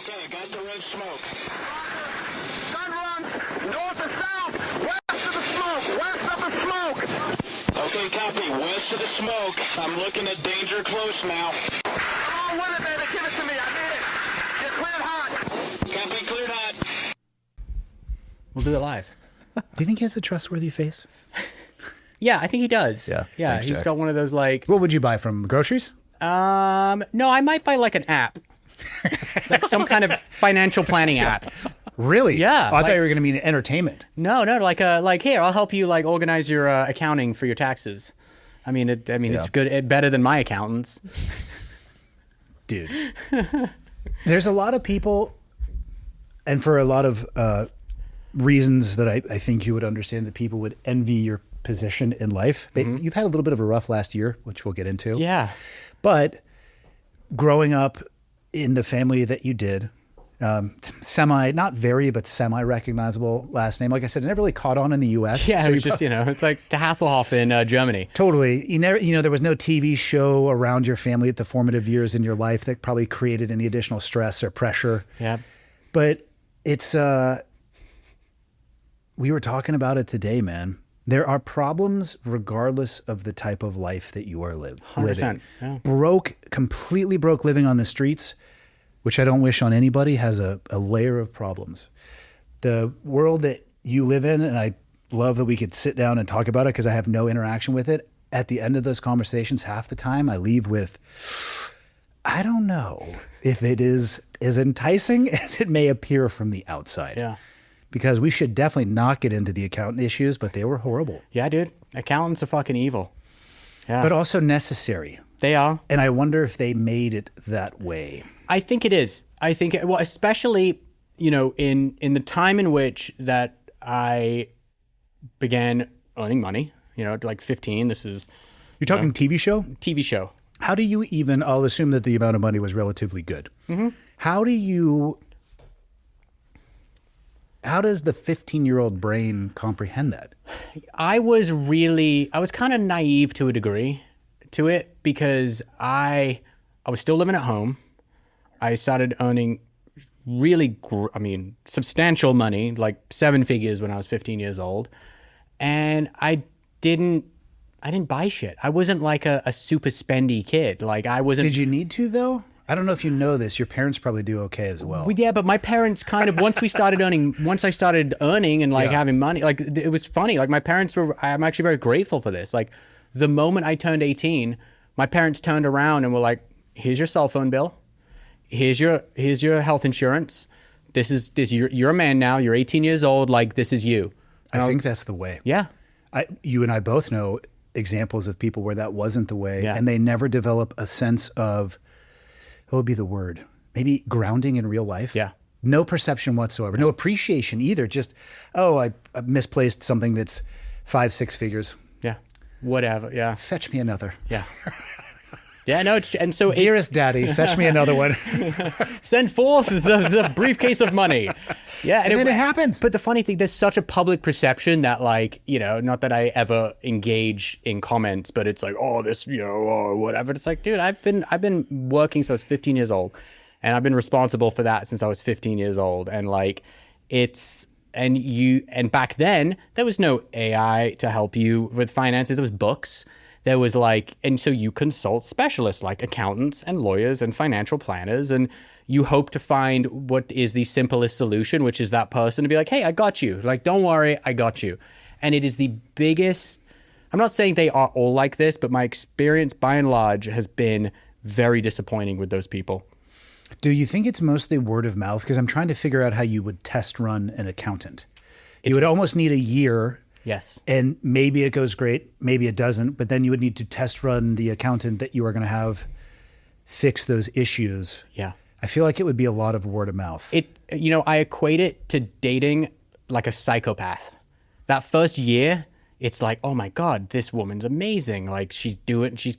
Okay, I got the red smoke. Gun runs north to south, west of the smoke, west of the smoke. Okay, copy. West of the smoke. I'm looking at danger close now. Come on with it, baby. Give it to me. I need it. Get cleared hot. Copy, cleared hot. We'll do it live. Do you think he has a trustworthy face? Yeah, I think he does. Yeah. Yeah, Thanks, he's Jack. got one of those like... What would you buy from groceries? No, I might buy like an app. Like some kind of financial planning app. Really? Yeah, Oh, I like- thought you were going to mean entertainment. No, like here, I'll help you like organize your accounting for your taxes. I mean, it's good, better than my accountants. Dude. There's a lot of people, and for a lot of reasons that I think you would understand, that people would envy your position in life. But you've had a little bit of a rough last year, which we'll get into. Yeah. But growing up in the family that you did, not very, but semi-recognizable last name. Like I said, it never really caught on in the U.S. Yeah, So it was you just, it's like the Hasselhoff in Germany. Totally. There was no TV show around your family at the formative years in your life that probably created any additional stress or pressure. Yeah. But it's, we were talking about it today, man. There are problems regardless of the type of life that you are living. 100%. Yeah. Completely broke living on the streets, which I don't wish on anybody, has a layer of problems. The world that you live in, and I love that we could sit down and talk about it because I have no interaction with it. At the end of those conversations, half the time I leave with, I don't know if it is as enticing as it may appear from the outside. Yeah. Because we should definitely not get into the accountant issues, but they were horrible. Yeah, dude. Accountants are fucking evil. Yeah. But also necessary. They are. And I wonder if they made it that way. I think it is. I think, especially, in the time in which that I began earning money, like 15, this is... You're talking TV show? TV show. How do you even, I'll assume that the amount of money was relatively good. Mm-hmm. How does the 15-year-old brain comprehend that? I was kind of naive to a degree to it because I was still living at home. I started earning really, substantial money, like 7 figures when I was 15 years old. And I didn't buy shit. I wasn't like a super spendy kid. Like I wasn't. Did you need to though? I don't know if you know this. Your parents probably do okay as well. Yeah, but my parents kind of, once I started earning and having money, like it was funny. Like my parents I'm actually very grateful for this. Like the moment I turned 18, my parents turned around and were like, here's your cell phone bill. Here's your health insurance. You're a man now. You're 18 years old. Like this is you. I think that's the way. Yeah. You and I both know examples of people where that wasn't the way, Yeah. and they never develop a sense of, what would be the word? Maybe grounding in real life. Yeah. No perception whatsoever. No appreciation either. Just, I misplaced something that's 5-6 figures. Yeah. Whatever. Yeah. Fetch me another. Yeah. Yeah, no, and so Dearest Daddy, fetch me another one. send forth the briefcase of money. Yeah, And then it happens. But the funny thing, there's such a public perception that not that I ever engage in comments, but it's like, oh, this, or whatever. It's like, dude, I've been working since I was 15 years old, and I've been responsible for that since I was 15 years old, and like, and back then there was no AI to help you with finances. There was books. There was and so you consult specialists like accountants and lawyers and financial planners, and you hope to find what is the simplest solution, which is that person to be like, hey, I got you. Like, don't worry, I got you. And it is the biggest, I'm not saying they are all like this, but my experience by and large has been very disappointing with those people. Do you think it's mostly word of mouth? Because I'm trying to figure out how you would test run an accountant. You would almost need a year. Yes. And maybe it goes great, maybe it doesn't, but then you would need to test run the accountant that you are going to have fix those issues. Yeah. I feel like it would be a lot of word of mouth. I equate it to dating like a psychopath. That first year, it's like, oh my God, this woman's amazing. Like she's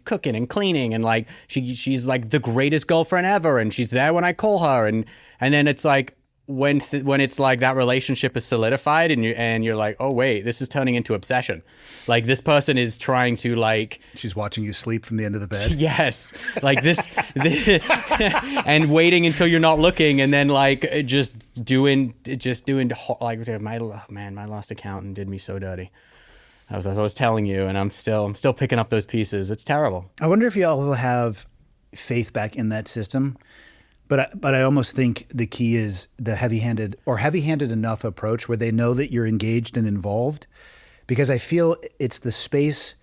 cooking and cleaning, and like she's like the greatest girlfriend ever, and she's there when I call her, and then it's like, when it's like that relationship is solidified and you're like, oh wait, this is turning into obsession. Like this person is trying to like, She's watching you sleep from the end of the bed. yes, like this and waiting until you're not looking, and then like just doing like, my last accountant did me so dirty. As I was telling you, and I'm still picking up those pieces. It's terrible. I wonder if y'all will have faith back in that system. But I almost think the key is the heavy-handed enough approach where they know that you're engaged and involved, because I feel it's the space.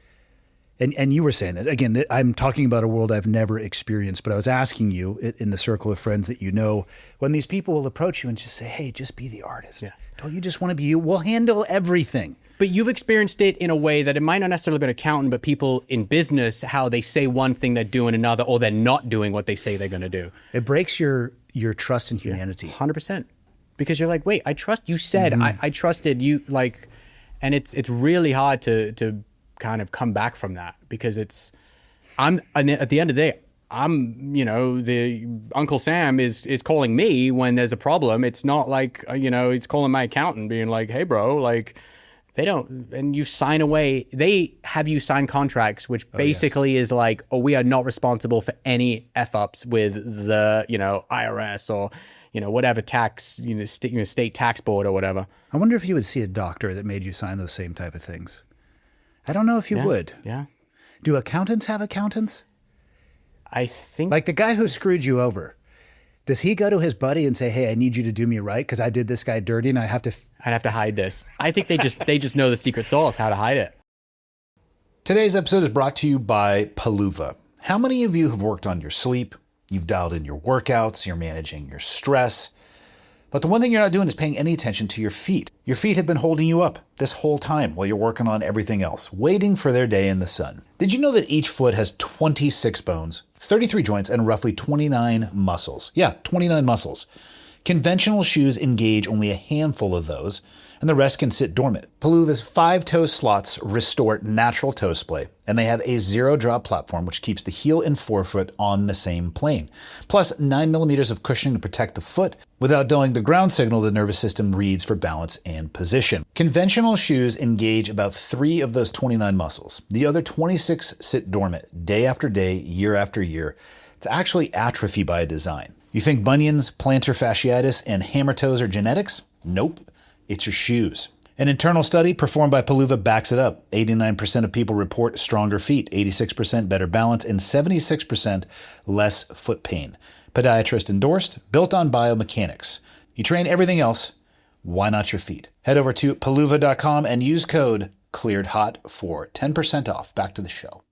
And you were saying that again. I'm talking about a world I've never experienced, but I was asking you in the circle of friends that you know, when these people will approach you and just say, "Hey, just be the artist. Yeah. Don't you just want to be you? We'll handle everything." But you've experienced it in a way that it might not necessarily be an accountant, but people in business, how they say one thing, they're doing another, or they're not doing what they say they're going to do. It breaks your trust in humanity. 100%. Because you're like, wait, I trust you said, I trusted you, like, and it's really hard to kind of come back from that, because and at the end of the day, the Uncle Sam is calling me when there's a problem. It's not like, it's calling my accountant being like, hey bro, like, they don't, and you sign away. They have you sign contracts, which basically is like, oh, we are not responsible for any f-ups with the, IRS or, whatever tax, state tax board or whatever. I wonder if you would see a doctor that made you sign those same type of things. I don't know if you would. Yeah. Do accountants have accountants? I think. Like the guy who screwed you over. Does he go to his buddy and say, "Hey, I need you to do me right because I did this guy dirty and I'd have to hide this"? I think they just know the secret sauce, how to hide it. Today's episode is brought to you by Paluva. How many of you have worked on your sleep? You've dialed in your workouts, you're managing your stress. But the one thing you're not doing is paying any attention to your feet. Your feet have been holding you up this whole time while you're working on everything else, waiting for their day in the sun. Did you know that each foot has 26 bones, 33 joints, and roughly 29 muscles? Yeah, 29 muscles. Conventional shoes engage only a handful of those, and the rest can sit dormant. Paluva's 5-toe slots restore natural toe splay, and they have a zero-drop platform which keeps the heel and forefoot on the same plane. Plus 9mm of cushioning to protect the foot without dulling the ground signal the nervous system reads for balance and position. Conventional shoes engage about 3 of those 29 muscles. The other 26 sit dormant day after day, year after year. It's actually atrophy by design. You think bunions, plantar fasciitis, and hammer toes are genetics? Nope. It's your shoes. An internal study performed by Paluva backs it up. 89% of people report stronger feet, 86% better balance, and 76% less foot pain. Podiatrist endorsed, built on biomechanics. You train everything else, why not your feet? Head over to paluva.com and use code ClearedHot for 10% off. Back to the show.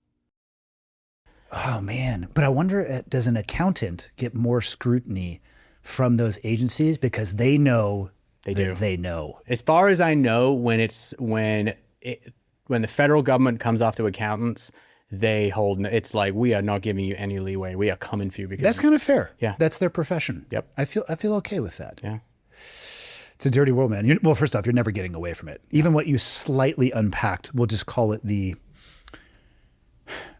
Oh man, but I wonder, does an accountant get more scrutiny from those agencies because they know they know? As far as I know, when the federal government comes after accountants, it's like, we are not giving you any leeway. We are coming for you because that's kind of fair. Yeah, that's their profession. Yep. I feel okay with that. Yeah. It's a dirty world, man. Well, first off, you're never getting away from it. Even what you slightly unpacked, we'll just call it the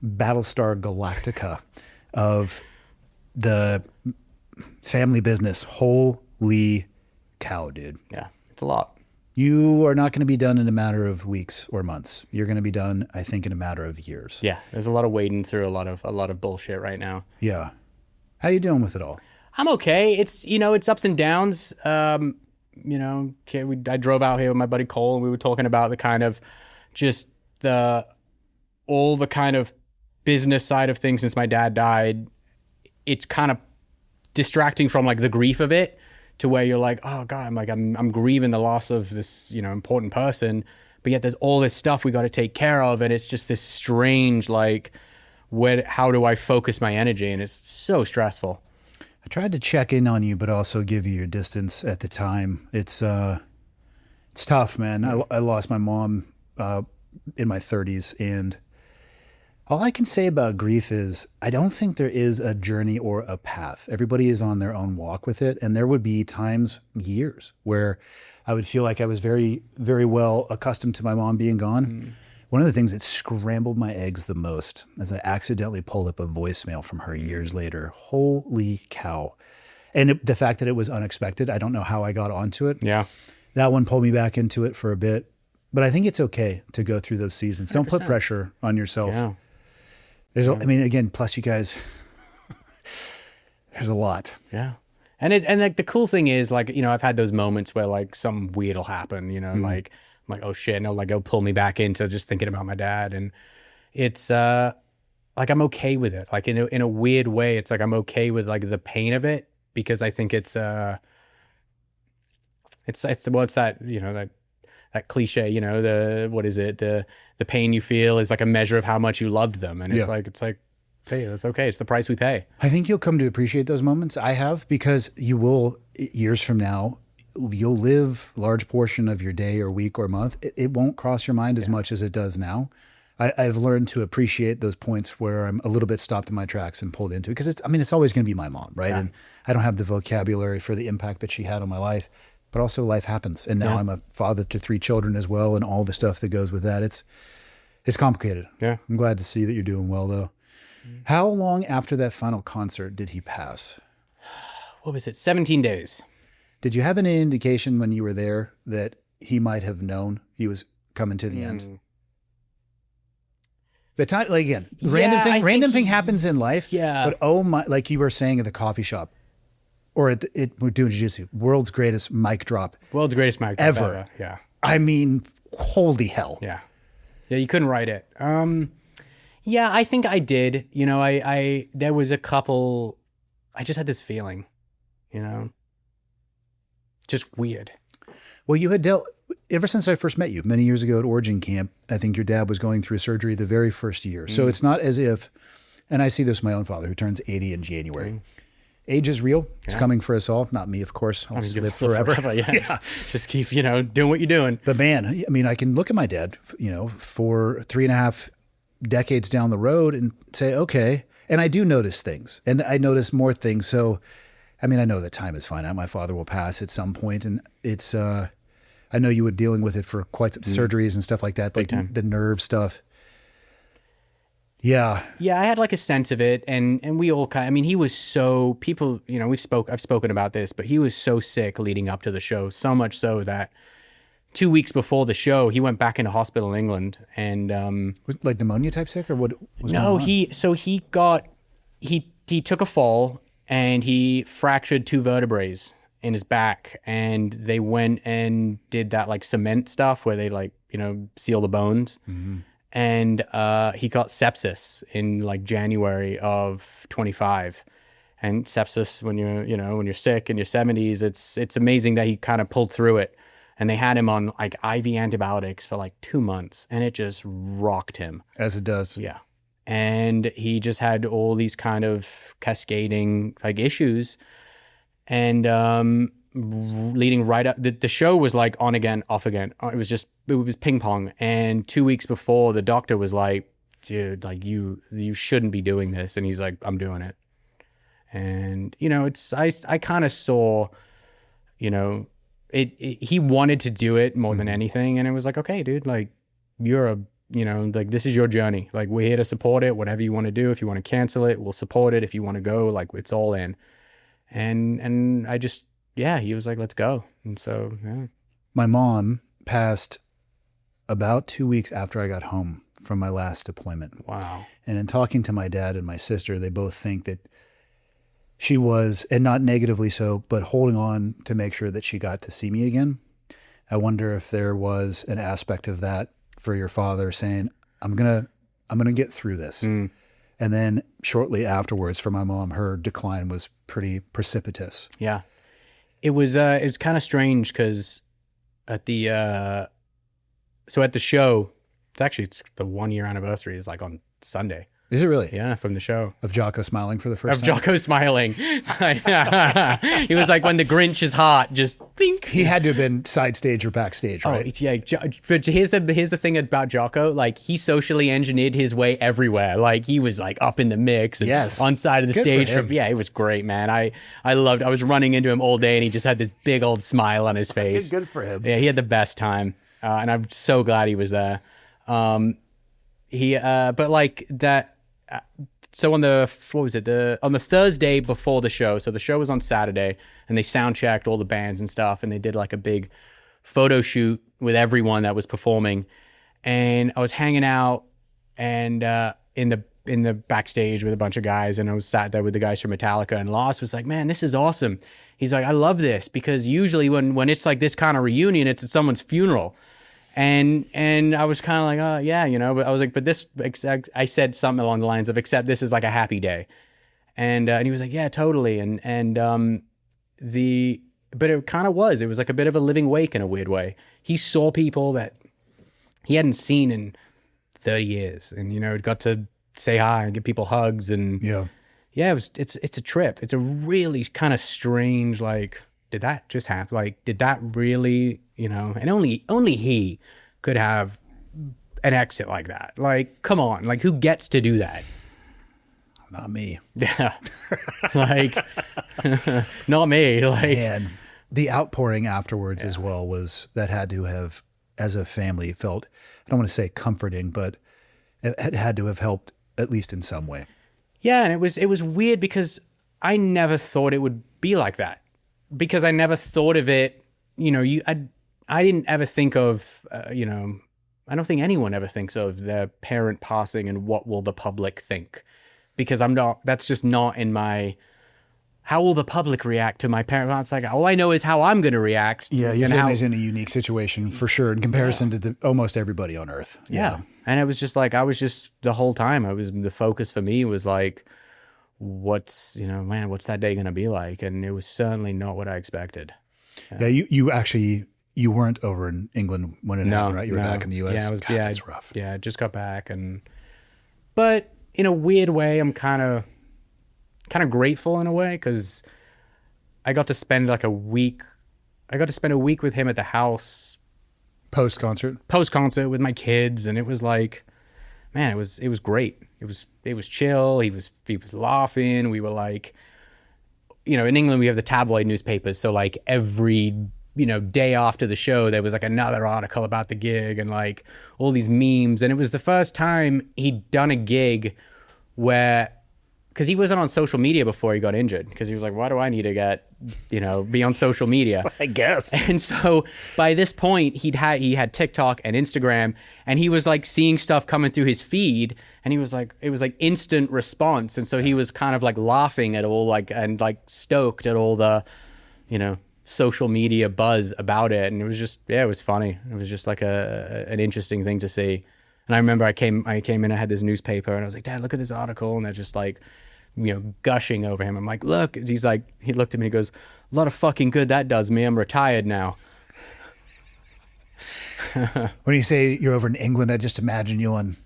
Battlestar Galactica of the family business. Holy cow, dude. Yeah, it's a lot. You are not going to be done in a matter of weeks or months. You're going to be done, I think, in a matter of years. Yeah, there's a lot of wading through a lot of bullshit right now. Yeah. How you doing with it all? I'm okay. It's it's ups and downs. I drove out here with my buddy Cole, and we were talking about the kind of just all the kind of business side of things since my dad died. It's kind of distracting from like the grief of it, to where you're like, oh God, I'm grieving the loss of this, important person, but yet there's all this stuff we got to take care of. And it's just this strange, like, how do I focus my energy? And it's so stressful. I tried to check in on you, but also give you your distance at the time. It's tough, man. I lost my mom in my 30s, and all I can say about grief is I don't think there is a journey or a path. Everybody is on their own walk with it. And there would be times, years, where I would feel like I was very, very well accustomed to my mom being gone. Mm. One of the things that scrambled my eggs the most is I accidentally pulled up a voicemail from her years later. Holy cow. And the fact that it was unexpected, I don't know how I got onto it. Yeah. That one pulled me back into it for a bit. But I think it's okay to go through those seasons. Don't put pressure on yourself. Yeah. There's, I mean, again, plus you guys, there's a lot. Yeah. And like the cool thing is, like, you know, I've had those moments where like something weird will happen, you know, like I'm like, oh shit, no, like it'll pull me back into just thinking about my dad. And it's like I'm okay with it. Like in a weird way, it's like I'm okay with like the pain of it, because I think it's what's that, you know, that cliche, you know, the pain you feel is like a measure of how much you loved them. And it's like, hey, that's okay. It's the price we pay. I think you'll come to appreciate those moments. I have, because you will, years from now, you'll live a large portion of your day or week or month. It won't cross your mind as much as it does now. I've learned to appreciate those points where I'm a little bit stopped in my tracks and pulled into it, because it's always going to be my mom, right? Yeah. And I don't have the vocabulary for the impact that she had on my life, but also life happens. And now I'm a father to 3 children as well, and all the stuff that goes with that. It's complicated. Yeah. I'm glad to see that you're doing well, though. How long after that final concert did he pass? What was it? 17 days. Did you have any indication when you were there that he might have known he was coming to the end? The time, like, again, random thing happens in life. Yeah. But oh my, like you were saying at the coffee shop, or we're doing jiu-jitsu, world's greatest mic drop. World's greatest mic drop ever. Yeah. I mean, holy hell. Yeah. Yeah, you couldn't write it. Yeah, I think I did. You know, I there was a couple, I just had this feeling, you know, just weird. Well, you had dealt, ever since I first met you many years ago at Origin Camp, I think your dad was going through surgery the very first year. So it's not as if, and I see this with my own father who turns 80 in January. Age is real. It's coming for us all. Not me, of course. I'll just live forever. Yeah. Just keep, you know, doing what you're doing. But man, I mean, I can look at my dad, you know, for 3.5 decades down the road and say, okay. And I do notice things, and I notice more things. So, I mean, I know that time is finite. My father will pass at some point, and it's, I know you were dealing with it for quite some surgeries and stuff like that, like the nerve stuff. Yeah. Yeah, I had like a sense of it, and we all I mean, he was so, people, you know, I've spoken about this, but he was so sick leading up to the show, so much so that 2 weeks before the show, he went back into hospital in England, and like pneumonia type sick, or what was no, going on? he took a fall and he fractured 2 vertebrae in his back, and they went and did that like cement stuff where they, like, you know, seal the bones. And he got sepsis in like January of 25. And sepsis, when you're sick in your 70s, it's amazing that he kind of pulled through it. And they had him on like IV antibiotics for like 2 months, and it just rocked him. As it does. Yeah. And he just had all these kind of cascading like issues, and leading right up. The show was like on again, off again. It was ping pong. And 2 weeks before, the doctor was like, dude, like you shouldn't be doing this. And he's like, I'm doing it. And, you know, I kind of saw, you know, he wanted to do it more than anything. And it was like, okay, dude, like like this is your journey. Like, we're here to support it. Whatever you want to do. If you want to cancel it, we'll support it. If you want to go, like, it's all in. And I just, he was like, let's go. And so, yeah. My mom passed about 2 weeks after I got home from my last deployment. Wow. And in talking to my dad and my sister, they both think that she was, and not negatively so, but holding on to make sure that she got to see me again. I wonder if there was an aspect of that for your father saying, I'm going to get through this. And then shortly afterwards for my mom, her decline was pretty precipitous. Yeah. It was kind of strange because at the show, it's the 1 year anniversary is like on Sunday. Is it really? Yeah, from the show. Of Jocko smiling for the first time? Of Jocko smiling. He was like when the Grinch's heart just blink. He had to have been side stage or backstage, right? Oh, yeah. But here's the thing about Jocko. Like, he socially engineered his way everywhere. Like, he was like up in the mix and on side of the stage. It was great, man. I was running into him all day, and he just had this big old smile on his face. Good for him. Yeah, he had the best time. And I'm so glad he was there. But like that, so on the, what was it? On the Thursday before the show. So the show was on Saturday and they sound checked all the bands and stuff. And they did like a big photo shoot with everyone that was performing. And I was hanging out and in the backstage with a bunch of guys, and I was sat there with the guys from Metallica, and Lars was like, man, this is awesome. He's like, I love this, because usually when it's like this kind of reunion, it's at someone's funeral. And I was kind of like, oh yeah, you know, but I was like, but this, I said something along the lines of, except this is like a happy day. And he was like, yeah, totally. But it kind of was, it was like a bit of a living wake in a weird way. He saw people that he hadn't seen in 30 years, and, you know, got to say hi and give people hugs. And yeah, it's a trip. It's a really kind of strange, like, did that just happen? Like, did that really, you know, and only he could have an exit like that. Like, come on, like, who gets to do that? Not me. Yeah. Like, not me. Like, and the outpouring afterwards as well that had to have, as a family, felt, I don't want to say comforting, but it had to have helped at least in some way. Yeah. And it was weird because I never thought it would be like that. Because I never thought of it, you know, I didn't ever think of, you know, I don't think anyone ever thinks of their parent passing and what will the public think, because that's just not in my, how will the public react to my parent? It's like, all I know is how I'm going to react. Yeah, your family's in a unique situation for sure in comparison to almost everybody on earth. Yeah. And it was just like, the whole time, the focus for me was like, what's that day going to be like? And it was certainly not what I expected. Yeah, you weren't over in England when it happened, right? You were back in the US. Yeah, that's rough. Yeah, I just got back, but in a weird way, I'm kind of grateful in a way, because I got to spend a week with him at the house post concert with my kids, and it was like, man, it was great. It was chill. He was laughing. We were like, you know, in England we have the tabloid newspapers, so like every, you know, day after the show there was like another article about the gig and like all these memes. And it was the first time he'd done a gig where, because he wasn't on social media before he got injured, because he was like, why do I need to be on social media? I guess. And so by this point he had TikTok and Instagram, and he was like seeing stuff coming through his feed, and he was like, it was like instant response. And so he was kind of like laughing at all, like, and like stoked at all the, you know, social media buzz about it. And it was just, yeah, it was funny. It was just like an interesting thing to see. And I remember I came in, I had this newspaper, and I was like, Dad, look at this article. And they're just like, you know, gushing over him. I'm like, look. He's like, he looked at me and he goes, a lot of fucking good that does me. I'm retired now. When you say you're over in England, I just imagine you on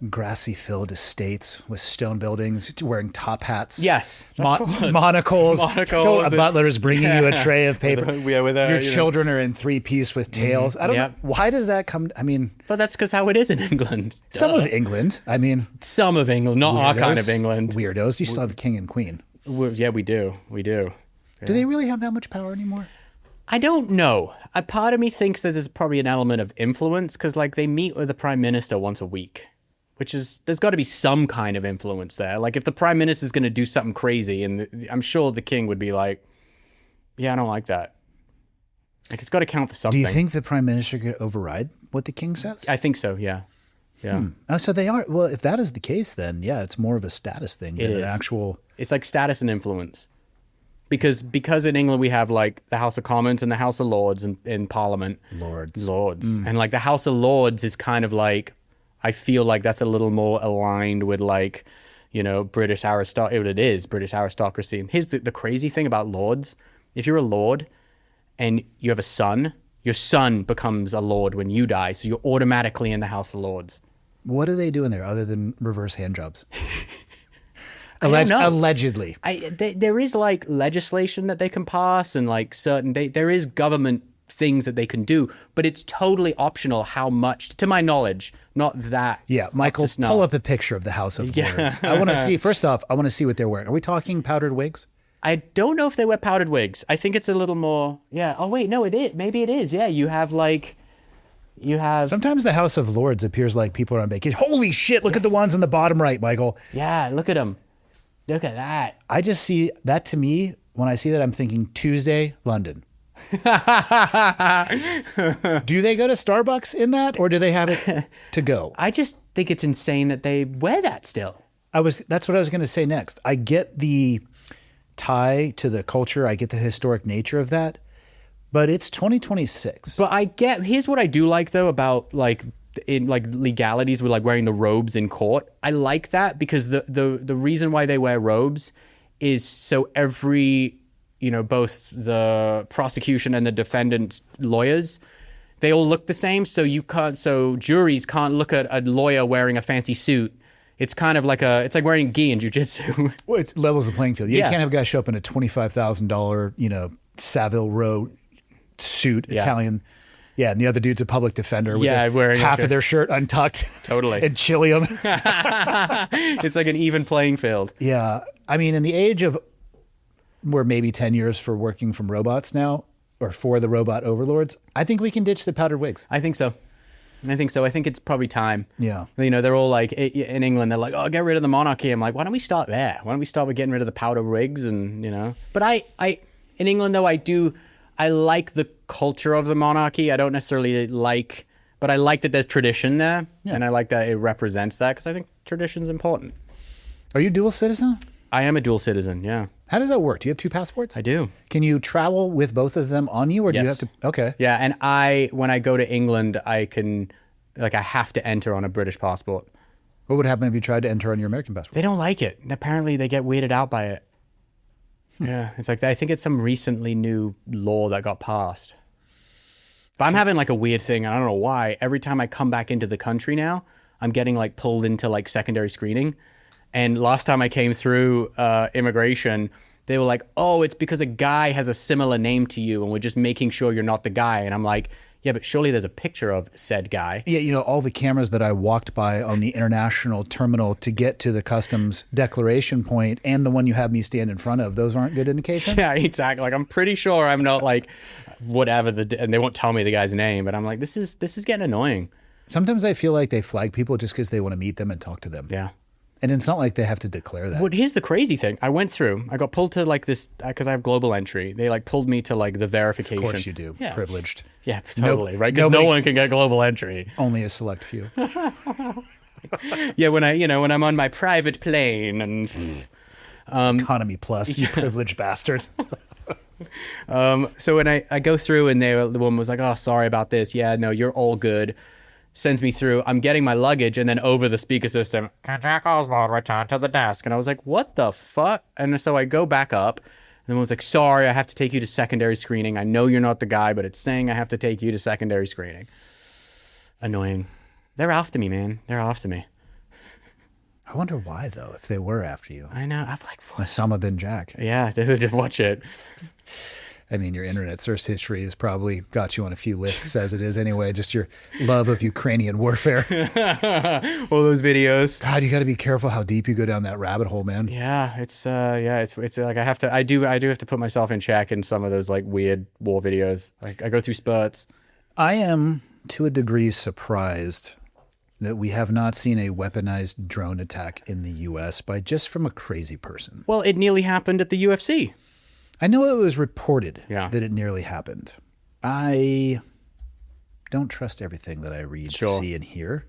grassy filled estates with stone buildings, wearing top hats. Yes. Monocles. A butler is bringing you a tray of paper. Your children are in three-piece with tails. I don't know. Why does that come? I mean... But that's because how it is in England. Some of England. I mean... Some of England. Not our kind of England. Weirdos. You still have a king and queen. Yeah, we do. We do. Yeah. Do they really have that much power anymore? I don't know. A part of me thinks that there's probably an element of influence, because like they meet with the prime minister once a week. Which is, there's got to be some kind of influence there. Like if the prime minister is going to do something crazy, and I'm sure the king would be like, yeah, I don't like that. Like it's got to count for something. Do you think the prime minister could override what the king says? I think so, yeah. Yeah. Oh, so they are, well, if that is the case, then yeah, it's more of a status thing than an actual. It's like status and influence. Because in England we have like the House of Commons and the House of Lords in Parliament. Lords. And like the House of Lords is kind of like, I feel like that's a little more aligned with like, you know, British aristocracy. Here's the crazy thing about lords. If you're a lord and you have a son, your son becomes a lord when you die. So you're automatically in the House of Lords. What are they doing there other than reverse hand jobs? Allegedly. There is like legislation that they can pass, and like there is government things that they can do, but it's totally optional how much, to my knowledge, not that. Yeah, Michael, pull up a picture of the House of Lords. I want to see, first off, I want to see what they're wearing. Are we talking powdered wigs? I don't know if they wear powdered wigs. I think it's a little more, yeah. Oh wait, no, it is. Maybe it is. Yeah, you have like You have Sometimes the House of Lords appears like people are on vacation. Holy shit, look at the ones on the bottom right, Michael. yeah. Look at them. Look at that. I just see that. To me, when I see that, I'm thinking Tuesday, London. Do they go to Starbucks in that, or do they have it to go? I just think it's insane that they wear that still. That's what I was going to say next. I get the tie to the culture. I get the historic nature of that, but it's 2026. But here's what I do like though about like in like legalities with like wearing the robes in court. I like that because the reason why they wear robes is so both the prosecution and the defendant's lawyers, they all look the same. So juries can't look at a lawyer wearing a fancy suit. It's kind of like it's like wearing gi in jiu-jitsu. Well, it levels the playing field. You Yeah. can't have a guy show up in a $25,000, Savile Row suit, Yeah. Italian. Yeah, and the other dude's a public defender with wearing half like of their shirt untucked. Totally. And chili on. It's like an even playing field. Yeah. I mean, in the age of we're maybe 10 years for working from robots now, or for the robot overlords, I think we can ditch the powdered wigs. I think so. I think it's probably time. Yeah. They're all like, in England, they're like, oh, get rid of the monarchy. I'm like, why don't we start there? Why don't we start with getting rid of the powder wigs But I in England, though, I like the culture of the monarchy. I don't necessarily but I like that there's tradition there. Yeah. And I like that it represents that because I think tradition's important. Are you a dual citizen? I am a dual citizen, yeah. How does that work? Do you have two passports? I do. Can you travel with both of them on you, or do you have Yes. to? Okay. Yeah, and when I go to England, I have to enter on a British passport. What would happen if you tried to enter on your American passport? They don't like it. And apparently, they get weirded out by it. Yeah, it's like I think it's some recently new law that got passed. But I'm having like a weird thing. I don't know why. Every time I come back into the country now, I'm getting like pulled into like secondary screening. And last time I came through immigration, they were like, oh, it's because a guy has a similar name to you and we're just making sure you're not the guy. And I'm like, yeah, but surely there's a picture of said guy. Yeah, all the cameras that I walked by on the international terminal to get to the customs declaration point and the one you have me stand in front of, those aren't good indications? Yeah, exactly. Like, I'm pretty sure I'm not like whatever and they won't tell me the guy's name, but I'm like, this is getting annoying. Sometimes I feel like they flag people just because they want to meet them and talk to them. Yeah. And it's not like they have to declare that. But here's the crazy thing. I got pulled to like this, because I have global entry. They like pulled me to like the verification. Of course you do. Yeah. Privileged. Yeah, totally. Right? Because no one can get global entry. Only a select few. Yeah, when I'm on my private plane and Economy plus, you privileged bastard. so when I go through and the woman was like, oh, sorry about this. Yeah, no, you're all good. Sends me through. I'm getting my luggage, and then over the speaker system, can Jack Osbourne return to the desk? And I was like, what the fuck? And so I go back up, and the woman was like, sorry, I have to take you to secondary screening. I know you're not the guy, but it's saying I have to take you to secondary screening. Annoying. They're after me, man. They're after me. I wonder why, though, if they were after you. I know. I'm like, what? Osama bin Jack. Yeah, dude, watch it. I mean, your internet search history has probably got you on a few lists as it is anyway. Just your love of Ukrainian warfare. All those videos. God, you got to be careful how deep you go down that rabbit hole, man. Yeah, it's like I do have to put myself in check in some of those like weird war videos. Like I go through spurts. I am to a degree surprised that we have not seen a weaponized drone attack in the U.S. from a crazy person. Well, it nearly happened at the UFC. I know it was reported that it nearly happened. I don't trust everything that I read, see, and hear.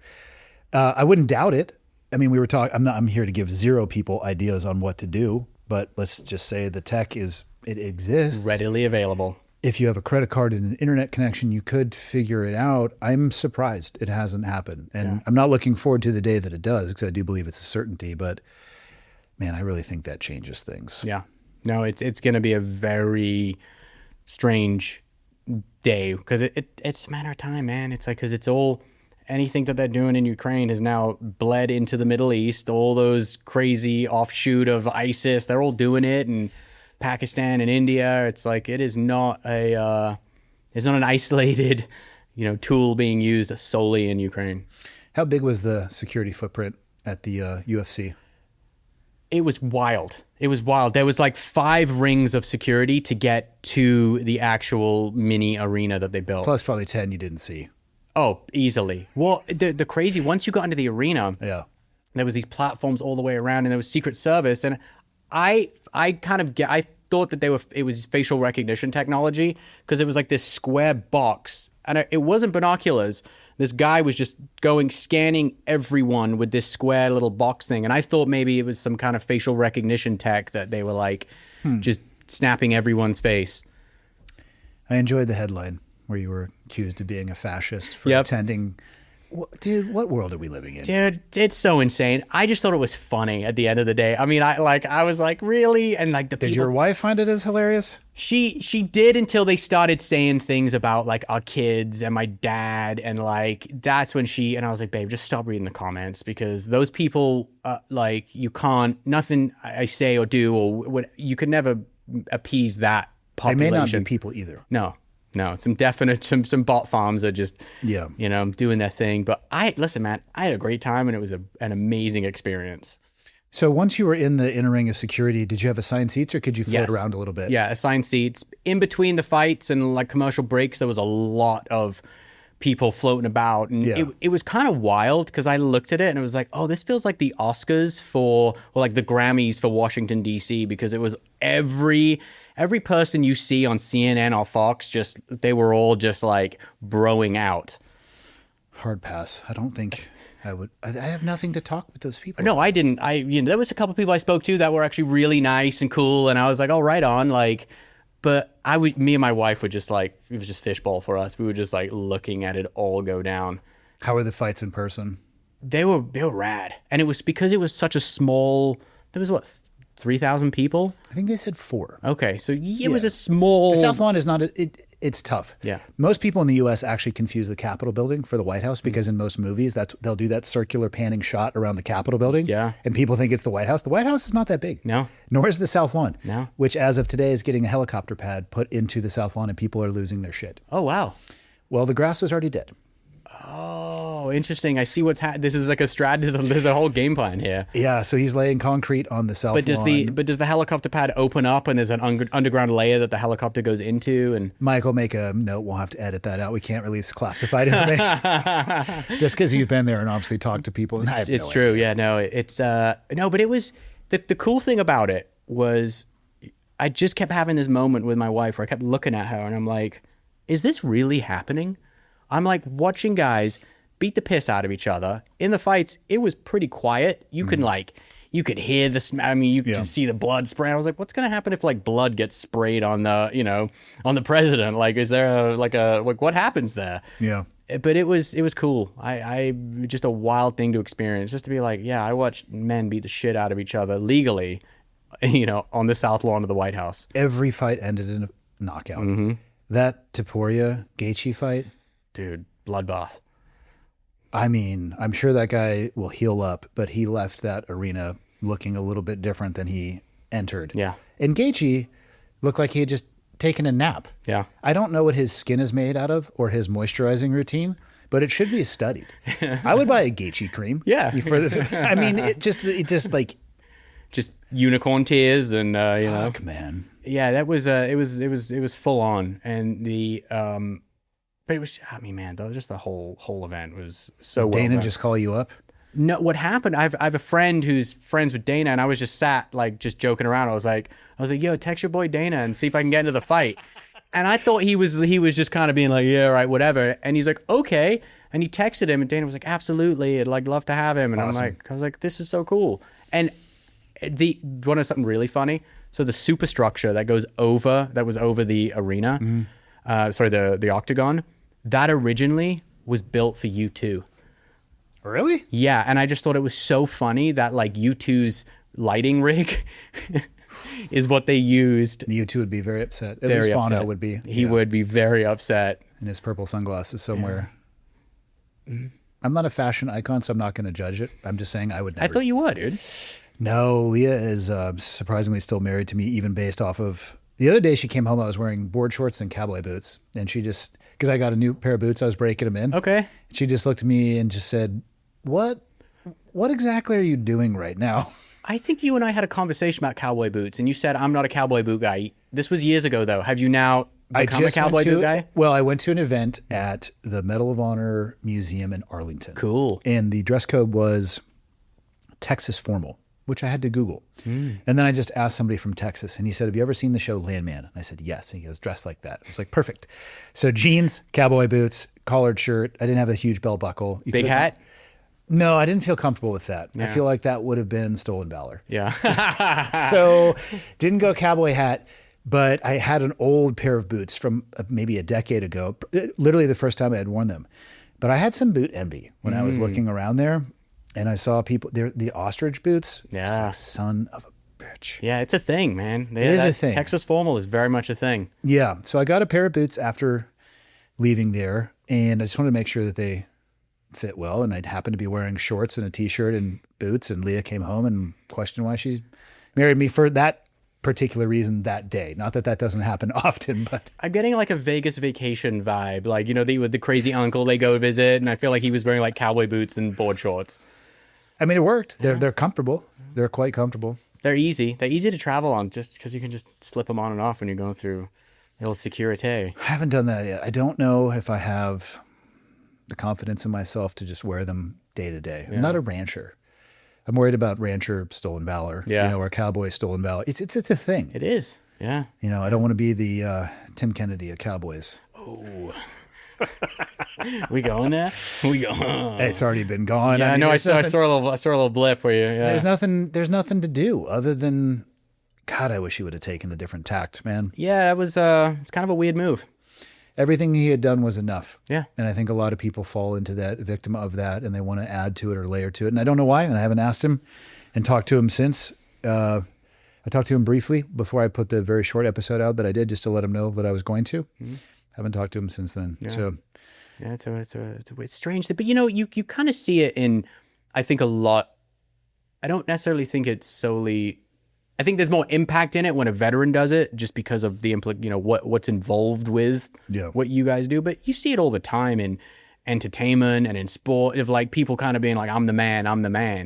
I wouldn't doubt it. I mean, we were talking. I'm here to give zero people ideas on what to do, but let's just say the tech it exists, readily available. If you have a credit card and an internet connection, you could figure it out. I'm surprised it hasn't happened, and I'm not looking forward to the day that it does because I do believe it's a certainty. But man, I really think that changes things. Yeah. No, it's going to be a very strange day because it's a matter of time, man. It's like because it's all anything that they're doing in Ukraine has now bled into the Middle East. All those crazy offshoot of ISIS, they're all doing it, and Pakistan and India. It's like it is not an isolated, tool being used solely in Ukraine. How big was the security footprint at the UFC? It was wild. There was like 5 rings of security to get to the actual mini arena that they built. Plus probably 10 you didn't see. Oh, easily. Well, the crazy, once you got into the arena, Yeah. there was these platforms all the way around, and there was Secret Service, and I thought that it was facial recognition technology, because it was like this square box, and it wasn't binoculars. This guy was just scanning everyone with this square little box thing, and I thought maybe it was some kind of facial recognition tech that they were like just snapping everyone's face. I enjoyed the headline where you were accused of being a fascist for Yep. attending. Dude, what world are we living in? Dude, it's so insane. I just thought it was funny at the end of the day. I mean, I was like, really? And like Did your wife find it as hilarious? She did, until they started saying things about like our kids and my dad, and like that's when and I was like, babe, just stop reading the comments, because those people, like, you can't, nothing I say or do or what, you could never appease that population. They may not be people either. No, some some bot farms are just, Yeah. doing their thing. But listen, man, I had a great time, and it was an amazing experience. So once you were in the inner ring of security, did you have assigned seats, or could you float Yes. around a little bit? Yeah, assigned seats. In between the fights and like commercial breaks, there was a lot of people floating about. And Yeah. it was kind of wild, because I looked at it and it was like, oh, this feels like the Oscars or like the Grammys for Washington, D.C., because it was every person you see on CNN or Fox, they were all just like broing out. Hard pass. I don't think I would. I have nothing to talk with those people. No, I didn't. There was a couple people I spoke to that were actually really nice and cool, and I was like, oh, right on. Like, but me and my wife would just like, it was just fishbowl for us. We were just like looking at it all go down. How were the fights in person? They were rad, and it was because it was such a small. There was 3,000 people. I think they said 4. Okay, so it was a small. The South Lawn is not. It's tough. Yeah. Most people in the U.S. actually confuse the Capitol building for the White House, because in most movies they'll do that circular panning shot around the Capitol building. Yeah. And people think it's the White House. The White House is not that big. No. Nor is the South Lawn. No. Which, as of today, is getting a helicopter pad put into the South Lawn, and people are losing their shit. Oh wow. Well, the grass was already dead. Oh, interesting. I see this is like a strat. There's a whole game plan here. Yeah. So he's laying concrete on the South Lawn. Does the helicopter pad open up, and there's an underground layer that the helicopter goes into? And Michael, make a note. We'll have to edit that out. We can't release classified information just because you've been there and obviously talked to people. It's true. Yeah, no, it's no, but it was the cool thing about it was I just kept having this moment with my wife where I kept looking at her and I'm like, is this really happening? I'm like watching guys beat the piss out of each other. In the fights, it was pretty quiet. You could hear you could see the blood spray. I was like, what's going to happen if like blood gets sprayed on the president? Like, is there what happens there? Yeah. But it was cool. I just a wild thing to experience, just to be like, yeah, I watched men beat the shit out of each other legally, on the South Lawn of the White House. Every fight ended in a knockout. Mm-hmm. That Taporia Gaethje fight, dude, bloodbath. I mean, I'm sure that guy will heal up, but he left that arena looking a little bit different than he entered. Yeah. And Gaethje looked like he had just taken a nap. Yeah. I don't know what his skin is made out of or his moisturizing routine, but it should be studied. I would buy a Gaethje cream. Yeah. I mean, it just like just unicorn tears and fuck, man. Yeah, that was it was full on, and the but it was, I mean, man, just the whole event was so well Dana done. just call you up? No, what happened? I have a friend who's friends with Dana, and I was just sat like just joking around. I was like, yo, text your boy Dana and see if I can get into the fight. And I thought he was just kind of being like, yeah, right, whatever. And he's like, okay. And he texted him, and Dana was like, absolutely, I'd like love to have him. And Awesome. I was like, this is so cool. And want to know something really funny? So the superstructure that was over the arena, the octagon, that originally was built for U2. Really? Yeah, and I just thought it was so funny that like U2's lighting rig is what they used. U2 would be very upset. At Very least Bono upset. would be. He would be very upset. In his purple sunglasses somewhere. Yeah. I'm not a fashion icon, so I'm not going to judge it. I'm just saying I would never. I thought you would, dude. No, Leah is surprisingly still married to me, even based off of... The other day she came home, I was wearing board shorts and cowboy boots. And she just... Because I got a new pair of boots, I was breaking them in. Okay. She just looked at me and just said, What exactly are you doing right now? I think you and I had a conversation about cowboy boots, and you said, I'm not a cowboy boot guy. This was years ago, though. Have you now become a cowboy boot guy? Well, I went to an event at the Medal of Honor Museum in Arlington. Cool. And the dress code was Texas formal, which I had to Google. And then I just asked somebody from Texas, and he said, have you ever seen the show Landman? And I said, yes. And he goes, dressed like that. I was like, perfect. So jeans, cowboy boots, collared shirt. I didn't have a huge belt buckle. Big hat? No, I didn't feel comfortable with that. Yeah. I feel like that would have been stolen valor. Yeah. So didn't go cowboy hat, but I had an old pair of boots from maybe a decade ago, literally the first time I had worn them. But I had some boot envy when I was looking around there, and I saw people, the ostrich boots. Yeah. Like, son of a bitch. Yeah, it's a thing, man. It is a thing. Texas formal is very much a thing. Yeah. So I got a pair of boots after leaving there, and I just wanted to make sure that they fit well. And I'd happened to be wearing shorts and a t-shirt and boots, and Leah came home and questioned why she married me for that particular reason that day. Not that that doesn't happen often, but I'm getting like a Vegas vacation vibe. Like, you know, with the crazy uncle they go visit, and I feel like he was wearing like cowboy boots and board shorts. I mean, it worked. They're comfortable. They're quite comfortable. They're easy. They're easy to travel on just because you can just slip them on and off when you're going through a little security. I haven't done that yet. I don't know if I have the confidence in myself to just wear them day to day. I'm not a rancher. I'm worried about rancher stolen valor, or cowboy stolen valor. It's a thing. It is, yeah. I don't want to be the Tim Kennedy of cowboys. Oh, we going there? We going? It's already been gone. Yeah, I mean, I saw a little blip where you. Yeah. There's nothing to do other than, God, I wish he would have taken a different tact, man. Yeah, it's kind of a weird move. Everything he had done was enough. Yeah. And I think a lot of people fall into that, victim of that, and they want to add to it or layer to it. And I don't know why, and I haven't asked him and talked to him since. I talked to him briefly before I put the very short episode out that I did, just to let him know that I was going to. Haven't talked to him since then. Yeah. So yeah, it's strange. But, you kind of see it in, I think, a lot. I don't necessarily think it's solely... I think there's more impact in it when a veteran does it, just because of the what's involved with what you guys do. But you see it all the time in entertainment and in sport, of like people kind of being like, I'm the man.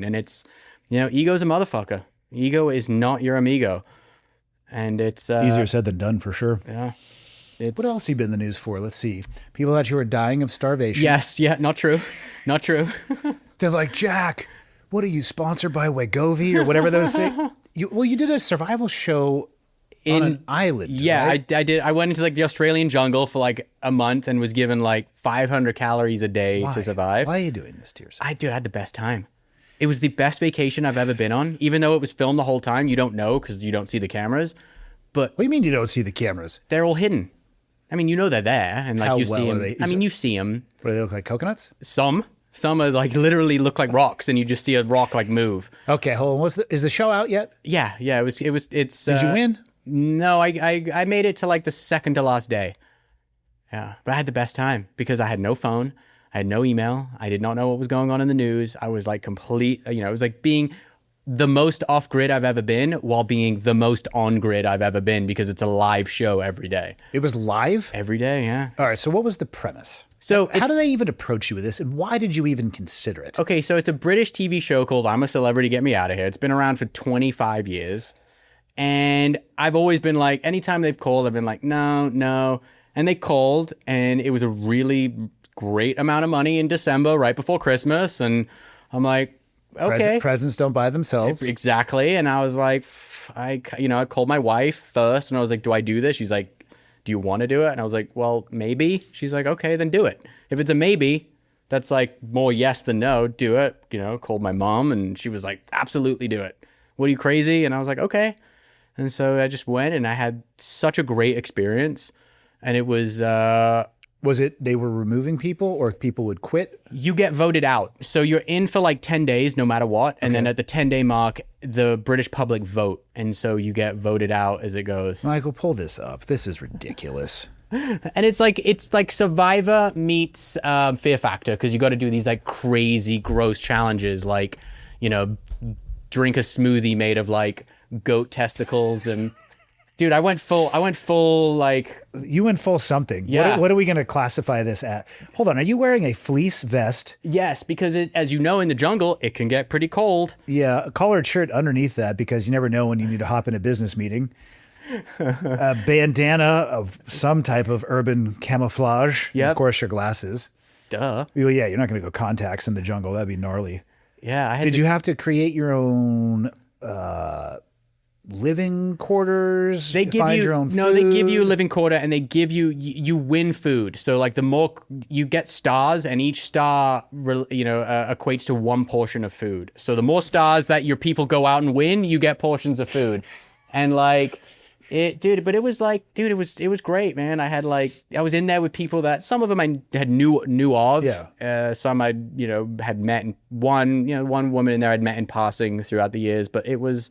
And it's, ego's a motherfucker. Ego is not your amigo. And it's easier said than done, for sure. Yeah. What else have you been in the news for? Let's see. People thought you were dying of starvation. Yes. Yeah. Not true. Not true. They're like, Jack, what are you, sponsored by Wegovy or whatever those say? You did a survival show on an island. Yeah, right? I did. I went into like the Australian jungle for like a month and was given like 500 calories a day to survive. Why are you doing this to yourself? I had the best time. It was the best vacation I've ever been on. Even though it was filmed the whole time, you don't know because you don't see the cameras. But what do you mean you don't see the cameras? They're all hidden. I mean, they're there, and like How you well see are them. they? I mean, you see them. What, do they look like, coconuts? Some are like literally look like rocks, and you just see a rock like move. Okay, hold on. Is the show out yet? Yeah. It's. Did you win? No, I made it to like the second to last day. Yeah, but I had the best time because I had no phone, I had no email, I did not know what was going on in the news. I was like complete. It was like being the most off grid I've ever been while being the most on grid I've ever been, because it's a live show every day. It was live? Every day, yeah. All right, so what was the premise? So how do they even approach you with this, and why did you even consider it? Okay, so it's a British TV show called I'm a Celebrity, Get Me Out of Here. It's been around for 25 years. And I've always been like, anytime they've called, I've been like, no. And they called, and it was a really great amount of money in December, right before Christmas. And I'm like, okay. Presents don't buy themselves. Exactly. And I was like, I called my wife first, and I was like, do I do this? She's like, do you want to do it? And I was like, well, maybe. She's like, okay, then do it. If it's a maybe, that's like more yes than no, do it. Called my mom, and she was like, absolutely do it. What, are you crazy? And I was like, okay. And so I just went, and I had such a great experience. And it was... Was it they were removing people, or people would quit? You get voted out. So you're in for like 10 days, no matter what. And then at the 10-day mark, the British public vote. And so you get voted out as it goes. Michael, pull this up. This is ridiculous. And it's like Survivor meets Fear Factor, because you got to do these like crazy, gross challenges, like, drink a smoothie made of like goat testicles and... Dude, I went full like... You went full something. Yeah. What are we going to classify this at? Hold on. Are you wearing a fleece vest? Yes, because as you know, in the jungle, it can get pretty cold. Yeah, a collared shirt underneath that, because you never know when you need to hop in a business meeting. a bandana of some type of urban camouflage. And Yep. of course, your glasses. Duh. Well, yeah, you're not going to go contacts in the jungle. That'd be gnarly. Yeah. I had Did to- you have to create your own living quarters? They give find you your own no. They give you a food? living quarter, and they give you win food. So like the more you get stars, and each star equates to one portion of food. So the more stars that your people go out and win, you get portions of food, and like it, dude. But it was like, dude, it was great, man. I had like I was in there with people that some of them I had knew of. Yeah. Some I had met, and one woman in there I'd met in passing throughout the years, but it was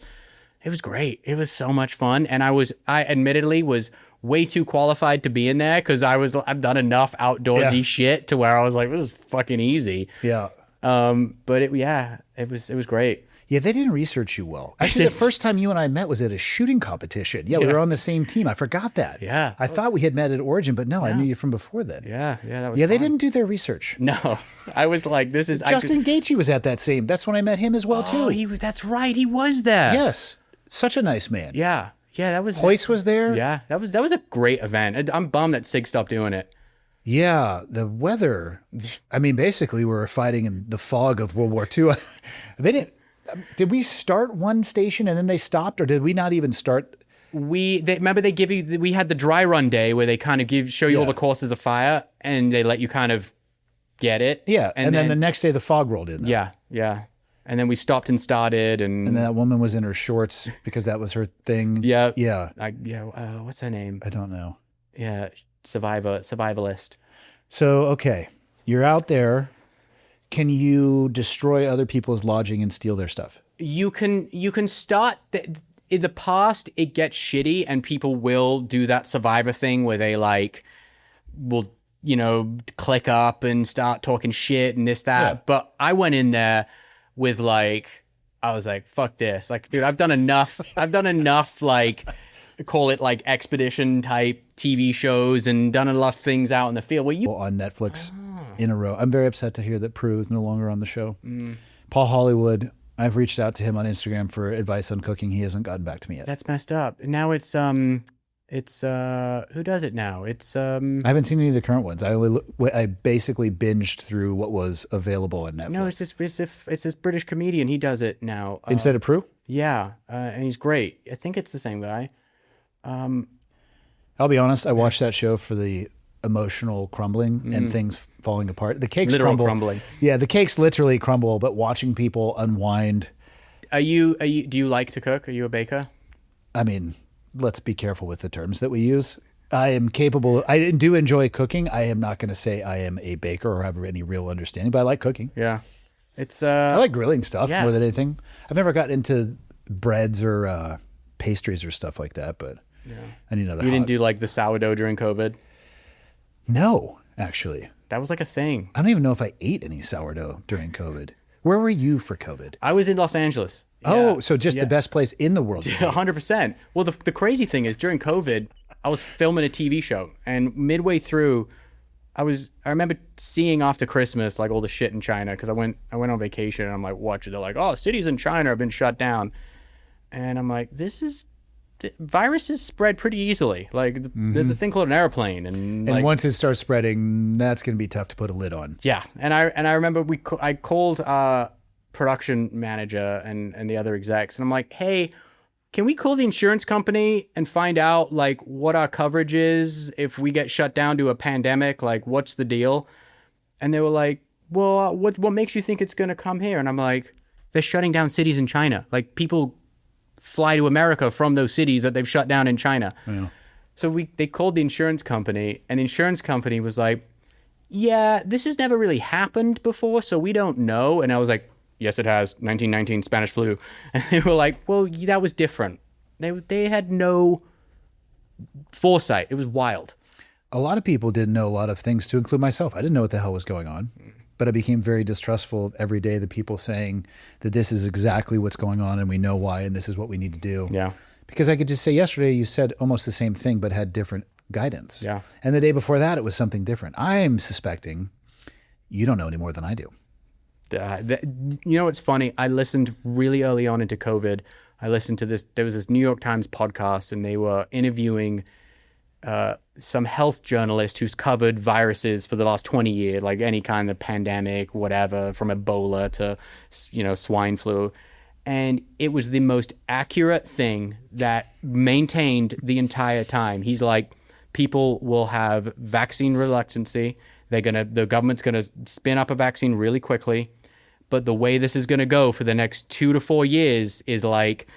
great. It was so much fun. And I admittedly was way too qualified to be in there because I've done enough outdoorsy shit to where I was like, this is fucking easy. Yeah. But it was great. Yeah, they didn't research you well. Actually, the first time you and I met was at a shooting competition. Yeah, we were on the same team. I forgot that. Yeah. I thought we had met at Origin, but no, I knew you from before then. Yeah. That was Yeah, they fun. didn't do their research. No, I was like, this is Justin Gaethje was at that same. That's when I met him as well, too. Oh, that's right. He was there. Yes. Such a nice man. Yeah. That was. Hoyce was there. Yeah. That was a great event. I'm bummed that SIG stopped doing it. Yeah, the weather. I mean, basically, we were fighting in the fog of World War II. They didn't. Did we start one station and then they stopped, or did we not even start? Remember they give you. We had the dry run day where they kind of show you all the courses of fire, and they let you kind of get it. Yeah, and then the next day the fog rolled in. Though. Yeah. And then we stopped and started, and that woman was in her shorts because that was her thing. Yeah. What's her name? I don't know. Yeah, survivalist. So okay, you're out there. Can you destroy other people's lodging and steal their stuff? You can start. In the past, it gets shitty, and people will do that survivor thing where they will click up and start talking shit and this that. Yeah. But I went in there with I was like, fuck this. Like, dude, I've done enough, call it expedition type TV shows and done enough things out in the field where on Netflix in a row. I'm very upset to hear that Prue is no longer on the show. Paul Hollywood, I've reached out to him on Instagram for advice on cooking. He hasn't gotten back to me yet. That's messed up. Now it's who does it now? It's I haven't seen any of the current ones. I basically binged through what was available on Netflix. no, it's this British comedian. He does it now. Instead of Prue? Yeah, and he's great. I think it's the same guy. I'll be honest, I watched that show for the emotional crumbling and things falling apart. The cakes Literal crumble. crumbling. Yeah, the cakes literally crumble, but watching people unwind. Do you like to cook? Are you a baker? I mean, let's be careful with the terms that we use. I am capable. I do enjoy cooking. I am not going to say I am a baker or have any real understanding, but I like cooking. Yeah. It's I like grilling stuff yeah. more than anything. I've never gotten into breads or pastries or stuff like that, but I need another. You didn't do the sourdough during COVID? No, actually. That was a thing. I don't even know if I ate any sourdough during COVID. Where were you for COVID? I was in Los Angeles. Oh, so just the best place in the world. 100%. Well, the crazy thing is during COVID, I was filming a TV show, and midway through, I remember seeing after Christmas all the shit in China because I went on vacation and I'm like, watching. They're like, oh, cities in China have been shut down, and I'm like, viruses spread pretty easily. There's a thing called an airplane, and once it starts spreading, that's going to be tough to put a lid on. yeah. And I remember I called production manager and the other execs, and I'm like, hey, can we call the insurance company and find out what our coverage is if we get shut down to a pandemic? What's the deal? And they were like, well, what makes you think it's going to come here? And I'm like, they're shutting down cities in China. People fly to America from those cities that they've shut down in China. Yeah. So they called the insurance company, and the insurance company was like, yeah, this has never really happened before, so we don't know. And I was like, yes, it has. 1919 Spanish flu. And they were like, well, that was different. They had no foresight. It was wild. A lot of people didn't know a lot of things, to include myself. I didn't know what the hell was going on. But I became very distrustful of every day the people saying that this is exactly what's going on and we know why and this is what we need to do. Yeah. Because I could just say yesterday you said almost the same thing but had different guidance. Yeah. And the day before that it was something different. I'm suspecting you don't know any more than I do. You know what's funny? I listened really early on into COVID. I listened to this. There was this New York Times podcast, and they were interviewing some health journalist who's covered viruses for the last 20 years, like any kind of pandemic, whatever, from Ebola to, swine flu. And it was the most accurate thing that maintained the entire time. He's like, people will have vaccine reluctancy. The government's gonna spin up a vaccine really quickly, but the way this is gonna go for the next 2 to 4 years is like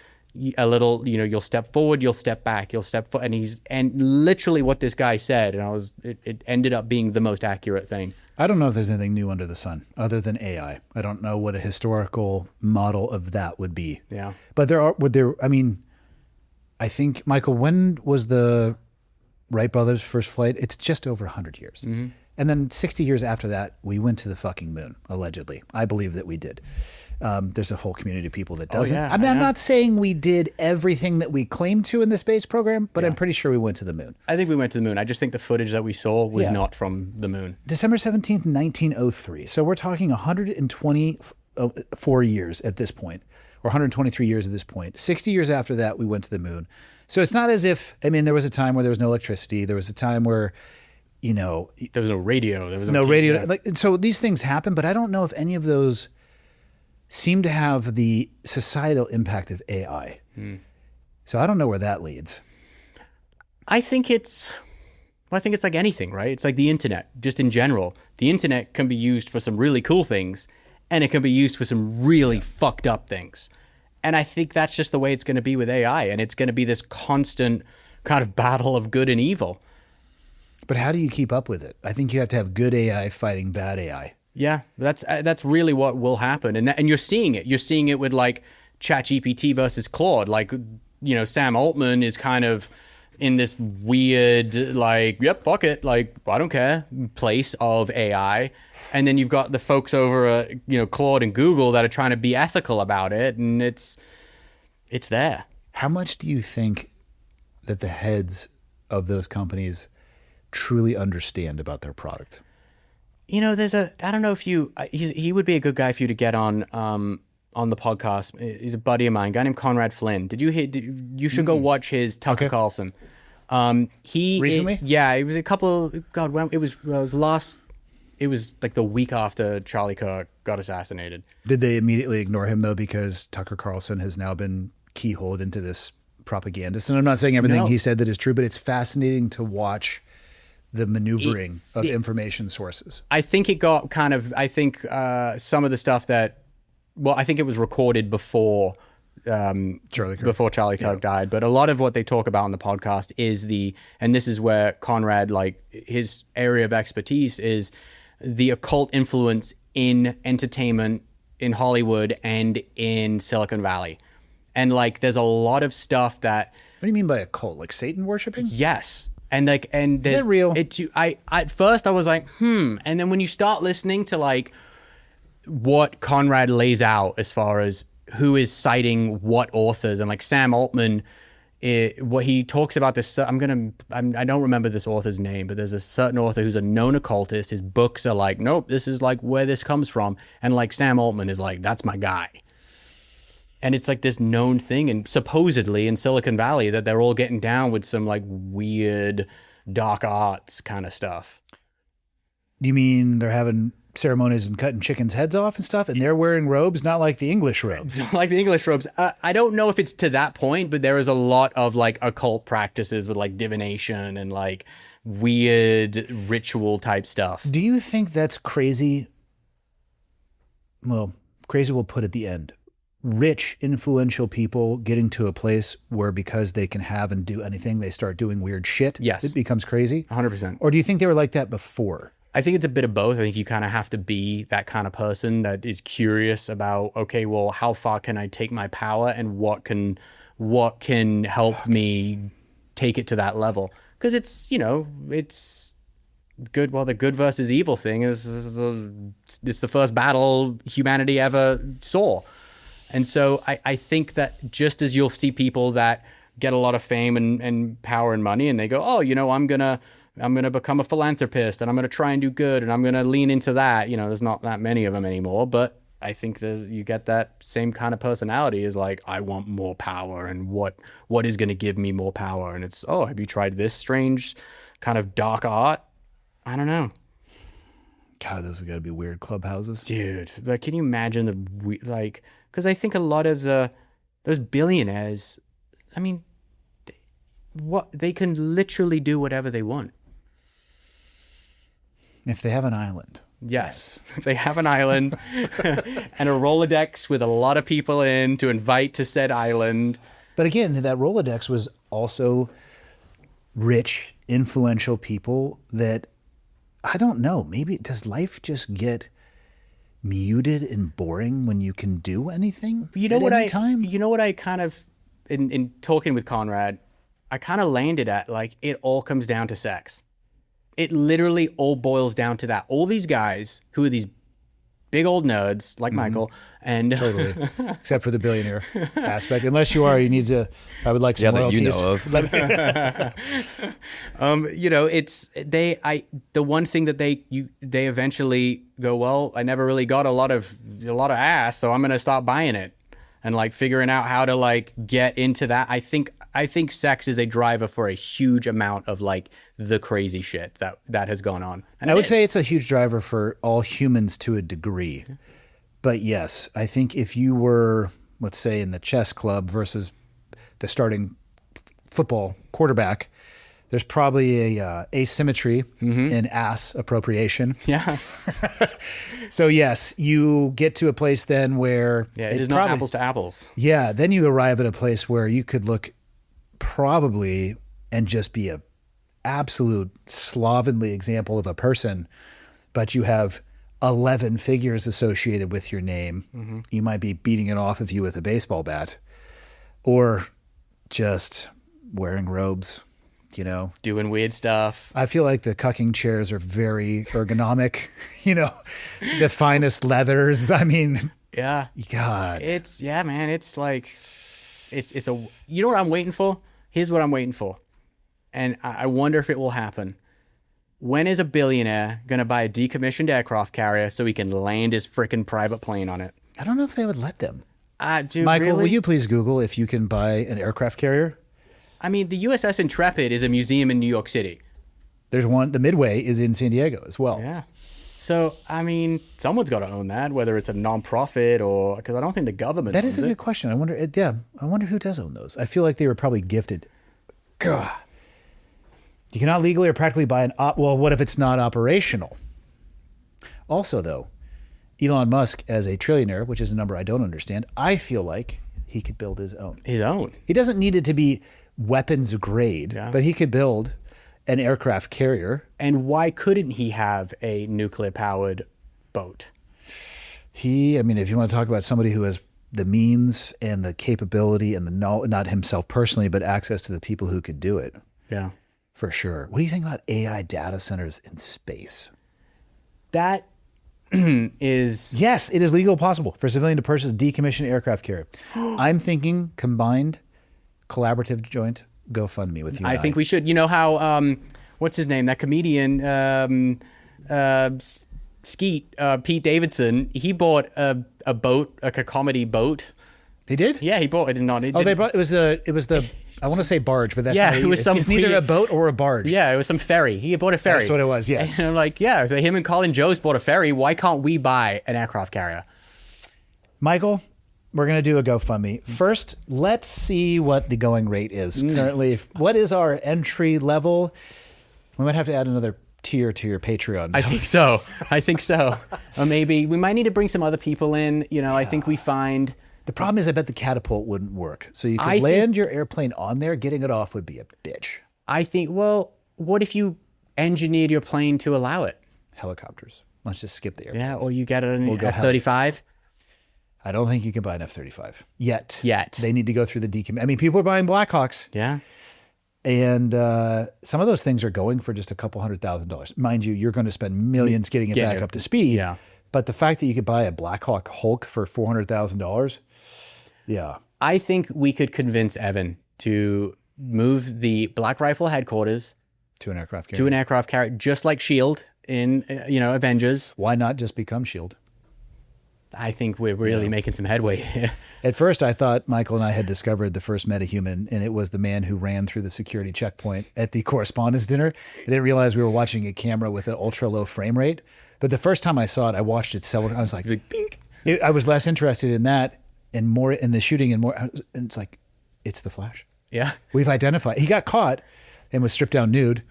a little, you'll step forward, you'll step back, you'll step forward, and literally what this guy said, and it ended up being the most accurate thing. I don't know if there's anything new under the sun other than AI. I don't know what a historical model of that would be. Yeah, but I think, Michael, when was the Wright brothers' first flight? It's just over 100 years. Mm-hmm. And then 60 years after that, we went to the fucking moon, allegedly. I believe that we did. There's a whole community of people that doesn't. Yeah, I'm not saying we did everything that we claimed to in the space program, but I'm pretty sure we went to the moon. I think we went to the moon. I just think the footage that we saw was not from the moon. December 17th, 1903. So we're talking 124 years at this point, or 123 years at this point. 60 years after that, we went to the moon. So it's not as if, there was a time where there was no electricity. There was a time where, there was no radio. There was no TV, radio. yeah. Like, so these things happen, but I don't know if any of those seem to have the societal impact of AI. So I don't know where that leads. I think it's like anything, right? It's like the internet, just in general. The internet can be used for some really cool things, and it can be used for some really fucked up things. And I think that's just the way it's going to be with AI, and it's going to be this constant kind of battle of good and evil. But how do you keep up with it? I think you have to have good AI fighting bad AI. Yeah, that's really what will happen, and you're seeing it. You're seeing it with like ChatGPT versus Claude. Like, Sam Altman is kind of in this weird, like, yep, fuck it, like, I don't care place of AI. And then you've got the folks over at, Claude and Google that are trying to be ethical about it, and it's there. How much do you think that the heads of those companies truly understand about their product? I don't know if he would be a good guy for you to get on the podcast. He's a buddy of mine, a guy named Conrad Flynn. You should go watch his Tucker Carlson. Recently? It was a couple, God, when it was like the week after Charlie Kirk got assassinated. Did they immediately ignore him though, because Tucker Carlson has now been keyholed into this propagandist? And I'm not saying everything he said that is true, but it's fascinating to watch the maneuvering of information sources. I think it got some of the stuff that, I think it was recorded before Charlie Kirk died, but a lot of what they talk about on the podcast is and this is where Conrad, like, his area of expertise is the occult influence in entertainment in Hollywood and in Silicon Valley. And like, there's a lot of stuff that. What do you mean by occult? Like Satan worshiping? Yes. And like, and is that real? At first I was like, and then when you start listening to like what Conrad lays out as far as who is citing what authors, and like Sam Altman, what he talks about this, I don't remember this author's name, but there's a certain author who's a known occultist. His books are like, nope, this is like where this comes from. And like Sam Altman is like, that's my guy. And it's like this known thing, and supposedly in Silicon Valley that they're all getting down with some like weird dark arts kind of stuff. You mean they're having ceremonies and cutting chickens' heads off and stuff, and they're wearing robes, not like the English robes? Like the English robes. I don't know if it's to that point, but there is a lot of like occult practices with like divination and like weird ritual type stuff. Do you think that's crazy? Well, crazy we'll put at the end. Rich, influential people getting to a place where because they can have and do anything, they start doing weird shit. Yes. It becomes crazy. 100%. Or do you think they were like that before? I think it's a bit of both. I think you kind of have to be that kind of person that is curious about, okay, well, how far can I take my power, and what can help me take it to that level? Because it's good. Well, the good versus evil thing it's the first battle humanity ever saw. And so I think that just as you'll see people that get a lot of fame and power and money, and they go, oh, I'm gonna become a philanthropist, and I'm gonna try and do good, and I'm gonna lean into that. There's not that many of them anymore, but I think you get that same kind of personality is like, I want more power, and what is going to give me more power? And it's, oh, have you tried this strange kind of dark art? I don't know. God, those have got to be weird clubhouses. Dude, like, can you imagine because I think a lot of those billionaires, I mean, they can literally do whatever they want. If they have an island. Yes. They have an island and a Rolodex with a lot of people in to invite to said island. But again, that Rolodex was also rich, influential people that, I don't know, maybe does life just get muted and boring when you can do anything You know at what any I time? You know what I kind of in talking with Conrad, I kind of landed at, like, it all comes down to sex. It literally all boils down to that. All these guys who are these big old nerds like Michael, and Totally. Except for the billionaire aspect. Unless you are, you need to, I would like some that you royalties. know of. you know, it's the one thing that they eventually go, well, I never really got a lot of ass, so I'm gonna stop buying it, and like figuring out how to like get into that. I think sex is a driver for a huge amount of like the crazy shit that has gone on. And I would say it's a huge driver for all humans to a degree. But yes, I think if you were, let's say, in the chess club versus the starting football quarterback, there's probably a asymmetry in ass appropriation. Yeah. So yes, you get to a place then where It is not apples to apples. Yeah, then you arrive at a place where you could look probably and just be a absolute slovenly example of a person, but you have 11 figures associated with your name. You might be beating it off of you with a baseball bat, or just wearing robes, you know, Doing weird stuff. I feel like the cucking chairs are very ergonomic, you know, the finest leathers. I mean, Yeah. God. Man, it's like, it's a, you know what I'm waiting for? Here's what I'm waiting for. And I wonder if it will happen. When is a billionaire going to buy a decommissioned aircraft carrier so he can land his frickin' private plane on it? I don't know if they would let them. Dude, Michael, really? will you please Google if you can buy an aircraft carrier? I mean, the USS Intrepid is a museum in New York City. There's one, the Midway is in San Diego as well. Yeah. So, I mean, someone's got to own that, whether it's a nonprofit or, because I don't think the government That is owns a it. good question. I wonder who does own those. I feel like they were probably gifted. God. You cannot legally or practically buy well, what if it's not operational? Also, though, Elon Musk as a trillionaire, which is a number I don't understand, I feel like he could build his own. His own. He doesn't need it to be weapons grade, but he could build an aircraft carrier. And why couldn't he have a nuclear-powered boat? If you want to talk about somebody who has the means and the capability and the knowledge, not himself personally, but access to the people who could do it, Yeah. for sure. What do you think about AI data centers in space? That is... Yes, it is legal possible for a civilian to purchase a decommissioned aircraft carrier. I'm thinking combined, collaborative, joint GoFundMe with you. I think we should. You know how, what's his name? That comedian, Skeet, Pete Davidson, he bought a boat, like a comedy boat. He did? Yeah, he bought it. They brought it was the I want to say barge, but that's Yeah, not, it was some it's neither weird- a boat or a barge. Yeah, it was some ferry. He bought a ferry. That's what it was, yes. And I'm like, yeah, so him and Colin Jost bought a ferry. Why can't we buy an aircraft carrier? Michael, we're going to do a GoFundMe. First, let's see what the going rate is currently. What is our entry level? We might have to add another tier to your Patreon. I think so. Or maybe we might need to bring some other people in. You know, I think we find... The problem is I bet the catapult wouldn't work. So you could land your airplane on there. Getting it off would be a bitch. I think, well, what if you engineered your plane to allow it? Helicopters. Let's just skip the airplanes. Yeah, or you get an go F-35. I don't think you can buy an F-35 yet. Yet. They need to go through the decom. I mean, people are buying Blackhawks. Yeah. And some of those things are going for just a couple $100,000. Mind you, you're going to spend millions getting it back up to speed. Yeah. But the fact that you could buy a Blackhawk Hulk for $400,000, yeah. I think we could convince Evan to move the Black Rifle headquarters To an aircraft carrier. to an aircraft carrier, just like S.H.I.E.L.D. in, Avengers. Why not just become S.H.I.E.L.D.? I think we're really making some headway here. At first, I thought Michael and I had discovered the first metahuman, and it was the man who ran through the security checkpoint at the correspondence dinner. I didn't realize we were watching a camera with an ultra low frame rate. But the first time I saw it, I watched it several times. I was like, pink. I was less interested in that and more in the shooting and more. And it's like, it's the Flash. Yeah. We've identified. He got caught and was stripped down nude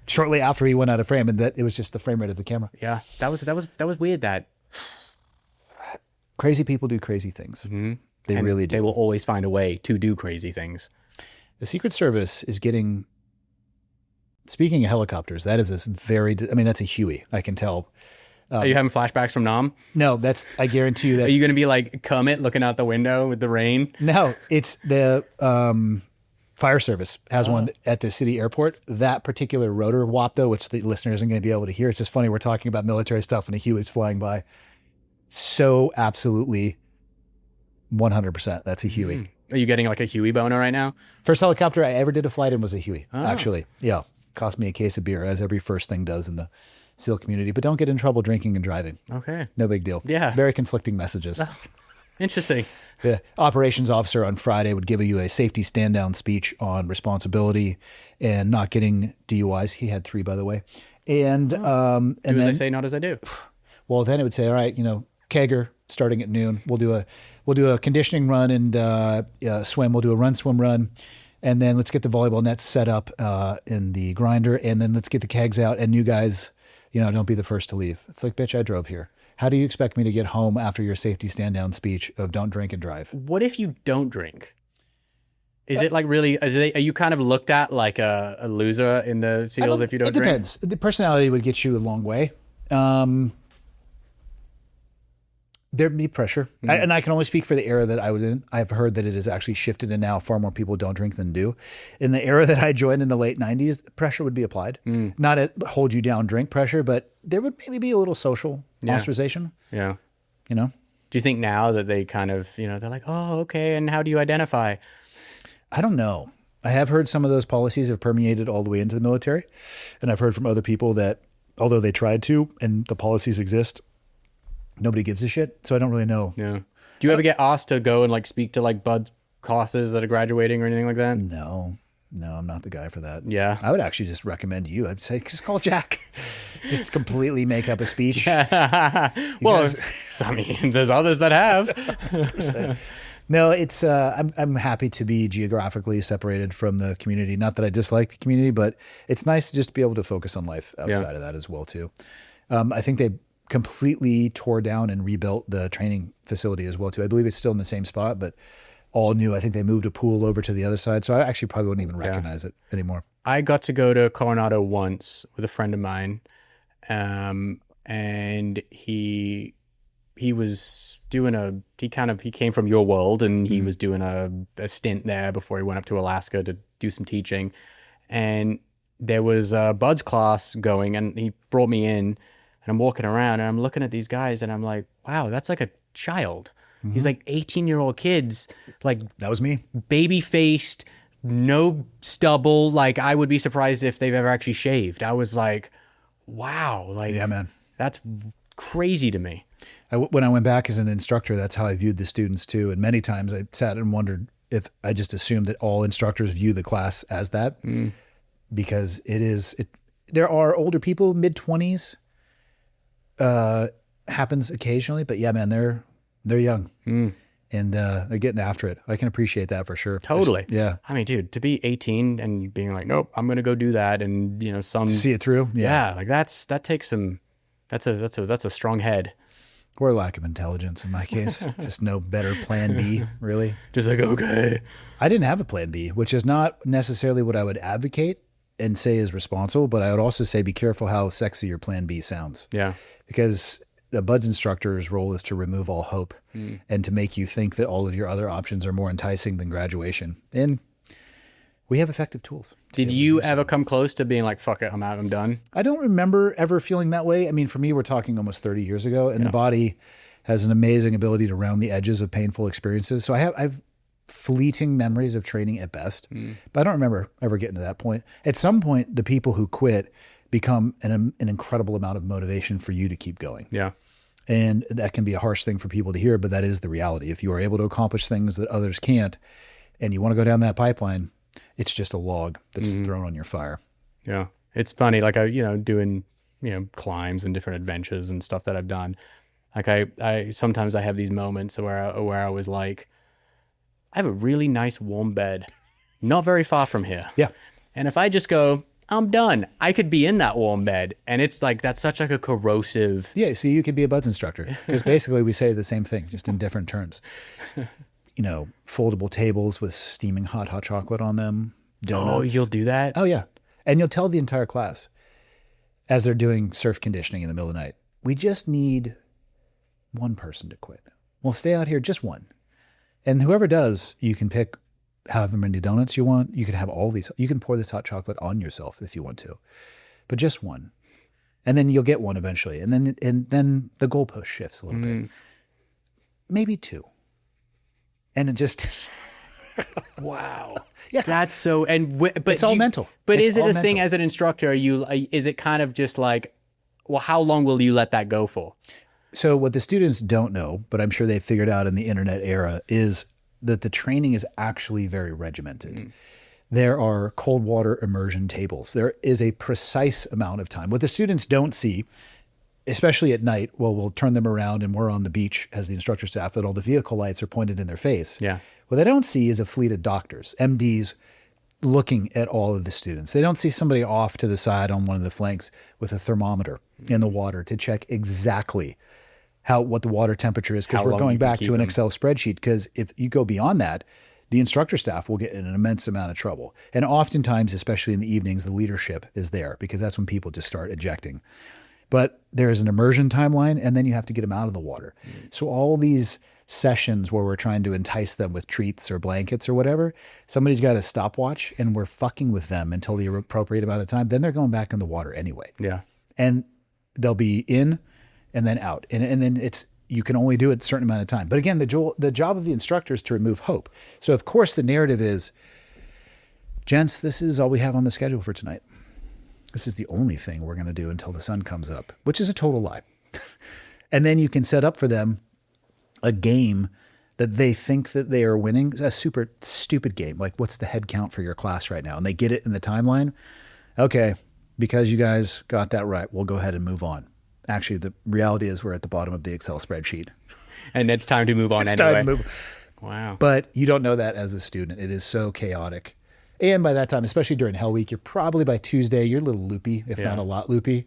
shortly after he went out of frame, and that it was just the frame rate of the camera. Yeah. That was weird. That crazy people do crazy things. Mm-hmm. They really do. They will always find a way to do crazy things. The Secret Service is getting. Speaking of helicopters, that is that's a Huey. I can tell. Are you having flashbacks from Nam? No, I guarantee you Are that's. you going to be like Kermit looking out the window with the rain? No, it's the fire service has one at the city airport. That particular rotor wop, though, which the listener isn't going to be able to hear. It's just funny. We're talking about military stuff and a Huey's flying by. So absolutely 100%. That's a Huey. Are you getting like a Huey boner right now? First helicopter I ever did a flight in was a Huey, actually. Yeah. Cost me a case of beer, as every first thing does in the SEAL community. But don't get in trouble drinking and driving. Okay. No big deal. Yeah. Very conflicting messages. Interesting. The operations officer on Friday would give you a safety stand-down speech on responsibility and not getting DUIs. He had 3, by the way. And do as I say, not as I do. Well, then it would say, all right, kegger starting at noon. We'll do a conditioning run and swim. We'll do a run, swim, run. And then let's get the volleyball nets set up in the grinder. And then let's get the kegs out. And you guys, don't be the first to leave. It's like, bitch, I drove here. How do you expect me to get home after your safety stand-down speech of don't drink and drive? What if you don't drink? Is it like really, are you kind of looked at like a loser in the SEALs if you don't drink? It depends. The personality would get you a long way. There'd be pressure. And I can only speak for the era that I was in. I've heard that it has actually shifted and now far more people don't drink than do. In the era that I joined in the late 90s, pressure would be applied. Not a hold you down drink pressure, but there would maybe be a little social ostracization. Yeah. Do you think now that they kind of, they're like, oh, okay, and how do you identify? I don't know. I have heard some of those policies have permeated all the way into the military. And I've heard from other people that although they tried to and the policies exist, nobody gives a shit. So I don't really know. Yeah. Do you ever get asked to go and like speak to like buds classes that are graduating or anything like that? No, I'm not the guy for that. Yeah. I would actually just recommend you. I'd say, just call Jack. Just completely make up a speech. Well, I mean, there's others that have. No, it's, I'm happy to be geographically separated from the community. Not that I dislike the community, but it's nice to just be able to focus on life outside of that as well too. I think they completely tore down and rebuilt the training facility as well too. I believe it's still in the same spot, but all new. I think they moved a pool over to the other side. So I actually probably wouldn't even recognize it anymore. I got to go to Coronado once with a friend of mine. And he was doing he came from your world and he was doing a stint there before he went up to Alaska to do some teaching. And there was a buds class going and he brought me in. And I'm walking around and I'm looking at these guys and I'm like, wow, that's like a child. He's like 18-year-old kids, like that was me. Baby-faced, no stubble. Like I would be surprised if they've ever actually shaved. I was like, wow. Like, yeah, man, that's crazy to me. When I went back as an instructor, that's how I viewed the students too. And many times I sat and wondered if I just assumed that all instructors view the class as that because there are older people, mid-20s, happens occasionally, but yeah, man, they're young and they're getting after it. I can appreciate that for sure. Totally. Yeah. I mean, dude, to be 18 and being like, nope, I'm going to go do that. And see it through. Yeah. Like that takes some, that's a strong head. Or lack of intelligence in my case. Just no better plan B, really. Just like, okay. I didn't have a plan B, which is not necessarily what I would advocate and say is responsible, but I would also say be careful how sexy your plan B sounds. Yeah. Because the buds instructor's role is to remove all hope and to make you think that all of your other options are more enticing than graduation. And we have effective tools. Did you ever come close to being like, fuck it, I'm out, I'm done? I don't remember ever feeling that way. I mean, for me, we're talking almost 30 years ago, and the body has an amazing ability to round the edges of painful experiences. So I've fleeting memories of training at best, but I don't remember ever getting to that point. At some point, the people who quit become an incredible amount of motivation for you to keep going. Yeah. And that can be a harsh thing for people to hear, but that is the reality. If you are able to accomplish things that others can't, and you want to go down that pipeline, it's just a log that's thrown on your fire. Yeah. It's funny, like doing, climbs and different adventures and stuff that I've done. Like I sometimes I have these moments where I was like, I have a really nice warm bed, not very far from here. Yeah. And if I just go, I'm done, I could be in that warm bed. And it's like, that's such like a corrosive. Yeah. See, you could be a buds instructor because basically we say the same thing, just in different terms. Foldable tables with steaming hot chocolate on them. Donuts. Oh, you'll do that? Oh, yeah. And you'll tell the entire class as they're doing surf conditioning in the middle of the night, we just need one person to quit. We'll stay out here, just one. And whoever does, you can pick however many donuts you want. You can have all these. You can pour this hot chocolate on yourself if you want to, but just one. And then you'll get one eventually. And then the goalpost shifts a little bit. Maybe two. And it just... Wow. Yeah. That's so, but it's all mental. But It's is it all a thing mental. as an instructor? Is it kind of just like, well, how long will you let that go for? So what the students don't know, but I'm sure they figured out in the internet era, is that the training is actually very regimented. There are cold water immersion tables. There is a precise amount of time. What the students don't see, especially at night, we'll turn them around and we're on the beach as the instructor staff, that all the vehicle lights are pointed in their face. Yeah. What they don't see is a fleet of doctors, MDs, looking at all of the students. They don't see somebody off to the side on one of the flanks with a thermometer in the water to check exactly what the water temperature is, because How we're long going you can back keep to an them. Excel spreadsheet, because if you go beyond that, the instructor staff will get in an immense amount of trouble. And oftentimes, especially in the evenings, the leadership is there because that's when people just start ejecting. But there's an immersion timeline, and then you have to get them out of the water. So all these sessions where we're trying to entice them with treats or blankets or whatever, somebody's got a stopwatch and we're fucking with them until the appropriate amount of time. Then they're going back in the water anyway. Yeah. And they'll be in and then out. And then you can only do it a certain amount of time. But again, the job of the instructor is to remove hope. So of course the narrative is, gents, this is all we have on the schedule for tonight. This is the only thing we're going to do until the sun comes up, which is a total lie. And then you can set up for them a game that they think that they are winning, a super stupid game. Like, what's the head count for your class right now? And they get it in the timeline. Okay, because you guys got that right, we'll go ahead and move on. Actually, the reality is we're at the bottom of the Excel spreadsheet. And it's time to move on It's anyway. time to move. Wow. But you don't know that as a student. It is so chaotic. And by that time, especially during Hell Week, you're probably by Tuesday, you're a little loopy, if not a lot loopy.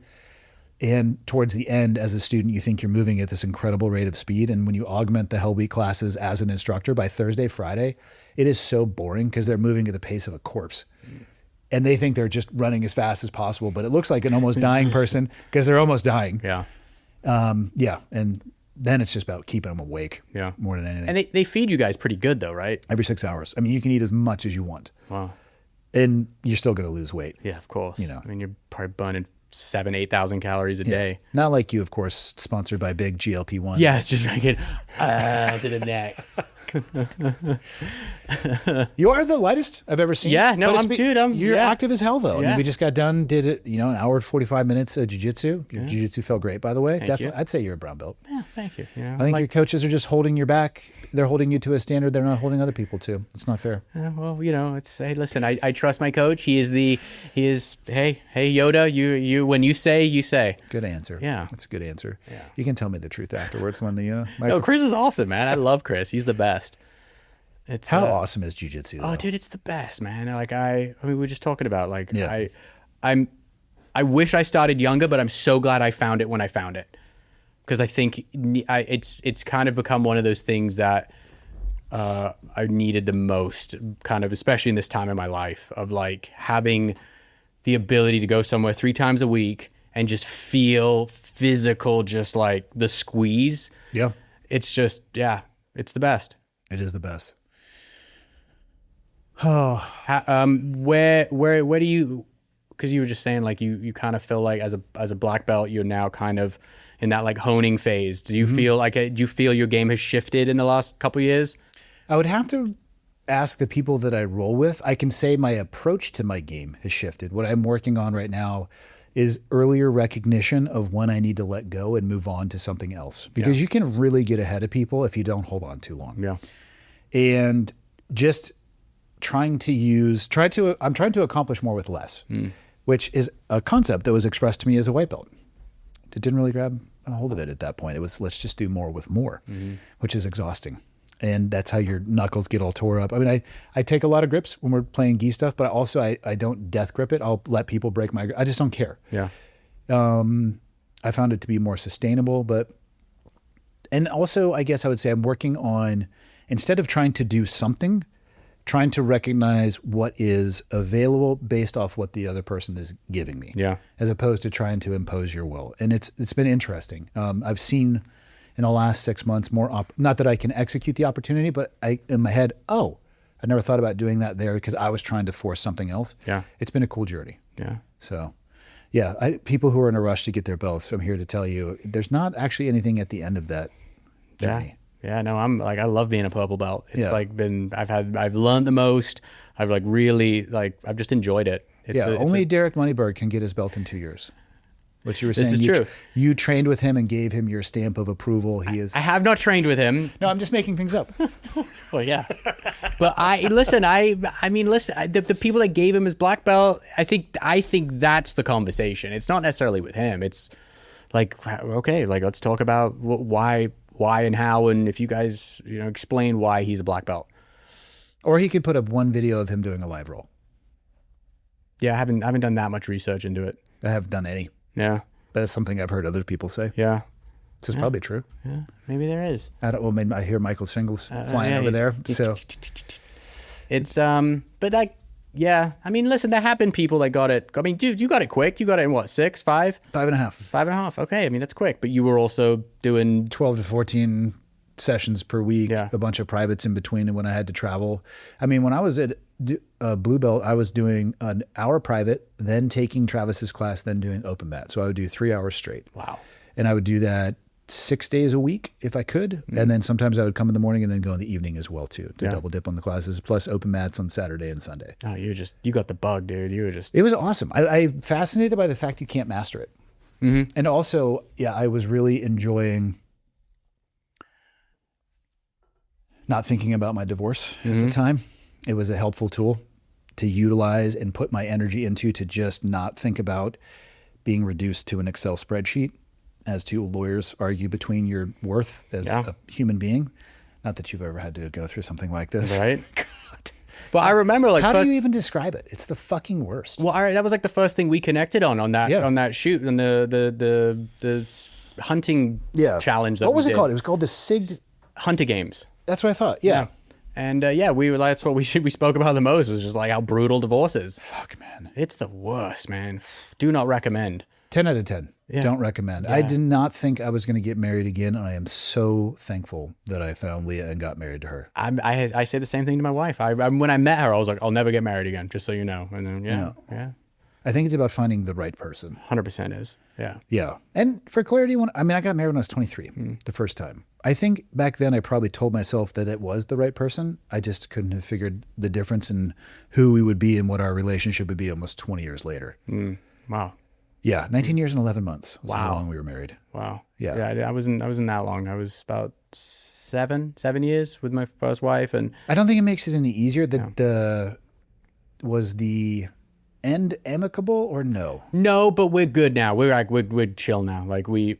And towards the end, as a student, you think you're moving at this incredible rate of speed. And when you augment the Hell Week classes as an instructor by Thursday, Friday, it is so boring because they're moving at the pace of a corpse. And they think they're just running as fast as possible, but it looks like an almost dying person because they're almost dying. Yeah. Yeah. And then it's just about keeping them awake more than anything. And they feed you guys pretty good though, right? Every 6 hours. I mean, you can eat as much as you want. Wow. And you're still going to lose weight. Yeah, of course. You know. I mean, you're probably burning 8,000 calories a day. Not like you, of course, sponsored by big GLP-1. Yeah, it's just like it to the neck. You are the lightest I've ever seen. Yeah, no, But you're yeah. active as hell, though. I Yeah. mean, we just got done, did it, an hour and 45 minutes of jiu-jitsu. Your jiu-jitsu felt great, by the way. Thank you. I'd say you're a brown belt. Yeah, thank you. I think your coaches are just holding your back. They're holding you to a standard they're not holding other people to. It's not fair. Well, it's hey, listen, I trust my coach. He is hey Yoda, you when you say, you say. Good answer. Yeah. That's a good answer. Yeah. You can tell me the truth afterwards when the No, Chris is awesome, man. I love Chris. He's the best. It's How awesome is jiu-jitsu, though? Oh, dude, it's the best, man. Like I mean, we were just talking about Yeah. I wish I started younger, but I'm so glad I found it when I found it, because I think it's kind of become one of those things that I needed the most, kind of, especially in this time in my life, of like having the ability to go somewhere 3 times a week and just feel physical, just like the squeeze. Yeah. It's just, it's the best. It is the best. Where do you, because you were just saying like you kind of feel like as a black belt you're now kind of in that like honing phase. Do you feel like do you feel your game has shifted in the last couple of years? I would have to ask the people that I roll with. I can say my approach to my game has shifted. What I'm working on right now is earlier recognition of when I need to let go and move on to something else. Because you can really get ahead of people if you don't hold on too long. Yeah. And just I'm trying to accomplish more with less, which is a concept that was expressed to me as a white belt. It didn't really grab a hold of it at that point. It was, let's just do more with more, which is exhausting. And that's how your knuckles get all tore up. I mean, I take a lot of grips when we're playing gi stuff, but also I don't death grip it. I'll let people break my grip. I just don't care. Yeah. I found it to be more sustainable, and also I guess I would say I'm working on, instead of trying to do something, trying to recognize what is available based off what the other person is giving me. Yeah. As opposed to trying to impose your will. And it's been interesting. I've seen in the last 6 months more, not that I can execute the opportunity, but in my head, I never thought about doing that there because I was trying to force something else. Yeah. It's been a cool journey. Yeah. So, yeah, people who are in a rush to get their belts, I'm here to tell you, there's not actually anything at the end of that journey. Yeah, no, I'm like, I love being a purple belt. It's Yeah. like I've learned the most. I've like really, like, I've just enjoyed it. Only Derek Moneybird can get his belt in 2 years. What you were saying. This is true. You trained with him and gave him your stamp of approval. He is. I have not trained with him. No, I'm just making things up. Well, yeah. But the people that gave him his black belt, I think that's the conversation. It's not necessarily with him. It's like, okay, like, let's talk about why and how, and if you guys, explain why he's a black belt. Or he could put up one video of him doing a live roll. Yeah, I haven't done that much research into it. I haven't done any. Yeah. But it's something I've heard other people say. Yeah. So it's probably true. Yeah, maybe there is. Maybe I hear Michael's fingers flying over there. So it's but like, yeah. I mean, listen, there have been people that got it. I mean, dude, you got it quick. You got it in what, 6, 5? 5.5. 5.5. Okay, I mean that's quick. But you were also doing 12 to 14 sessions per week. Yeah. A bunch of privates in between, and when I had to travel. I mean, when I was at Blue Belt, I was doing an hour private, then taking Travis's class, then doing open mat. So I would do 3 hours straight. Wow. And I would do that 6 days a week if I could. And then sometimes I would come in the morning and then go in the evening as well too, to double dip on the classes, plus open mats on Saturday and Sunday. Oh, you got the bug, dude. It was awesome. I'm fascinated by the fact you can't master it. Mm-hmm. And also, I was really enjoying not thinking about my divorce at the time. It was a helpful tool to utilize and put my energy into, to just not think about being reduced to an Excel spreadsheet as two lawyers argue between your worth as a human being. Not that you've ever had to go through something like this. Right? God. Well, I remember how do you even describe it? It's the fucking worst. Well, that was like the first thing we connected on that shoot, on the hunting challenge that what was we it did. called? It was called the SIG Hunter Games. That's what I thought. Yeah. And that's what we spoke about the most, was just like how brutal divorce is. Fuck, man. It's the worst, man. Do not recommend. 10 out of 10. Yeah. Don't recommend. Yeah. I did not think I was going to get married again, and I am so thankful that I found Leah and got married to her. I say the same thing to my wife. When I met her, I was like, I'll never get married again, just so you know. And then, yeah. I think it's about finding the right person. 100% is. Yeah. Yeah. And for clarity, I got married when I was 23, the first time. I think back then I probably told myself that it was the right person. I just couldn't have figured the difference in who we would be and what our relationship would be almost 20 years later. Wow. Yeah. 19 years and 11 months was how long we were married. Wow. Yeah. Yeah. I wasn't that long. I was about 7 years with my first wife. And I don't think it makes it any easier that was the end amicable or no? No, but we're good now. We're chill now. Like we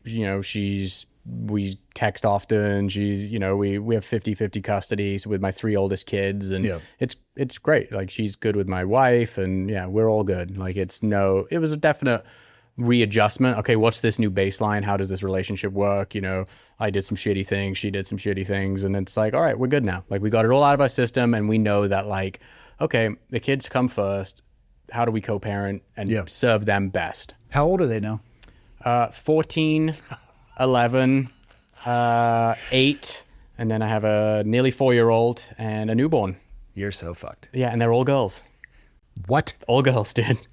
text often. She's, we have 50-50 custody with my 3 oldest kids, and it's great. Like she's good with my wife, and we're all good. Like it was a definite readjustment. Okay, what's this new baseline? How does this relationship work? I did some shitty things. She did some shitty things, and it's like, all right, we're good now. Like we got it all out of our system, and we know that like, okay, the kids come first. How do we co-parent and serve them best? How old are they now? 14, 11, 8, and then I have a nearly 4-year-old and a newborn. You're so fucked. Yeah, and they're all girls. What? All girls, dude.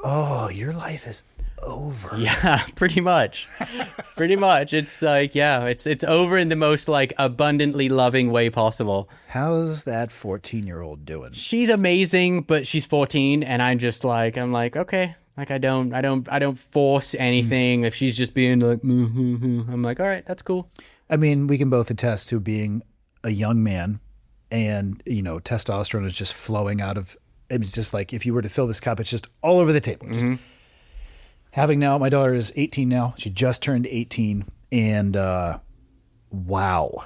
Oh, your life is... over. Yeah, pretty much. Pretty much. It's like, yeah, it's over in the most like abundantly loving way possible. How's that 14-year-old doing? She's amazing, but she's 14 and I'm like, okay. Like I don't force anything. If she's just being like, I'm like, all right, that's cool. I mean, we can both attest to being a young man and, you know, testosterone is just flowing out of, it's just like if you were to fill this cup, it's just all over the table. Just having now, my daughter is 18 now. She just turned 18. And wow,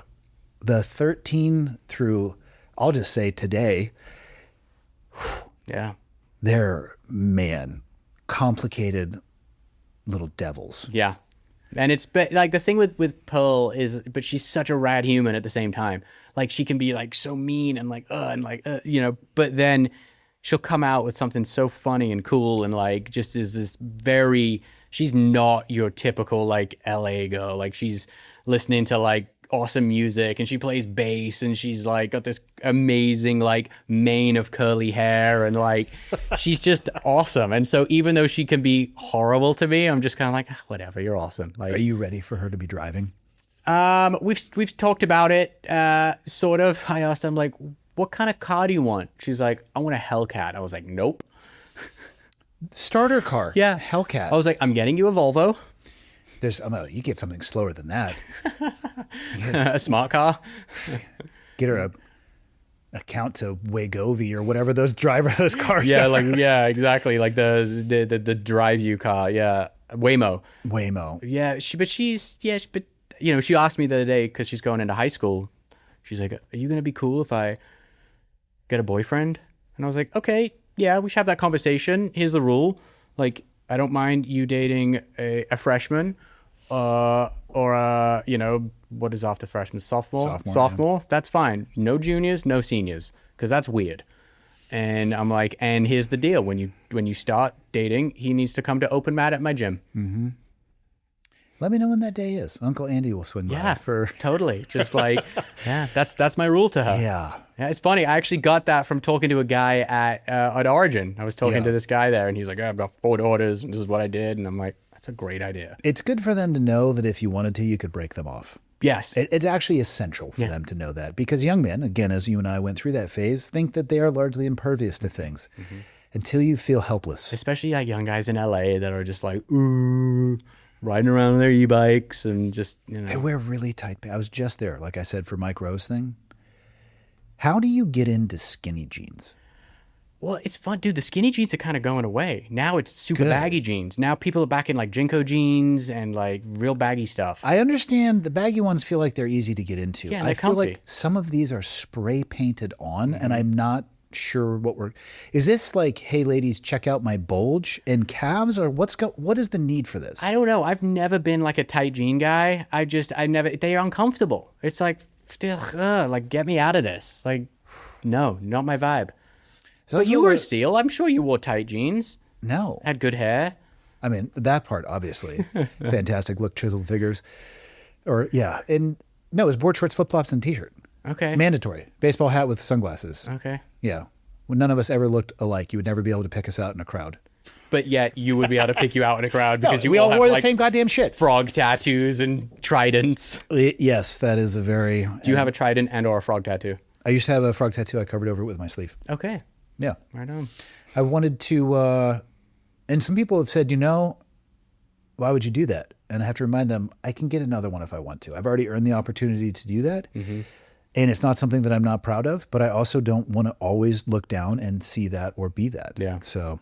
the 13 through, I'll just say today, Yeah. they're, man, complicated little devils. Yeah. And it's like the thing with Pearl is, but she's such a rad human at the same time. Like she can be like so mean and like, you know, but then she'll come out with something so funny and cool and like just is this she's not your typical like LA girl. Like she's listening to like awesome music and she plays bass and she's like got this amazing like mane of curly hair and like she's just awesome. And so even though she can be horrible to me, I'm just kind of like, whatever, you're awesome. Like, Are you ready for her to be driving? we've talked about it, sort of. I asked, I'm like, what kind of car do you want? She's like, I want a Hellcat. I was like, nope. Starter car. Yeah. Hellcat. I was like, I'm getting you a Volvo. You get something slower than that. A smart car. Get her a account to Wagovy or whatever those cars Yeah, are. like, yeah, exactly. Like the drive you car. Yeah. Waymo. Waymo. Yeah. But you know, she asked me the other day because she's going into high school. She's like, are you going to be cool if I get a boyfriend? And I was like, okay, yeah, we should have that conversation. Here's the rule. Like, I don't mind you dating a freshman or you know, what is after freshman? Sophomore. Yeah. That's fine. No juniors, no seniors, because that's weird. And I'm like, and here's the deal. When you start dating, he needs to come to open mat at my gym. Mm-hmm. Let me know when that day is. Uncle Andy will swing by. Yeah, totally. Just like, yeah, that's my rule to her. Yeah. Yeah, it's funny. I actually got that from talking to a guy at Origin. I was talking to this guy there, and he's like, I've got 4 daughters, and this is what I did. And I'm like, that's a great idea. It's good for them to know that if you wanted to, you could break them off. Yes. It's actually essential for them to know that because young men, again, as you and I went through that phase, think that they are largely impervious to things until you feel helpless. Especially like young guys in LA that are just like, ooh, riding around on their e-bikes and just, you know. They wear really tight pants. I was just there, like I said, for Mike Rowe's thing. How do you get into skinny jeans? Well, it's fun, dude. The skinny jeans are kind of going away. Now it's super baggy jeans. Now people are back in like Jinko jeans and like real baggy stuff. I understand the baggy ones feel like they're easy to get into. Yeah, and I they're feel comfy. like some of these are spray painted on, and I'm not sure what we're. Is this like, hey, ladies, check out my bulge and calves, or what is the need for this? I don't know. I've never been like a tight jean guy. They're uncomfortable. It's like, like get me out of this. Like, no, not my vibe. So But you were a SEAL. I'm sure you wore tight jeans. No. Had good hair. I mean, that part, obviously. Fantastic look, chiseled figures. Or, yeah. And no, it was board shorts, flip-flops, and t-shirt. Okay. Mandatory. Baseball hat with sunglasses. Okay. Yeah. When none of us ever looked alike, you would never be able to pick us out in a crowd. But yet you would be able to pick you out in a crowd because we all have, wore the like, same goddamn shit. frog tattoos and tridents. Yes, that is a very... Do you have a trident and or a frog tattoo? I used to have a frog tattoo. I covered over it with my sleeve. Okay. Yeah. Right on. I wanted to, and some people have said, why would you do that? And I have to remind them, I can get another one if I want to. I've already earned the opportunity to do that. Mm-hmm. And it's not something that I'm not proud of, but I also don't want to always look down and see that or be that. Yeah. So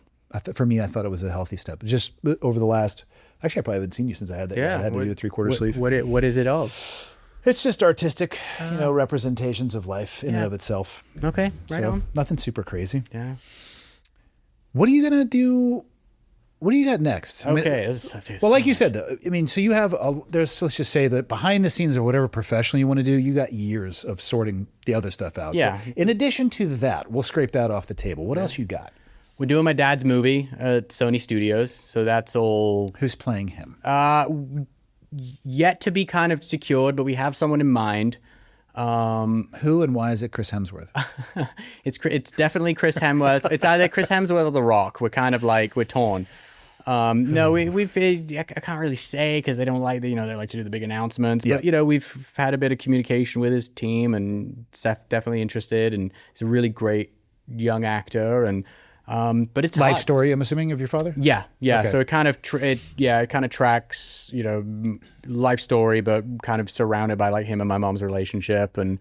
for me, I thought it was a healthy step. Just over the last, actually, I probably haven't seen you since I had that. Yeah. I had to do a 3/4 sleeve. What is it of? It's just artistic, representations of life in and of itself. Okay. Right So on. nothing super crazy. Yeah. What are you going to do? What do you got next? Okay. Well, like you said, though, I mean, so you have, let's just say that behind the scenes or whatever professional you want to do, you got years of sorting the other stuff out. Yeah. So in addition to that, we'll scrape that off the table. What else you got? We're doing my dad's movie at Sony Studios. So that's all Who's playing him? yet to be kind of secured, but we have someone in mind. Who and why is it Chris Hemsworth? It's definitely Chris Hemsworth. It's either Chris Hemsworth or The Rock. We're kind of like, we're torn. No, I can't really say because they don't like, they like to do the big announcements. But, we've had a bit of communication with his team and definitely interested. And he's a really great young actor. And, but it's Life hard. story, I'm assuming, of your father? Yeah. Okay. So it kind of, it kind of tracks, life story, but kind of surrounded by like him and my mom's relationship. And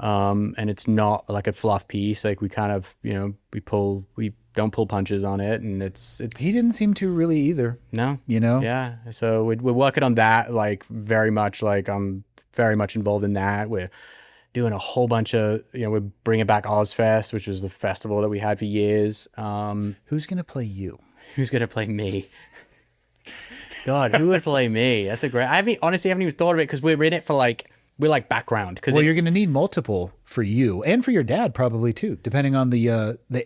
it's not like a fluff piece. Like we kind of, we don't pull punches on it, and it's. He didn't seem to really either. No. Yeah. So we're working on that, like very much. Like I'm very much involved in that. We're doing a whole bunch of, we're bringing back Ozfest, which was the festival that we had for years. Who's gonna play you? Who's gonna play me? God, who would play me? That's a great. Honestly haven't even thought of it because we're in it for like. We're like background. Well, you're going to need multiple for you and for your dad probably too, depending on the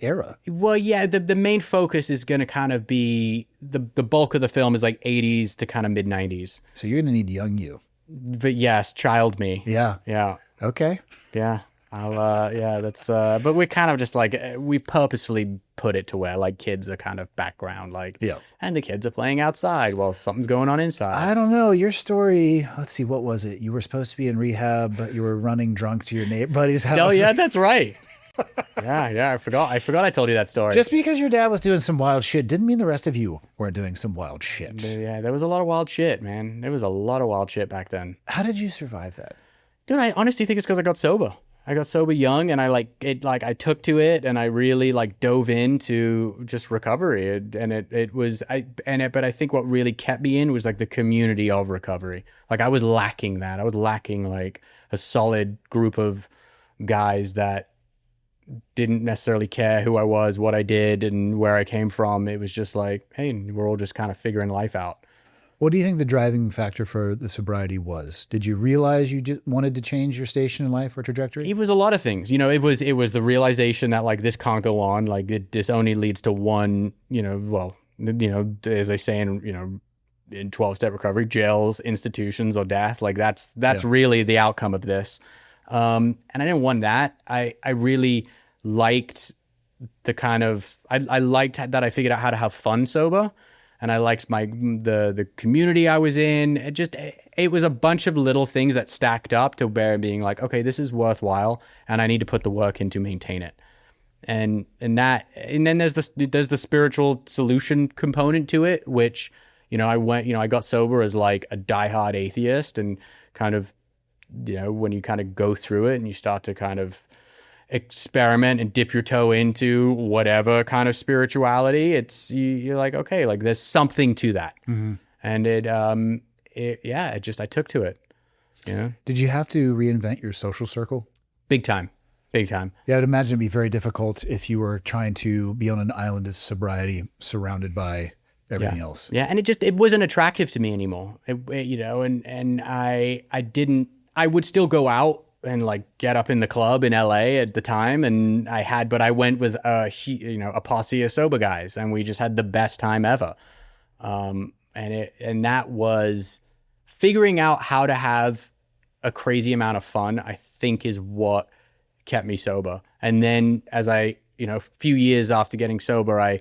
era. Well, yeah, the main focus is going to kind of be the bulk of the film is like 80s to kind of mid 90s. So you're going to need young you. But yes, child me. Yeah. Yeah. Okay. Yeah. That's but we're kind of just like we purposefully put it to where like kids are kind of background, like and the kids are playing outside while something's going on inside. I don't know your story. Let's see, what was it? You were supposed to be in rehab, but you were running drunk to your buddy's house. Oh yeah, that's right. I forgot I told you that story. Just because your dad was doing some wild shit didn't mean the rest of you weren't doing some wild shit. Yeah, there was a lot of wild shit, man. There was a lot of wild shit back then. How did you survive that? Dude, I honestly think it's because I got sober. I got sober young, and I took to it, and I really like dove into just recovery, but I think what really kept me in was like the community of recovery. Like I was lacking that. I was lacking like a solid group of guys that didn't necessarily care who I was, what I did, and where I came from. It was just like, hey, we're all just kind of figuring life out. What do you think the driving factor for the sobriety was? Did you realize you just wanted to change your station in life or trajectory? It was a lot of things. It was the realization that like this can't go on. Like this only leads to one, as they say in 12-step recovery, jails, institutions, or death. Like that's really the outcome of this. And I didn't want that. I really liked the kind of, I liked that I figured out how to have fun sober. And I liked the community I was in. It was a bunch of little things that stacked up to bear being like, okay, this is worthwhile, and I need to put the work in to maintain it. And then there's the spiritual solution component to it, which I got sober as like a diehard atheist, and kind of when you kind of go through it and you start to kind of experiment and dip your toe into whatever kind of spirituality, you're like, okay, like there's something to that. Mm-hmm. And I took to it. Did you have to reinvent your social circle? Big time. Yeah, I'd imagine it'd be very difficult if you were trying to be on an island of sobriety surrounded by everything else. Yeah, and it wasn't attractive to me anymore. And I would still go out and like get up in the club in LA at the time. But I went with a posse of sober guys, and we just had the best time ever. And that was figuring out how to have a crazy amount of fun, I think, is what kept me sober. And then as a few years after getting sober, I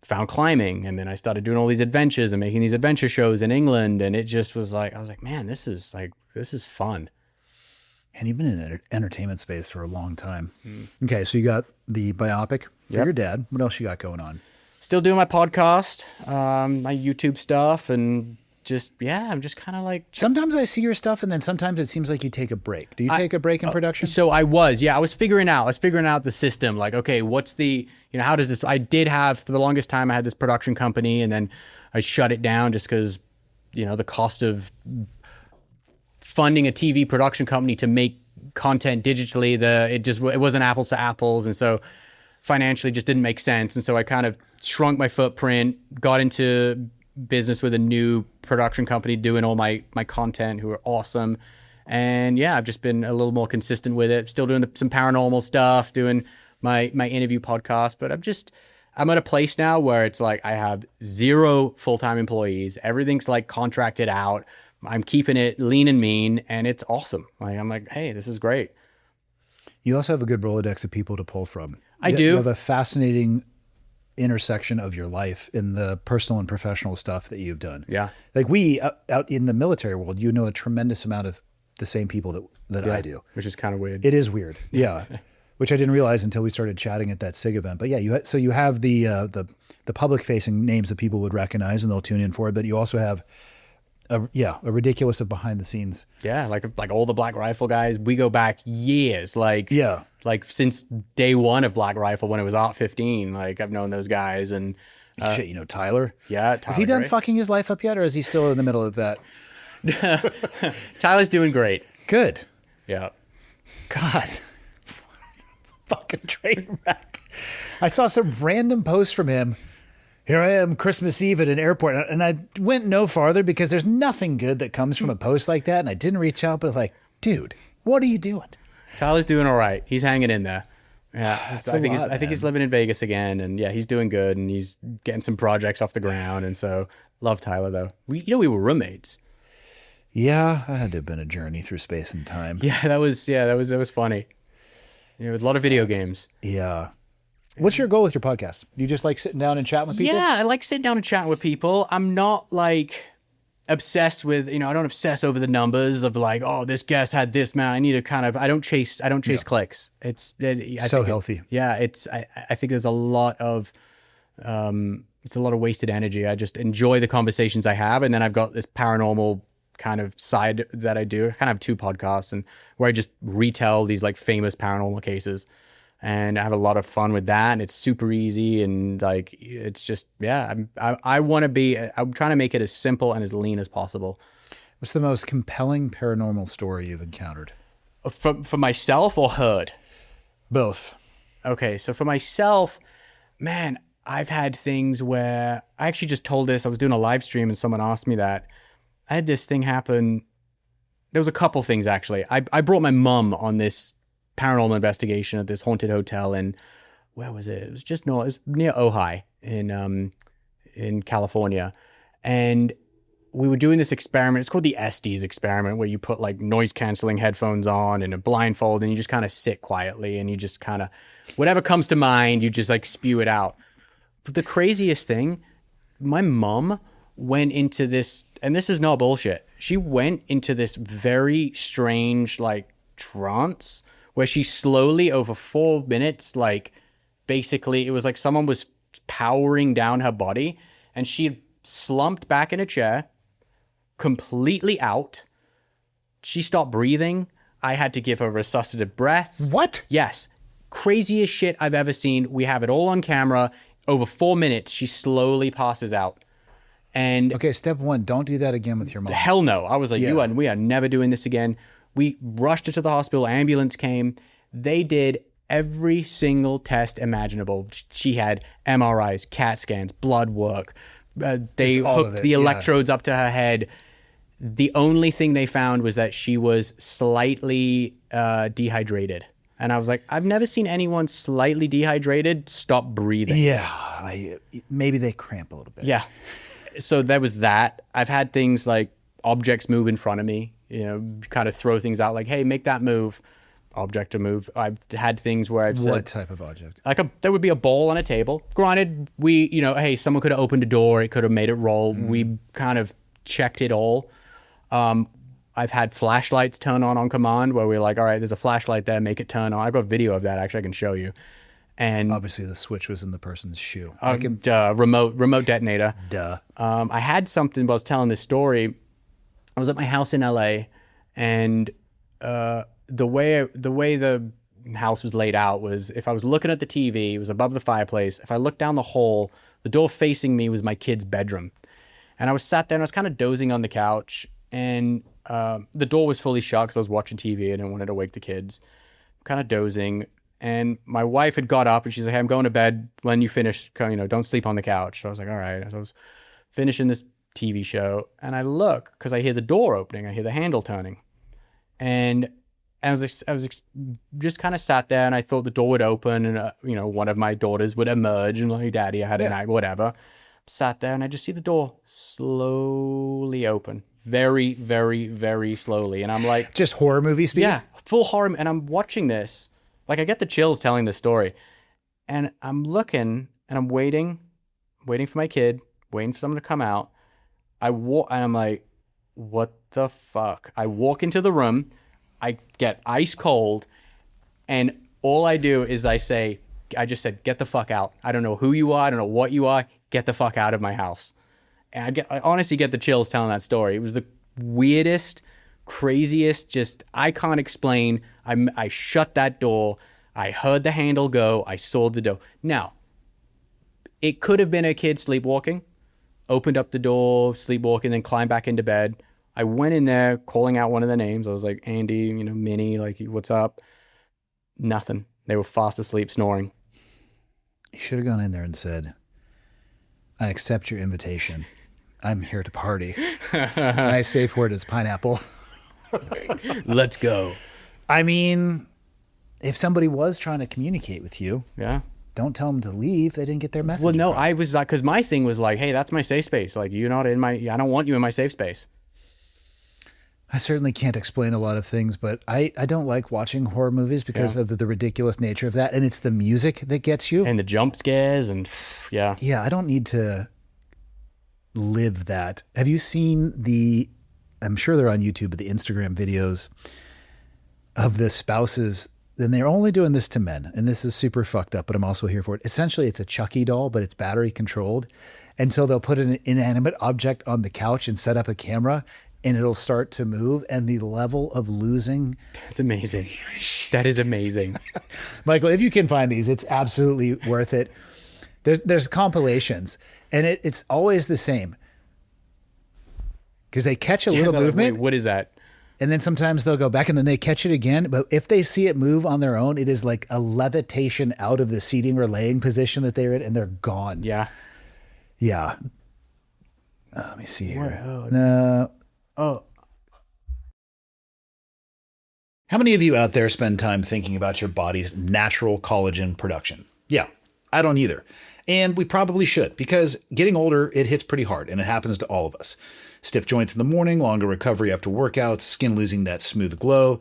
found climbing, and then I started doing all these adventures and making these adventure shows in England. And it just was like, I was like, man, this is fun. And you've been in the entertainment space for a long time. Okay, so you got the biopic for your dad. What else you got going on? Still doing my podcast, my YouTube stuff, and I'm just kind of like... Sometimes I see your stuff, and then sometimes it seems like you take a break. Do you take a break in production? So I was figuring out the system. Like, okay, what's the, how does this... I did have, for the longest time, I had this production company, and then I shut it down just because, the cost of funding a TV production company to make content digitally, it wasn't apples to apples, and so financially just didn't make sense. And so I kind of shrunk my footprint, got into business with a new production company doing all my content, who are awesome. And I've just been a little more consistent with it. Still doing some paranormal stuff, doing my interview podcast, but I'm at a place now where it's like I have 0 full-time employees. Everything's like contracted out. I'm keeping it lean and mean, and it's awesome. Like I'm like, hey, this is great. You also have a good Rolodex of people to pull from. I do. You have a fascinating intersection of your life in the personal and professional stuff that you've done. Yeah. Like we out in the military world, you know a tremendous amount of the same people that I do. Which is kind of weird. It is weird. Yeah. Which I didn't realize until we started chatting at that SIG event. But yeah, you have the public facing names that people would recognize and they'll tune in for it. But you also have a ridiculous of behind the scenes. Yeah, like all the Black Rifle guys, we go back years, like since day one of Black Rifle when it was Art 15. Like I've known those guys and shit, you know Tyler. Yeah, Tyler. Has he done fucking his life up yet, or is he still in the middle of that? Tyler's doing great. Good. Yeah. God, fucking train wreck. I saw some random post from him. Here I am, Christmas Eve at an airport. And I went no farther because there's nothing good that comes from a post like that. And I didn't reach out, but like, dude, what are you doing? Tyler's doing all right. He's hanging in there. Yeah. I I think he's living in Vegas again. And yeah, he's doing good. And he's getting some projects off the ground. And so love Tyler, though. We were roommates. Yeah, that had to have been a journey through space and time. Yeah, that was funny. Yeah, with a lot of video games. Yeah. What's your goal with your podcast? You just like sitting down and chatting with people? Yeah, I like sitting down and chatting with people. I'm not like obsessed with, I don't obsess over the numbers of like, oh, this guest had this, man. I need to kind of, I don't chase clicks. It's healthy. I think there's a lot of, it's a lot of wasted energy. I just enjoy the conversations I have. And then I've got this paranormal kind of side that I do. I kind of have 2 podcasts and where I just retell these like famous paranormal cases. And I have a lot of fun with that, and it's super easy, and like it's just I'm trying to make it as simple and as lean as possible. What's the most compelling paranormal story you've encountered? For myself or heard? Both. Okay, so for myself, man, I've had things where I actually just told this. I was doing a live stream, and someone asked me that. I had this thing happen. There was a couple things actually. I brought my mum on this paranormal investigation at this haunted hotel in, where was it? It was near Ojai in California. And we were doing this experiment. It's called the Estes experiment, where you put like noise canceling headphones on and a blindfold and you just kind of sit quietly and you just kind of, whatever comes to mind, you just like spew it out. But the craziest thing, my mom went into this, and this is not bullshit. She went into this very strange like trance where she slowly over 4 minutes, like basically it was like someone was powering down her body and she slumped back in a chair, completely out. She stopped breathing. I had to give her resuscitative breaths. What? Yes. Craziest shit I've ever seen. We have it all on camera. Over 4 minutes, she slowly passes out. And okay, step 1, don't do that again with your mom. Hell no. I was like, we are never doing this again. We rushed her to the hospital. Ambulance came. They did every single test imaginable. She had MRIs, CAT scans, blood work. They hooked the electrodes up to her head. The only thing they found was that she was slightly dehydrated. And I was like, I've never seen anyone slightly dehydrated stop breathing. Yeah, maybe they cramp a little bit. Yeah. So there was that. I've had things like objects move in front of me, kind of throw things out like, hey, make that move, object to move. I've had things where I've said... What type of object? There would be a ball on a table. Granted, hey, someone could have opened a door. It could have made it roll. We kind of checked it all. I've had flashlights turn on command where we're like, all right, there's a flashlight there, make it turn on. I've got video of that, actually, I can show you. And obviously the switch was in the person's shoe. Remote detonator. Duh. I had something, but I was telling this story. I was at my house in LA, and the way the house was laid out was, if I was looking at the TV, it was above the fireplace. If I looked down the hall, the door facing me was my kid's bedroom. And I was sat there and I was kind of dozing on the couch, and the door was fully shut because I was watching TV and I wanted to wake the kids. Kind of dozing. And my wife had got up and she's like, hey, I'm going to bed. When you finish, don't sleep on the couch. So I was like, all right. So I was finishing this TV show and I look because I hear the door opening. I hear the handle turning. And I was just kind of sat there and I thought the door would open and, one of my daughters would emerge and like, Daddy, I had a night, whatever. Sat there and I just see the door slowly open. Very, very, very slowly. And I'm like... Just horror movie speed? Yeah, full horror. And I'm watching this. Like, I get the chills telling this story. And I'm looking, and I'm waiting for my kid, waiting for someone to come out. I walk, and I'm like, what the fuck? I walk into the room, I get ice cold, and all I do is I just said, get the fuck out. I don't know who you are. I don't know what you are. Get the fuck out of my house. And I honestly get the chills telling that story. It was the weirdest, craziest, just, I can't explain. I shut that door. I heard the handle go. I saw the door. Now, it could have been a kid sleepwalking. Opened up the door, sleepwalking, then climbed back into bed. I went in there calling out one of the names. I was like, Andy, Minnie, like, what's up? Nothing. They were fast asleep, snoring. You should have gone in there and said, I accept your invitation. I'm here to party. My safe word is pineapple. Let's go. I mean, if somebody was trying to communicate with you, Yeah. don't tell them to leave. They didn't get their message. Well, no, across. I was like, because my thing was like, hey, that's my safe space. Like, you're not in I don't want you in my safe space. I certainly can't explain a lot of things, but I don't like watching horror movies because of the ridiculous nature of that. And it's the music that gets you. And the jump scares and yeah. Yeah, I don't need to live that. Have you seen I'm sure they're on YouTube, but the Instagram videos of the spouses, and they're only doing this to men. And this is super fucked up, but I'm also here for it. Essentially, it's a Chucky doll, but it's battery controlled. And so they'll put an inanimate object on the couch and set up a camera, and it'll start to move. And the level of losing. That's amazing. That is amazing. Michael, if you can find these, it's absolutely worth it. There's compilations, and it's always the same. Because they catch a little movement. Wait, what is that? And then sometimes they'll go back and then they catch it again. But if they see it move on their own, it is like a levitation out of the seating or laying position that they're in, and they're gone. Yeah. Yeah. Let me see here. No. Oh. How many of you out there spend time thinking about your body's natural collagen production? Yeah, I don't either. And we probably should, because getting older, it hits pretty hard, and it happens to all of us. Stiff joints in the morning, longer recovery after workouts, skin losing that smooth glow.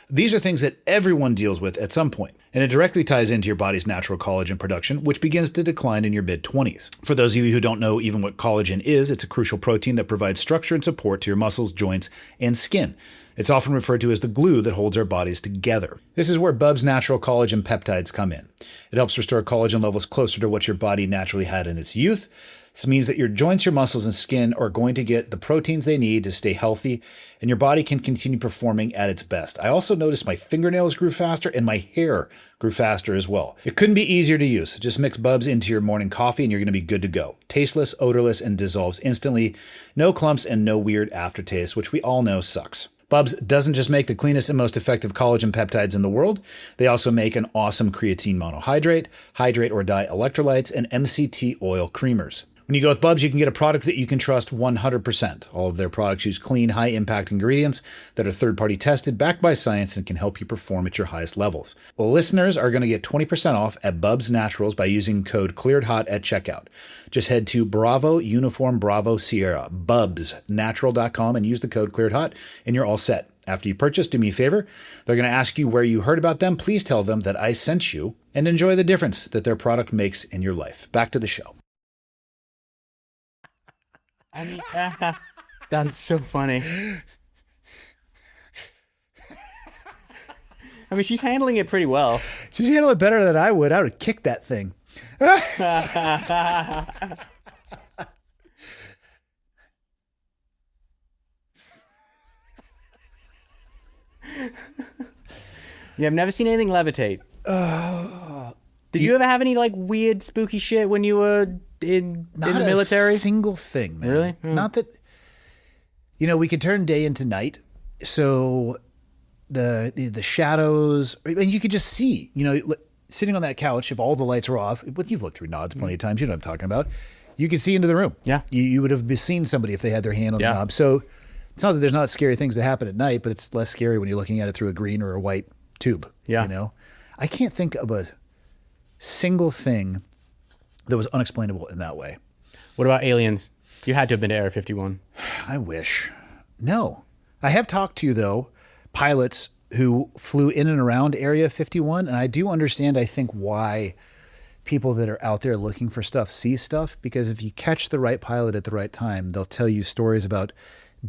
These are things that everyone deals with at some point, and it directly ties into your body's natural collagen production, which begins to decline in your mid-20s. For those of you who don't know even what collagen is, it's a crucial protein that provides structure and support to your muscles, joints, and skin. It's often referred to as the glue that holds our bodies together. This is where Bub's natural collagen peptides come in. It helps restore collagen levels closer to what your body naturally had in its youth. This means that your joints, your muscles, and skin are going to get the proteins they need to stay healthy, and your body can continue performing at its best. I also noticed my fingernails grew faster and my hair grew faster as well. It couldn't be easier to use. Just mix Bubs into your morning coffee and you're going to be good to go. Tasteless, odorless, and dissolves instantly. No clumps and no weird aftertaste, which we all know sucks. Bubs doesn't just make the cleanest and most effective collagen peptides in the world, they also make an awesome creatine monohydrate, hydrate or dye electrolytes, and MCT oil creamers. When you go with Bubs, you can get a product that you can trust 100%. All of their products use clean, high-impact ingredients that are third-party tested, backed by science, and can help you perform at your highest levels. Well, listeners are going to get 20% off at Bubs Naturals by using code ClearedHot at checkout. Just head to Bravo Uniform Bravo Sierra, bubsnatural.com, and use the code ClearedHot, and you're all set. After you purchase, do me a favor. They're going to ask you where you heard about them. Please tell them that I sent you, and enjoy the difference that their product makes in your life. Back to the show. I mean, that's so funny. I mean, she's handling it pretty well. She's handling it better than I would. I would have kicked that thing. Yeah, I've never seen anything levitate. Did you ever have any like weird, spooky shit when you were in the military? Not a single thing, man. Really? Not that. We could turn day into night, so the shadows, and you could just see. Sitting on that couch, if all the lights were off, but you've looked through nods plenty of times. You know what I'm talking about. You could see into the room. Yeah. You would have seen somebody if they had their hand on the knob. So it's not that there's not scary things that happen at night, but it's less scary when you're looking at it through a green or a white tube. Yeah. I can't think of a single thing that was unexplainable in that way. What about aliens? You had to have been to Area 51. I wish. No. I have talked to, though, pilots who flew in and around Area 51, and I do understand, I think, why people that are out there looking for stuff see stuff, because if you catch the right pilot at the right time, they'll tell you stories about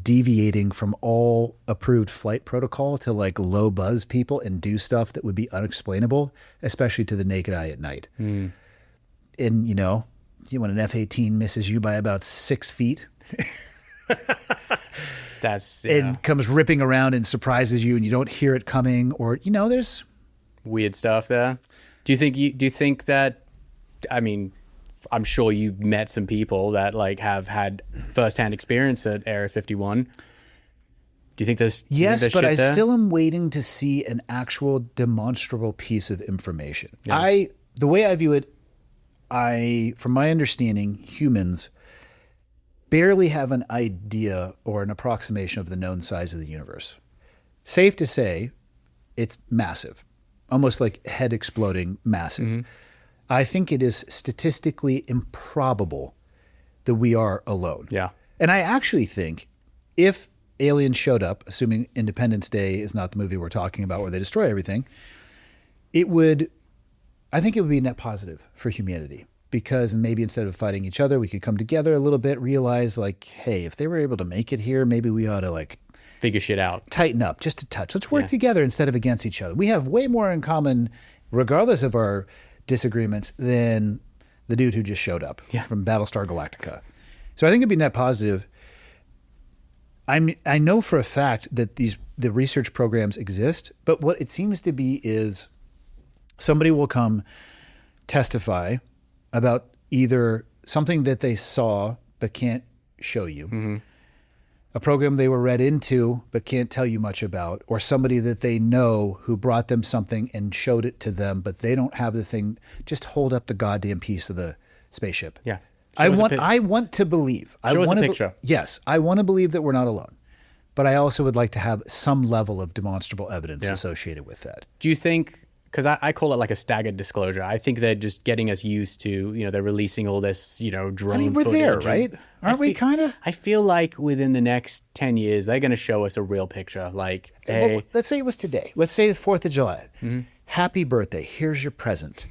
deviating from all approved flight protocol to like low buzz people and do stuff that would be unexplainable, especially to the naked eye at night. And you know, when an F-18 misses you by about 6 feet and comes ripping around and surprises you and you don't hear it coming, or, you know, there's weird stuff there. Do you think that, I mean, I'm sure you've met some people that like have had firsthand experience at Area 51. Do you think there's yes, but I there? still am waiting to see an actual demonstrable piece of information. Yeah. The way I view it, from my understanding, humans barely have an idea or an approximation of the known size of the universe. Safe to say, it's massive, almost like head exploding massive. Mm-hmm. I think it is statistically improbable that we are alone. Yeah. And I actually think if aliens showed up, assuming Independence Day is not the movie we're talking about where they destroy everything, I think it would be a net positive for humanity, because maybe instead of fighting each other, we could come together a little bit, realize like, hey, if they were able to make it here, maybe we ought to like figure shit out, tighten up just a touch. Let's work together instead of against each other. We have way more in common, regardless of our disagreements, than the dude who just showed up from Battlestar Galactica. So I think it'd be net positive. I know for a fact that the research programs exist, but what it seems to be is somebody will come testify about either something that they saw but can't show you, a program they were read into but can't tell you much about, or somebody that they know who brought them something and showed it to them, but they don't have the thing. Just hold up the goddamn piece of the spaceship. Yeah. I want to believe. Show us a picture. Yes, I want to believe that we're not alone, but I also would like to have some level of demonstrable evidence associated with that. Do you think, because I call it like a staggered disclosure, I think they're just getting us used to, you know, they're releasing all this, you know, drone footage. We're there, right? Aren't we kind of? I feel like within the next 10 years, they're going to show us a real picture. Like, hey. Well, let's say it was today. Let's say the 4th of July. Happy birthday. Here's your present.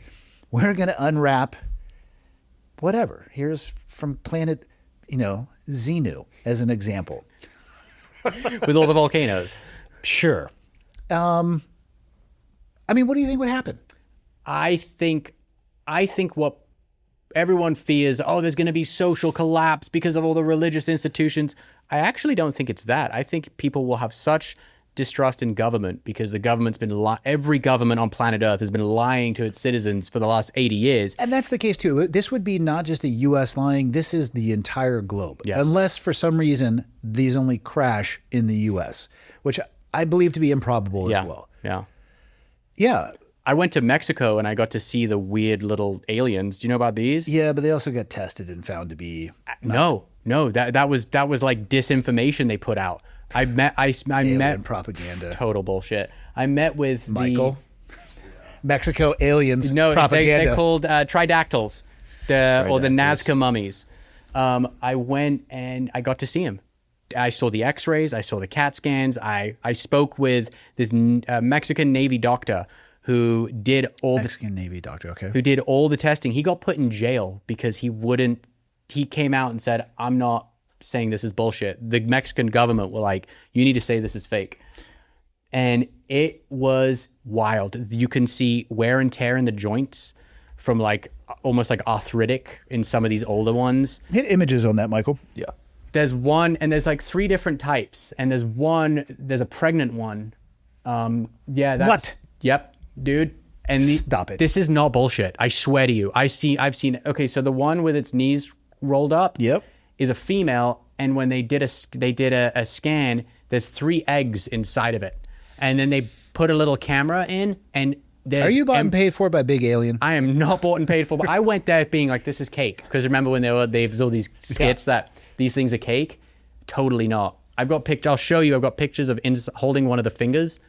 We're going to unwrap whatever. Here's from planet, you know, Xenu as an example. With all the volcanoes. Sure. I mean, what do you think would happen? I think what everyone fears, there's going to be social collapse because of all the religious institutions. I actually don't think it's that. I think people will have such distrust in government because the government's been every government on planet Earth has been lying to its citizens for the last 80 years. And that's the case too. This would be not just a U.S. lying. This is the entire globe. Yes. Unless for some reason these only crash in the U.S., which I believe to be improbable as well. Yeah. Yeah. I went to Mexico and I got to see the weird little aliens. Do you know about these? Yeah, but they also got tested and found to be no. That was like disinformation they put out. I met propaganda. Total bullshit. I met with Michael. Mexico aliens. Propaganda. They're called tridactyls, or the Nazca mummies. I went and I got to see them. I saw the X-rays. I saw the CAT scans. I spoke with this Mexican Navy doctor who did all who did all the testing. He got put in jail because he came out and said, "I'm not saying this is bullshit." The Mexican government were like, "You need to say this is fake." And it was wild. You can see wear and tear in the joints from like almost like arthritic in some of these older ones. Hit images on that, Michael. Yeah. There's one, and there's like 3 different types, and there's a pregnant one. What? Yep, dude. And Stop it. This is not bullshit. I swear to you. I've seen it. Okay, so the one with its knees rolled up is a female, and when they did a scan, there's 3 eggs inside of it. And then they put a little camera in, and there's... Are you bought and paid for by Big Alien? I am not bought and paid for, but I went there being like, this is cake. Because remember when there's all these skits that these things are cake? Totally not. I'll show you, I've got pictures of holding one of the fingers,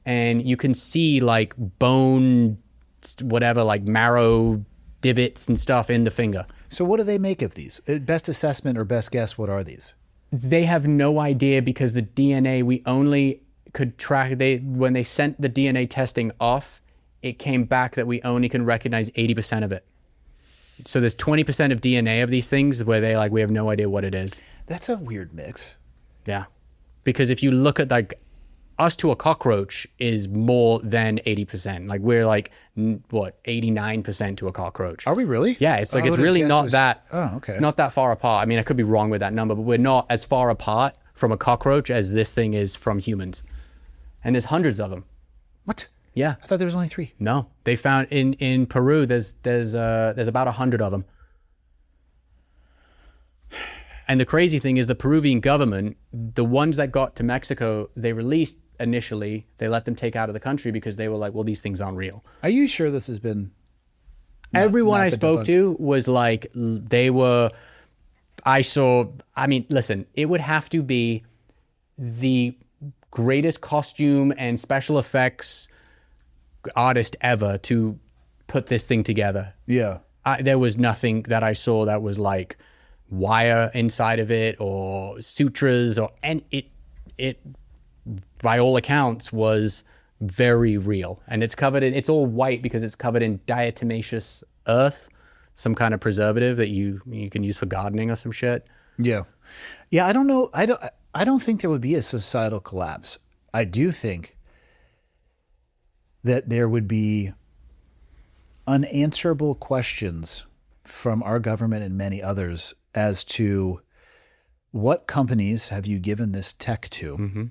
and you can see like bone, whatever, like marrow divots and stuff in the finger. So what do they make of these? Best assessment or best guess, what are these? They have no idea because the DNA, we only could track, when they sent the DNA testing off, it came back that we only can recognize 80% of it. So there's 20% of DNA of these things where they like, we have no idea what it is. That's a weird mix. Yeah. Because if you look at like us to a cockroach is more than 80%. Like we're like, 89% to a cockroach. Are we really? Yeah. It's like, I it's would've really guessed not it was- that, Oh, okay. it's not that far apart. I mean, I could be wrong with that number, but we're not as far apart from a cockroach as this thing is from humans. And there's hundreds of them. What? Yeah. I thought there was only 3. No, they found in Peru. There's about 100 of them. And the crazy thing is the Peruvian government, the ones that got to Mexico, they released initially. They let them take out of the country because they were like, well, these things aren't real. Are you sure this has been? Everyone not I been spoke debunked? to was like, they were. I mean, listen, it would have to be the greatest costume and special effects artist ever to put this thing together. Yeah. There was nothing that I saw that was like wire inside of it or sutras and it by all accounts was very real. And it's all white because it's covered in diatomaceous earth, some kind of preservative that you can use for gardening or some shit. Yeah. Yeah. I don't know. I don't think there would be a societal collapse. I do think that there would be unanswerable questions from our government and many others as to what companies have you given this tech to? Mm-hmm.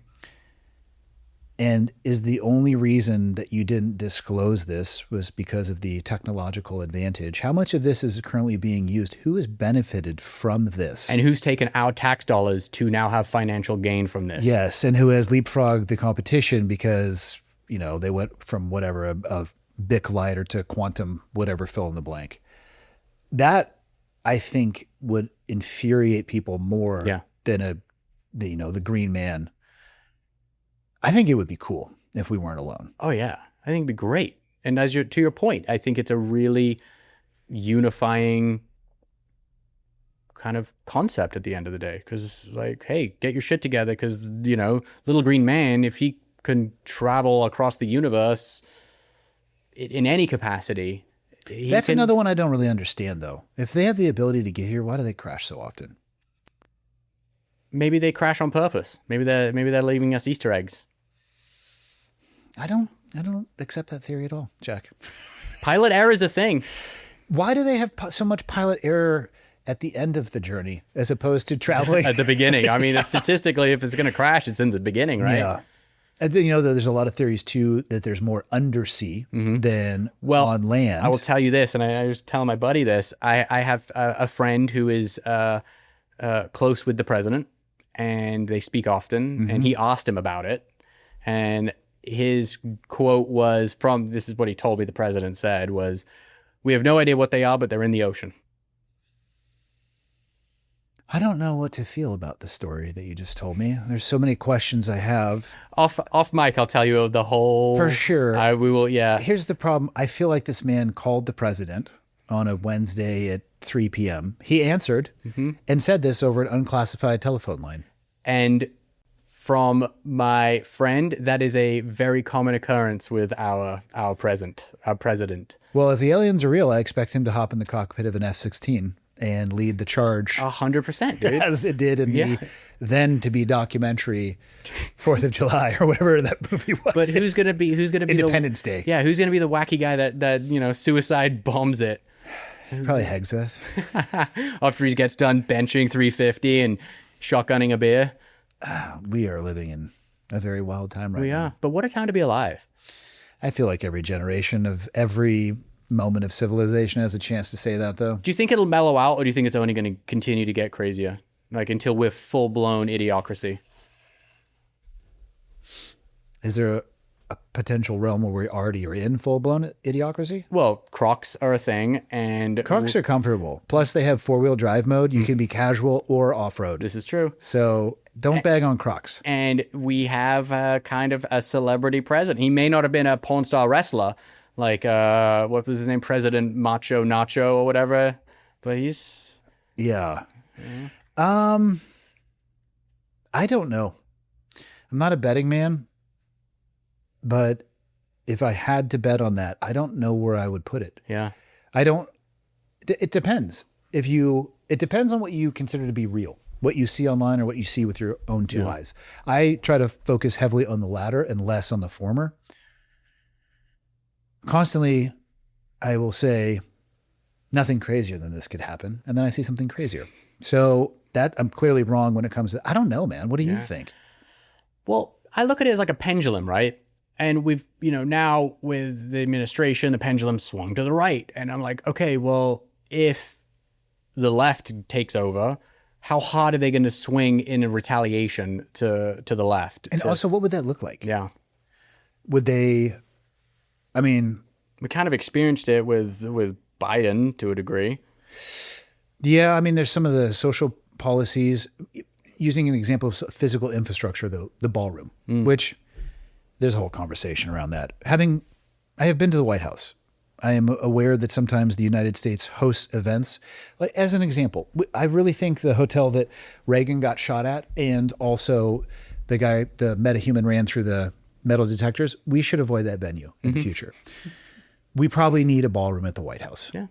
And is the only reason that you didn't disclose this was because of the technological advantage? How much of this is currently being used? Who has benefited from this? And who's taken our tax dollars to now have financial gain from this? Yes, and who has leapfrogged the competition because, they went from whatever, a Bic lighter to quantum, whatever, fill in the blank. That, I think, would infuriate people more than the Green Man. I think it would be cool if we weren't alone. Oh yeah, I think it'd be great. And to your point, I think it's a really unifying kind of concept at the end of the day. Because like, hey, get your shit together. Because little green man, if he can travel across the universe in any capacity, that's another one I don't really understand though. If they have the ability to get here, why do they crash so often? Maybe they crash on purpose. Maybe they're leaving us Easter eggs. I don't accept that theory at all, Jack. Pilot error is a thing. Why do they have so much pilot error at the end of the journey as opposed to traveling at the beginning? I mean, statistically, if it's going to crash, it's in the beginning, right? Yeah. And then, there's a lot of theories too that there's more undersea than on land. I will tell you this, and I was telling my buddy this. I have a friend who is close with the president, and they speak often. And he asked him about it, and his quote was this is what he told me the president said was, "We have no idea what they are, but they're in the ocean." I don't know what to feel about the story that you just told me. There's so many questions I have. Off mic, I'll tell you the whole. For sure. We will, yeah. Here's the problem. I feel like this man called the president on a Wednesday at 3 p.m. He answered and said this over an unclassified telephone line. And from my friend, that is a very common occurrence with our president. Well, if the aliens are real, I expect him to hop in the cockpit of an F-16 and lead the charge. 100%, dude. As it did in the then-to-be documentary 4th of July or whatever that movie was. But who's gonna be Independence Day. Yeah, who's gonna be the wacky guy that suicide bombs it? Probably Hegseth. After he gets done benching 350 and shotgunning a beer. We are living in a very wild time right now. We are. But what a time to be alive. I feel like every generation of every moment of civilization has a chance to say that, though. Do you think it'll mellow out, or do you think it's only going to continue to get crazier? Like until we're full-blown idiocracy? Is there a potential realm where we already are in full-blown idiocracy? Well, Crocs are a thing, and Crocs are comfortable. Plus, they have four-wheel drive mode. You can be casual or off-road. This is true. So don't bag on Crocs. And we have kind of a celebrity president. He may not have been a porn star wrestler, like what was his name, President Macho Nacho or whatever, but he's yeah. I don't know. I'm not a betting man, but if I had to bet on that, I don't know where I would put it. yeah. I don't. It depends. It depends on what you consider to be real, what you see online or what you see with your own two eyes. I try to focus heavily on the latter and less on the former. Constantly, I will say nothing crazier than this could happen. And then I see something crazier. So that I'm clearly wrong when it comes to, I don't know, man. What do you think? Well, I look at it as like a pendulum, right? And we've, now with the administration, the pendulum swung to the right. And I'm like, okay, well, if the left takes over, how hard are they going to swing in a retaliation to the left? And also, what would that look like? Yeah. Would they, I mean... We kind of experienced it with Biden to a degree. Yeah, I mean, there's some of the social policies, using an example of physical infrastructure, though, the ballroom, which there's a whole conversation around that. I have been to the White House. I am aware that sometimes the United States hosts events. Like, as an example, I really think the hotel that Reagan got shot at, and also the metahuman ran through the metal detectors, we should avoid that venue in the future. We probably need a ballroom at the White House. Yeah.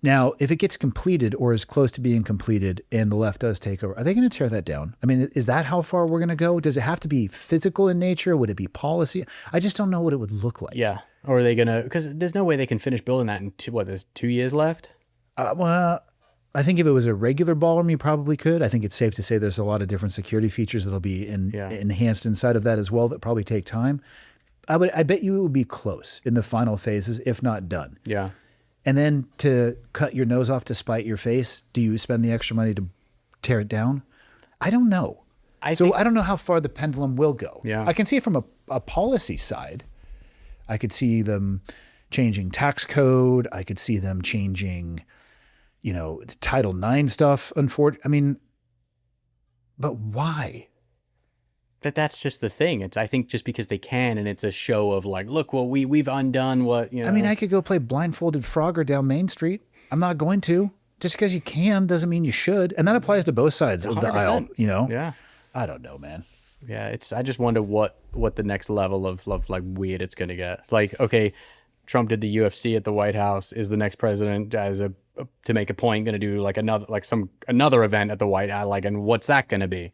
Now, if it gets completed or is close to being completed and the left does take over, are they going to tear that down? I mean, is that how far we're going to go? Does it have to be physical in nature? Would it be policy? I just don't know what it would look like. Yeah. Or are they going to, because there's no way they can finish building that in there's 2 years left? Well, I think if it was a regular ballroom, you probably could. I think it's safe to say there's a lot of different security features that'll be enhanced inside of that as well that probably take time. I bet you it would be close in the final phases, if not done. Yeah. And then to cut your nose off to spite your face, do you spend the extra money to tear it down? I don't know. I don't know how far the pendulum will go. Yeah. I can see it from a policy side. I could see them changing tax code. I could see them changing, Title IX stuff. But why? That's just the thing. I think just because they can, and it's a show of like, look, well, we've undone what, I mean, I could go play blindfolded Frogger down Main Street. I'm not going to. Just because you can doesn't mean you should. And that applies to both sides of the aisle, Yeah. I don't know, man. Yeah, I just wonder what the next level of like weird it's going to get. Like, okay, Trump did the UFC at the White House. Is the next president to make a point going to do like another event at the White House? Like, and what's that going to be?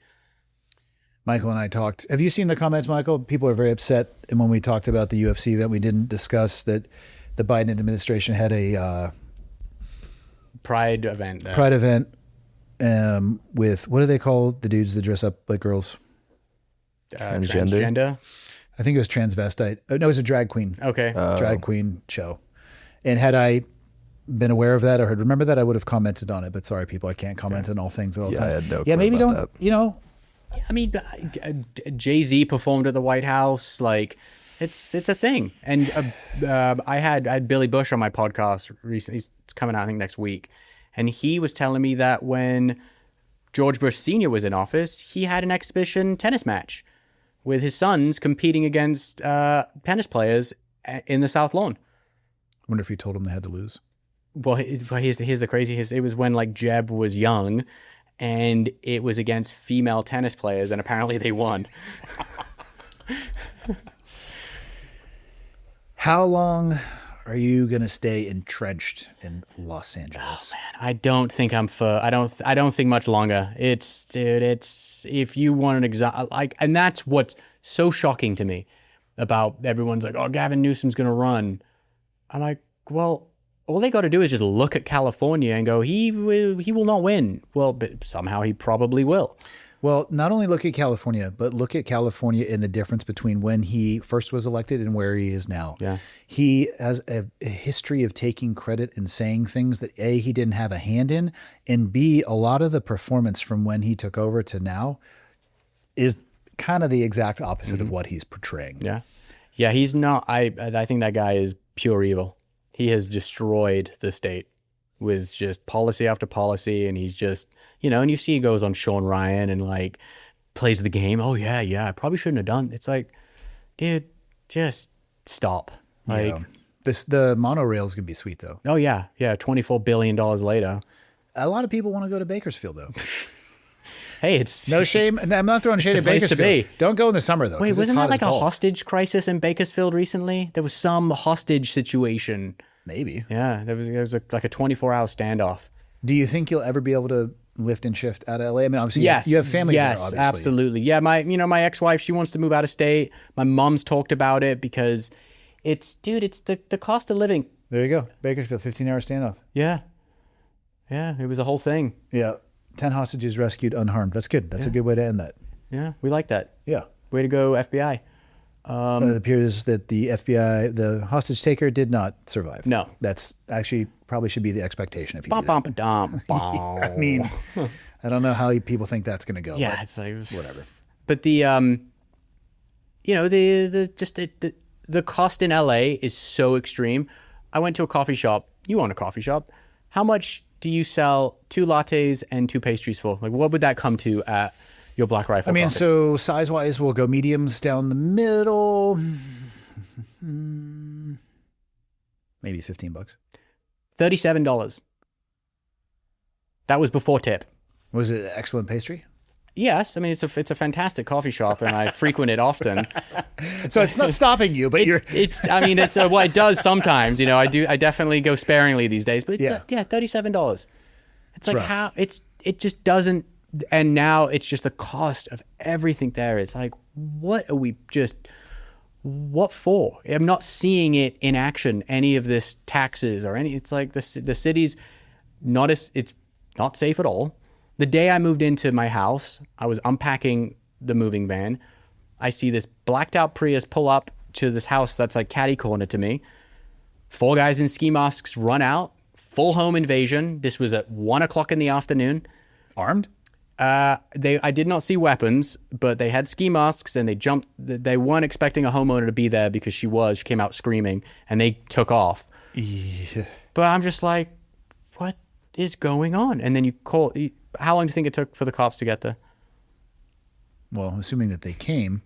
Michael and I talked. Have you seen the comments, Michael? People are very upset. And when we talked about the UFC event, we didn't discuss that the Biden administration had a Pride event. Pride event with, what do they call the dudes that dress up like girls? Transgender. I think it was transvestite. Oh, no, it was a drag queen. Okay. Drag queen show. And had I been aware of that or had remembered that, I would have commented on it. But sorry, people, I can't comment on all things all the time. I had no yeah, clue maybe about don't, that. I mean, Jay-Z performed at the White House. Like, it's a thing. And I had Billy Bush on my podcast recently. It's coming out, I think, next week. And he was telling me that when George Bush Sr. was in office, he had an exhibition tennis match with his sons competing against tennis players in the South Lawn. I wonder if he told them they had to lose. Well, here's the crazy. It was when like Jeb was young, and it was against female tennis players, and apparently they won. How long are you going to stay entrenched in Los Angeles? Oh, man, I don't think I don't think much longer. It's if you want an example, like, and that's what's so shocking to me about everyone's like, oh, Gavin Newsom's going to run. I'm like, well, all they got to do is just look at California and go, he will not win. Well, but somehow he probably will. Well, not only look at California, but look at California and the difference between when he first was elected and where he is now. Yeah. He has a history of taking credit and saying things that A, he didn't have a hand in, and B, a lot of the performance from when he took over to now is kind of the exact opposite of what he's portraying. Yeah. Yeah, he's not. I think that guy is pure evil. He has destroyed the state with just policy after policy, and he's just, and you see he goes on Sean Ryan and like plays the game. Oh yeah, I probably shouldn't have done. It's like, dude, just stop. Like, the monorail is gonna be sweet though. Oh yeah, $24 billion later. A lot of people want to go to Bakersfield though. Hey, it's no shame. I'm not throwing shade at Bakersfield. Don't go in the summer though. Wait, wasn't that like a hostage crisis in Bakersfield recently? There was some hostage situation. Maybe. Yeah, there was like a 24-hour standoff. Do you think you'll ever be able to lift and shift out of LA? I mean, obviously, Yes, you have family there, yes, obviously. absolutely. Yeah, my ex-wife, she wants to move out of state. My mom's talked about it because it's the cost of living. There you go. Bakersfield, 15-hour standoff. Yeah. Yeah, it was a whole thing. Yeah. 10 hostages rescued unharmed. That's good. That's a good way to end that. Yeah, we like that. Yeah. Way to go, FBI. It appears that the FBI, the hostage taker, did not survive. No. That's actually probably should be the expectation if you Bum, do that. bum, dum, bum. I mean, I don't know how people think that's going to go. Yeah, but it's like whatever. But the the cost in LA is so extreme. I went to a coffee shop. You own a coffee shop. How much do you sell 2 lattes and 2 pastries for? Like, what would that come to at your Black Rifle? I mean, coffee? so size-wise, we'll go mediums down the middle. Maybe $15. $37. That was before tip. Was it excellent pastry? Yes, I mean it's a fantastic coffee shop and I frequent it often. So it's not stopping you, but you're. Well, it does sometimes. I definitely go sparingly these days. But Yeah. $37. It's like rough. how it just doesn't. And now it's just the cost of everything there. It's like, what for? I'm not seeing it in action. Any of this taxes or any. It's like the city's it's not safe at all. The day I moved into my house, I was unpacking the moving van. I see this blacked out Prius pull up to this house that's like catty corner to me. 4 guys in ski masks run out. Full home invasion. This was at 1:00 in the afternoon. Armed? I did not see weapons, but they had ski masks and they jumped. They weren't expecting a homeowner to be there because she came out screaming and they took off. Yeah. But I'm just like, what is going on? And then you call. How long do you think it took for the cops to get there? Well, assuming that they came,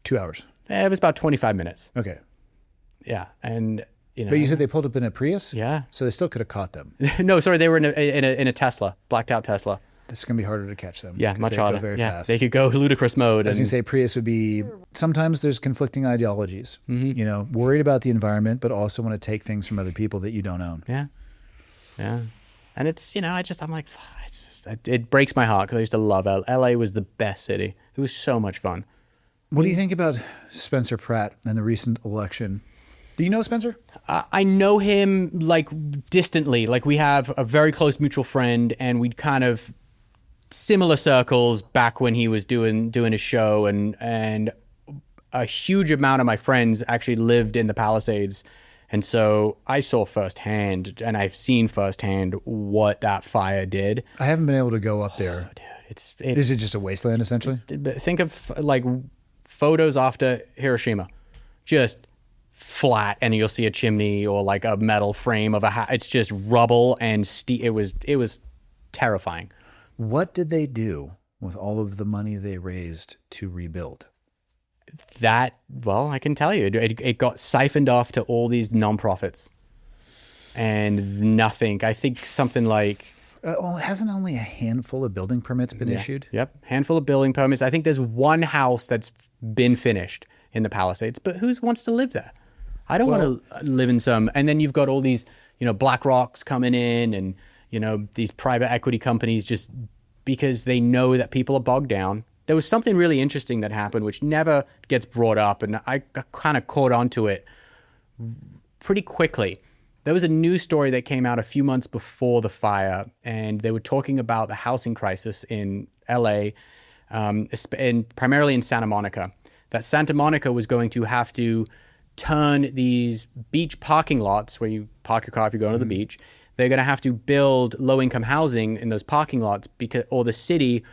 2 hours. It was about 25 minutes. Okay. Yeah, and But you said they pulled up in a Prius? Yeah. So they still could have caught them. No, sorry, they were in a Tesla, blacked out Tesla. This is going to be harder to catch them. Yeah, 'cause much they harder. Go very yeah, fast. they could go ludicrous mode. I was going to say Prius would be, sometimes there's conflicting ideologies. Mm-hmm. Worried about the environment, but also want to take things from other people that you don't own. Yeah. And it's, I'm like, it breaks my heart because I used to love LA was the best city. It was so much fun. What do you think about Spencer Pratt and the recent election? Do you know Spencer? I know him like distantly. Like we have a very close mutual friend and we'd kind of similar circles back when he was doing his show and a huge amount of my friends actually lived in the Palisades. And so I saw firsthand and I've seen firsthand what that fire did. I haven't been able to go up there. Dude, Is it just a wasteland, essentially? think of like photos after Hiroshima, just flat, and you'll see a chimney or like a metal frame of a house. It's just rubble and it was terrifying. What did they do with all of the money they raised to rebuild? I can tell you, it got siphoned off to all these nonprofits, and nothing. I think something like. Hasn't only a handful of building permits been issued? Yep, handful of building permits. I think there's one house that's been finished in the Palisades, but who wants to live there? I don't want to live in some. And then you've got all these, Black Rocks coming in, and these private equity companies just because they know that people are bogged down. There was something really interesting that happened, which never gets brought up, and I kind of caught onto it pretty quickly. There was a news story that came out a few months before the fire, and they were talking about the housing crisis in LA, and primarily in Santa Monica. That Santa Monica was going to have to turn these beach parking lots where you park your car if you're going to the beach. They're going to have to build low-income housing in those parking lots or the city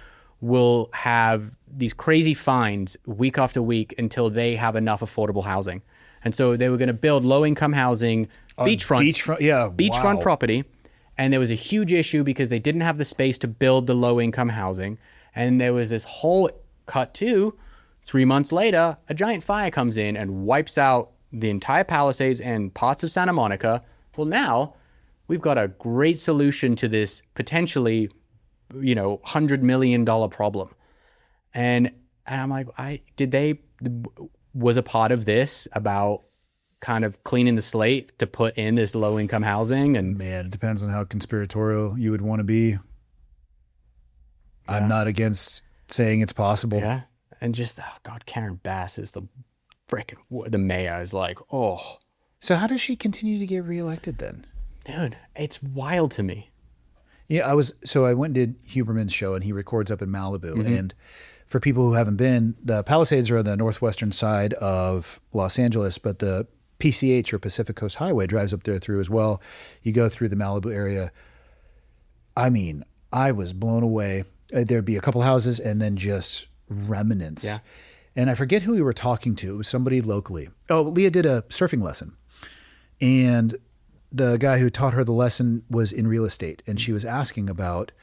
will have these crazy fines week after week until they have enough affordable housing. And so they were going to build low-income housing, beachfront property. And there was a huge issue because they didn't have the space to build the low-income housing. And there was this whole cut to 3 months later, a giant fire comes in and wipes out the entire Palisades and parts of Santa Monica. Well, now we've got a great solution to this potentially, $100 million problem. And I'm like, was a part of this about kind of cleaning the slate to put in this low income housing. And Man, it depends on how conspiratorial you would want to be. I'm not against saying it's possible. yeah, and just, oh God, Karen Bass is the mayor is like, oh, So how does she continue to get reelected then? dude, it's wild to me. Yeah, I went and did Huberman's show, and he records up in Malibu. And for people who haven't been, the Palisades are on the northwestern side of Los Angeles, but the PCH, or Pacific Coast Highway, drives up there through as well. You go through the Malibu area. I mean, I was blown away. There'd be a couple houses and then just remnants. Yeah. And I forget who we were talking to. It was somebody locally. Oh, Leah did a surfing lesson. And the guy who taught her the lesson was in real estate. And she was asking about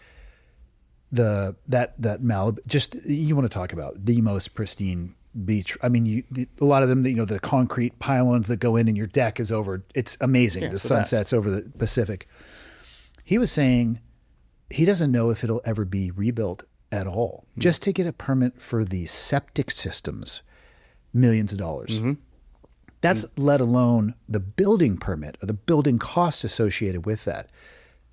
that Malibu. Just, you want to talk about the most pristine beach. I mean, a lot of them, the concrete pylons that go in and your deck is over. It's amazing. Yeah, the it's the sunsets over the Pacific. He was saying he doesn't know if it'll ever be rebuilt at all. Just to get a permit for the septic systems, millions of dollars. That's let alone the building permit or the building costs associated with that.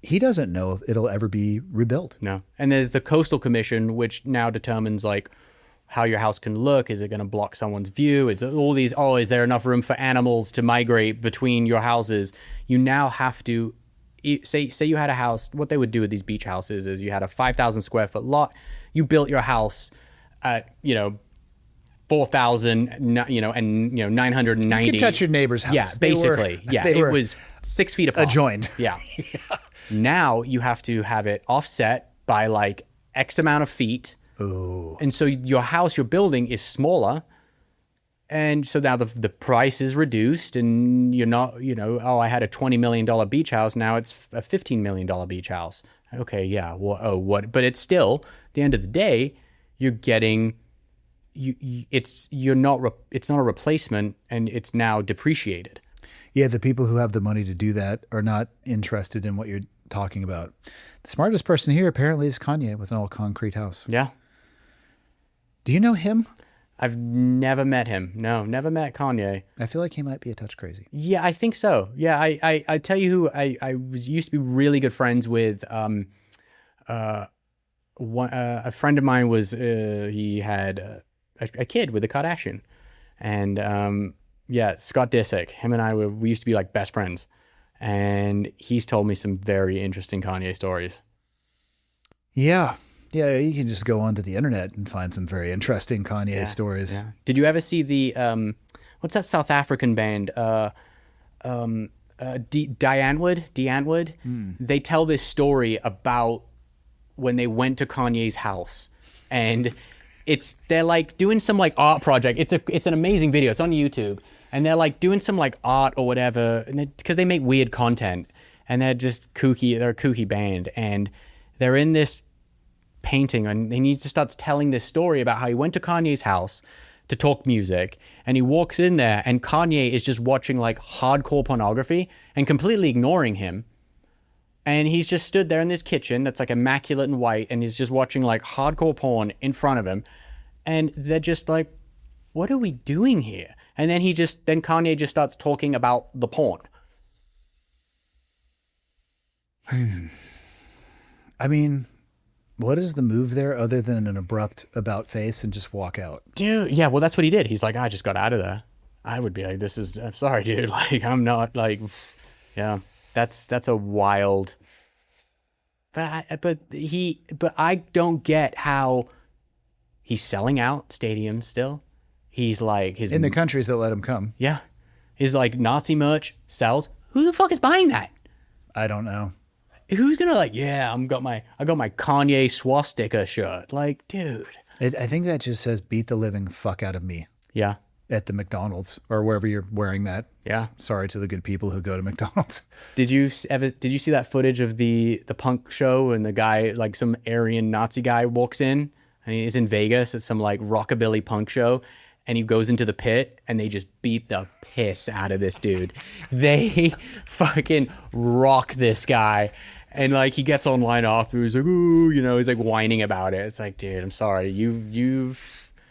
He doesn't know if it'll ever be rebuilt. No. And there's the Coastal Commission, which now determines like how your house can look. Is it going to block someone's view? It's all these, is there enough room for animals to migrate between your houses? You now have to, say you had a house. What they would do with these beach houses is you had a 5,000 square foot lot. You built your house at, 4,000, and 990. You can touch your neighbor's house. Yeah, basically. It was 6 feet apart. adjoined. Yeah. Now you have to have it offset by like X amount of feet. Ooh. And so your house, your building is smaller. And so now the price is reduced, and you're not, I had a $20 million beach house. Now it's a $15 million beach house. Okay, yeah. Well, what? But it's still, at the end of the day, you're getting, it's not a replacement, and it's now depreciated. Yeah, the people who have the money to do that are not interested in what you're talking about. The smartest person here apparently is Kanye with an all concrete house. Yeah. Do you know him? I've never met him. No, never met Kanye. I feel like he might be a touch crazy. Yeah, I think so. Yeah, I tell you who I used to be really good friends with. A friend of mine was he had a kid with a Kardashian, and Scott Disick. Him and we used to be like best friends, and he's told me some very interesting Kanye stories. Yeah. Yeah, you can just go onto the internet and find some very interesting Kanye stories. Yeah. Did you ever see the what's that South African band? D'Antwoord. They tell this story about when they went to Kanye's house, and they're like doing some like art project. It's an amazing video. It's on YouTube, and they're like doing some like art or whatever, and because they make weird content, and they're just kooky. They're a kooky band, and they're in this painting, and he just starts telling this story about how he went to Kanye's house to talk music, and he walks in there, and Kanye is just watching like hardcore pornography and completely ignoring him, and he's just stood there in this kitchen that's like immaculate and white, and he's just watching like hardcore porn in front of him, and they're just like, what are we doing here? And then Kanye just starts talking about the porn. I mean, what is the move there other than an abrupt about face and just walk out? Dude, yeah, well, that's what he did. He's like, I just got out of there. I would be like, I'm sorry, dude. Like, I'm not like, yeah, that's a wild. But I don't get how he's selling out stadiums still. He's like in the countries that let him come. Yeah, his like Nazi merch sells. Who the fuck is buying that? I don't know. Who's gonna I got my Kanye swastika shirt. Like, dude. I think that just says beat the living fuck out of me. Yeah. At the McDonald's or wherever you're wearing that. Yeah. Sorry to the good people who go to McDonald's. Did you see that footage of the punk show, and the guy, like some Aryan Nazi guy, walks in, and he's in Vegas at some like rockabilly punk show, and he goes into the pit, and they just beat the piss out of this dude. They fucking rock this guy. And like he gets online after, he's like, ooh, he's like whining about it. It's like, dude, I'm sorry. You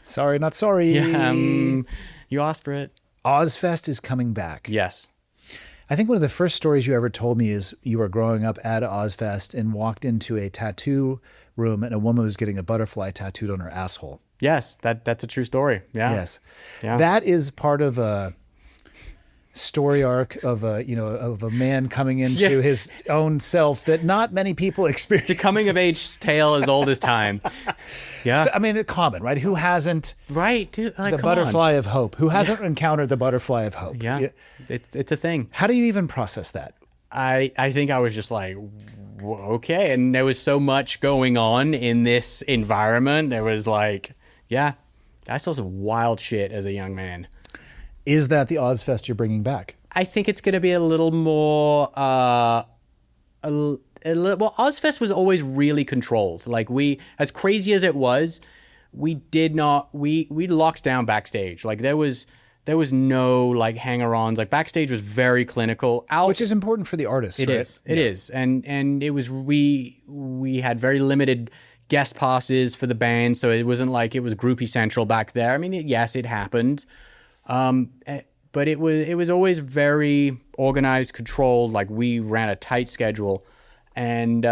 Sorry, not sorry. Yeah, you asked for it. Ozfest is coming back. Yes. I think one of the first stories you ever told me is you were growing up at Ozfest and walked into a tattoo room and a woman was getting a butterfly tattooed on her asshole. Yes, that's a true story. Yeah. Yes. Yeah. That is part of a story arc of a man coming into his own self that not many people experience. It's a coming of age tale as old as time. Yeah. So, I mean, common, right? Who hasn't Right, dude. Like, the come on. butterfly of hope? Who hasn't encountered the butterfly of hope? Yeah. It's a thing. How do you even process that? I think I was just like, okay. And there was so much going on in this environment. There was like, yeah, I saw some wild shit as a young man. Is that the Ozfest you're bringing back? I think it's going to be a little more, well, Ozfest was always really controlled. Like as crazy as it was, we locked down backstage. Like there was no like hanger-ons. Like backstage was very clinical. Which is important for the artists. It right? is. It is. And it was, we had very limited guest passes for the band. So it wasn't like it was groupie central back there. I mean, yes, it happened. But it was always very organized, controlled. Like we ran a tight schedule, and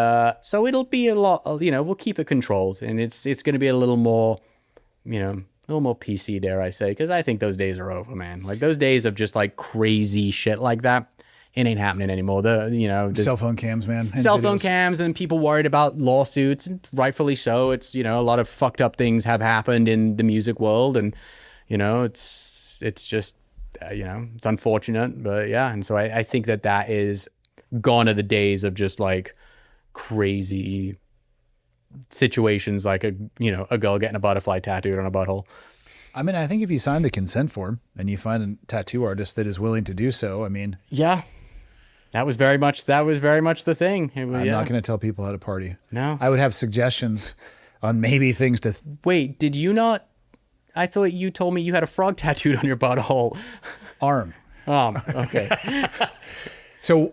so it'll be a lot. We'll keep it controlled, and it's going to be a little more, a little more PC, dare I say? Because I think those days are over, man. Like those days of just like crazy shit like that, it ain't happening anymore. Cell phone cams, man. And cell phone videos. cams, and people worried about lawsuits, and rightfully so. It's a lot of fucked up things have happened in the music world, and it's just, it's unfortunate, but yeah. And so I think that is gone are the days of just like crazy situations like a girl getting a butterfly tattooed on a butthole. I mean, I think if you sign the consent form and you find a tattoo artist that is willing to do so, I mean, yeah, that was very much the thing. I'm not going to tell people how to party. No. I would have suggestions on maybe things to... Wait, did you not? I thought you told me you had a frog tattooed on your butthole. Arm. Okay. So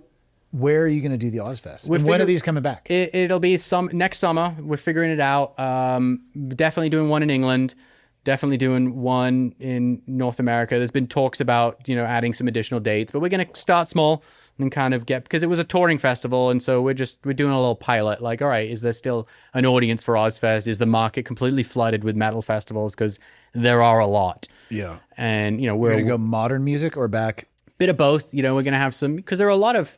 where are you going to do the Ozfest? And when are these coming back? It'll be next summer. We're figuring it out. Definitely doing one in England. Definitely doing one in North America. There's been talks about, adding some additional dates, but we're going to start small and kind of because it was a touring festival. And so we're doing a little pilot. Like, all right, is there still an audience for Ozfest? Is the market completely flooded with metal festivals? Because there are a lot. Yeah. And, we're going to go modern music or back? Bit of both. We're going to have some, because there are a lot of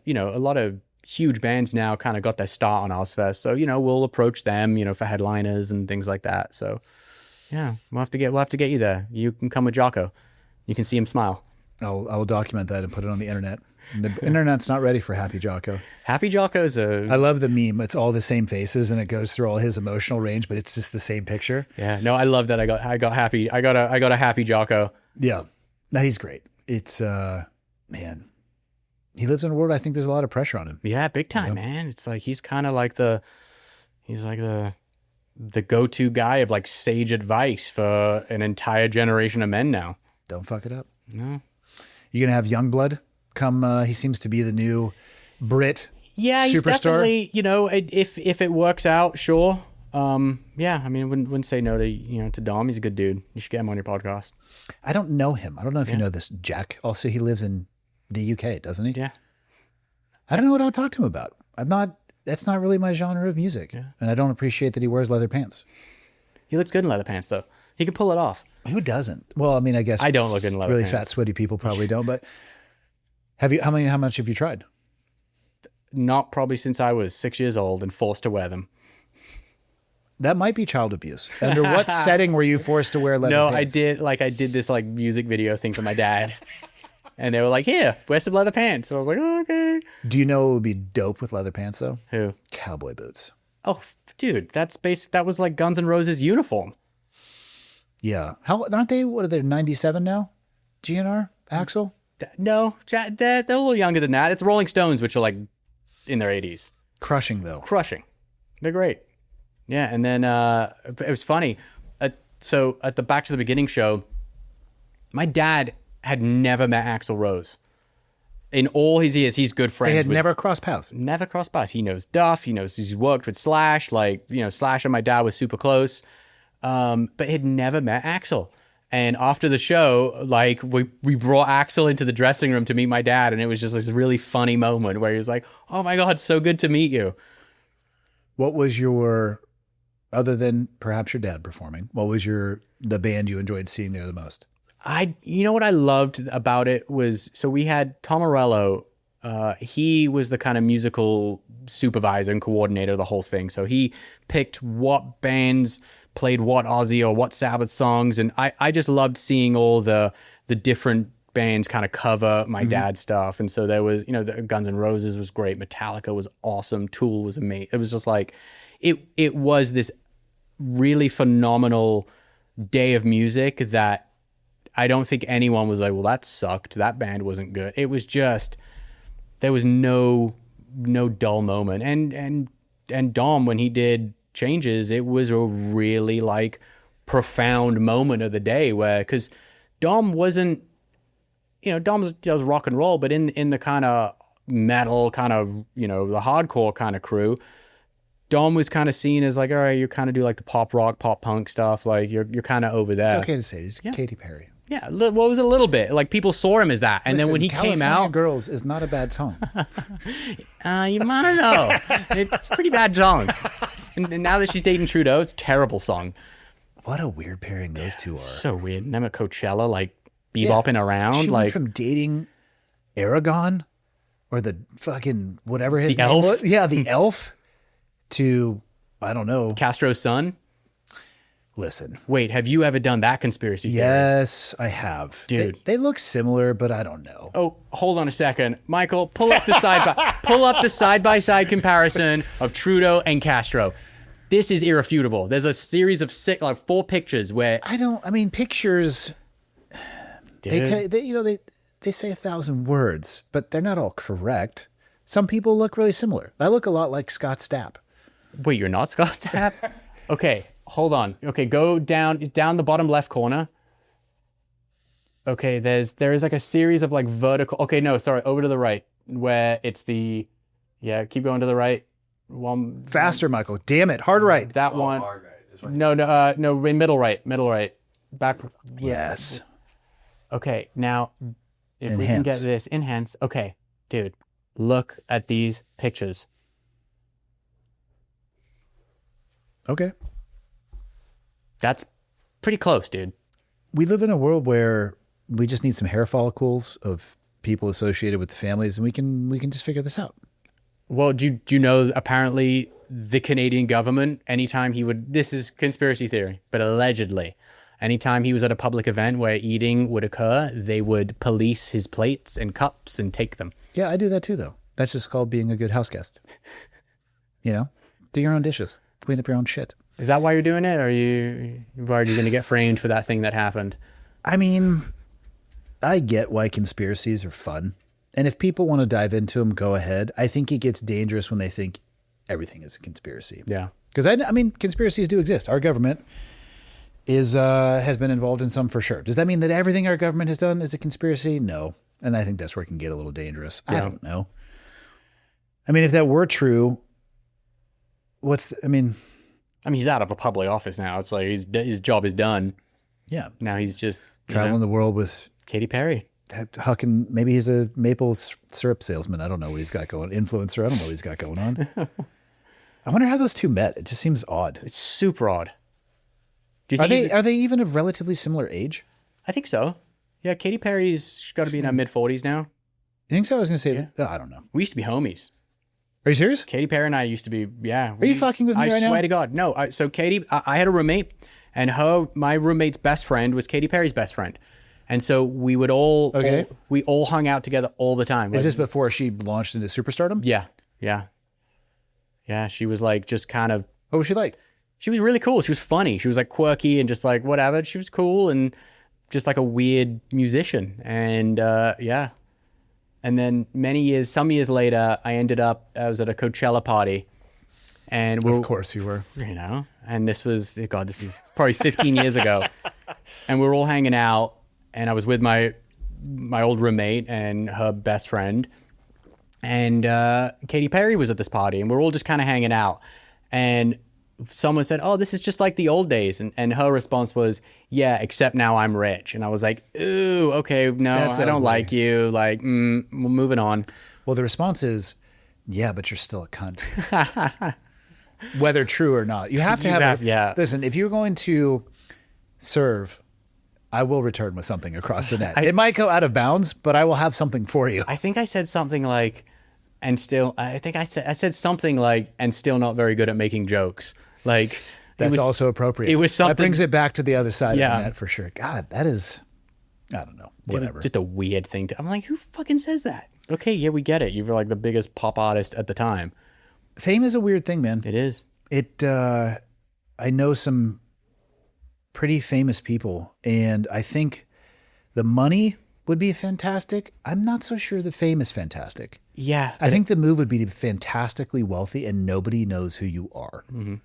huge bands now kind of got their start on Ozfest. So, we'll approach them, for headliners and things like that. So, yeah, we'll have to get you there. You can come with Jocko. You can see him smile. I will document that and put it on the internet. The internet's not ready for Happy Jocko. Happy Jocko's I love the meme. It's all the same faces and it goes through all his emotional range, but it's just the same picture. Yeah, no, I love that. I got happy. I got a Happy Jocko. Yeah, no, he's great. It's man, he lives in a world. I think there's a lot of pressure on him. Yeah, big time, man. It's like he's kind of like the go-to guy of like sage advice for an entire generation of men now. Don't fuck it up. No. You gonna have Youngblood come? He seems to be the new Brit. Yeah, he's superstar. definitely. If it works out, sure. Yeah, I mean, wouldn't say no to Dom. He's a good dude. You should get him on your podcast. I don't know him. I don't know if you know this, Jack. Also, he lives in the UK, doesn't he? Yeah. I don't know what I'll talk to him about. That's not really my genre of music. Yeah. And I don't appreciate that he wears leather pants. He looks good in leather pants, though. He can pull it off. Who doesn't? Well, I mean, I guess I don't look good in leather really pants. fat, sweaty people probably don't. But how much have you tried? Not probably since I was 6 years old and forced to wear them. That might be child abuse. Under what setting were you forced to wear leather No, pants? I did this like music video thing for my dad. And they were like, here, wear some leather pants. So I was like, oh, okay. Do you know what would be dope with leather pants, though? Who? Cowboy boots. Oh, dude, that's basic. That was like Guns N' Roses uniform. Yeah. Aren't they, what are they, 97 now? GNR? Axel? No, they're a little younger than that. It's Rolling Stones, which are like in their 80s. Crushing, though. Crushing. They're great. Yeah, and then it was funny. So at the Back to the Beginning show, my dad had never met Axl Rose. In all his years, he's good friends. They had with, never crossed paths. Never crossed paths. He knows Duff. He knows he's worked with Slash. Like, Slash and my dad was super close. But he'd never met Axl. And after the show, like we brought Axel into the dressing room to meet my dad, and it was just this really funny moment where he was like, "Oh my God, so good to meet you." What was your, other than perhaps your dad performing, what was the band you enjoyed seeing there the most? You know what I loved about it was, so we had Tom Morello. He was the kind of musical supervisor and coordinator of the whole thing. So he picked what bands played what Ozzy or what Sabbath songs. And I just loved seeing all the different bands kind of cover my dad's stuff. And so there was, the Guns N' Roses was great. Metallica was awesome. Tool was amazing. It was just like, it was this really phenomenal day of music that I don't think anyone was like, well, that sucked. That band wasn't good. It was just, there was no dull moment. And Dom, when he did Changes, it was a really like profound moment of the day where, because Dom wasn't, Dom does rock and roll, but in the kind of metal, kind of, the hardcore kind of crew, Dom was kind of seen as like, all right, you kind of do like the pop rock, pop punk stuff. Like you're kind of over there. It's okay to say he's Katy Perry. Yeah, well, it was a little bit. Like, people saw him as that. And then when he California came out... Girls is not a bad song. You might not know. It's a pretty bad song. And now that she's dating Trudeau, it's a terrible song. What a weird pairing those two are. So weird. And them at Coachella, like, bebopping around. She like went from dating Aragon, or the fucking whatever his The name elf? was. Yeah, the elf, to, I don't know. Castro's son. Listen. Wait, have you ever done that conspiracy theory? Yes, I have. Dude. They look similar, but I don't know. Oh, hold on a second. Michael, pull up the side-by-side comparison of Trudeau and Castro. This is irrefutable. There's a series of 4 pictures where... pictures, Dude. they say 1,000 words, but they're not all correct. Some people look really similar. I look a lot like Scott Stapp. Wait, you're not Scott Stapp? Okay, hold on. Okay, go down the bottom left corner. Okay, there is like a series of like vertical... Okay, no, sorry, over to the right, where it's the... Yeah, keep going to the right. One Faster, Michael. Damn it. Hard right. That one. Hard right. This one. No, in middle right. Back. Yes. Okay, now, if we Enhance. can get this, enhance. Okay, dude, look at these pictures. Okay. That's pretty close, dude. We live in a world where we just need some hair follicles of people associated with the families, and we can just figure this out. Well, do you know, apparently the Canadian government, anytime he would, this is conspiracy theory, but allegedly, anytime he was at a public event where eating would occur, they would police his plates and cups and take them. Yeah, I do that too, though. That's just called being a good house guest. Do your own dishes. Clean up your own shit. Is that why you're doing it? Or are you going to get framed for that thing that happened? I mean, I get why conspiracies are fun. And if people want to dive into them, go ahead. I think it gets dangerous when they think everything is a conspiracy. Yeah. Because, conspiracies do exist. Our government has been involved in some for sure. Does that mean that everything our government has done is a conspiracy? No. And I think that's where it can get a little dangerous. Yeah. I don't know. If that were true, he's out of a public office now. It's like his job is done. Yeah. Now he's just traveling the world with Katy Perry. Hucking, maybe he's a maple syrup salesman. I don't know what he's got going. Influencer. I don't know what he's got going on. I wonder how those two met. It just seems odd. It's super odd. Do you Are think they even of relatively similar age? I think so. Yeah, Katy Perry's got to be in her mid-40s now. You think so? I was going to say that. I don't know. We used to be homies. Are you serious? Katy Perry and I used to be, yeah. Are you fucking with me right now? I swear to God. No. So Katy, I had a roommate, and my roommate's best friend was Katy Perry's best friend. And so we would all hung out together all the time. Is this before she launched into superstardom? Yeah. Yeah, she was like just kind of... What was she like? She was really cool. She was funny. She was like quirky and just like whatever. She was cool and just like a weird musician. And yeah. And then some years later, I was at a Coachella party. And of course you were. And this is probably 15 years ago. And we were all hanging out. And I was with my old roommate and her best friend. And Katy Perry was at this party. And we're all just kind of hanging out. And someone said, "Oh, this is just like the old days," and her response was, "Yeah, except now I'm rich." And I was like, "Ooh, okay, no, That's I don't ugly. like you." Like, we're moving on. Well, the response is, yeah, but you're still a cunt. Whether true or not. You have to have, listen, if you're going to serve, I will return with something across the net. It might go out of bounds, but I will have something for you. I think I said something like, and still, I said something like, and still not very good at making jokes. Like, That's also appropriate. It was something that brings it back to the other side of the net for sure. God, that is, I don't know, whatever. Just a weird thing I'm like, who fucking says that? Okay, yeah, we get it. You were like the biggest pop artist at the time. Fame is a weird thing, man. It is. I know some pretty famous people, and I think the money would be fantastic. I'm not so sure the fame is fantastic. Yeah. I think the move would be to be fantastically wealthy and nobody knows who you are. Mm-hmm.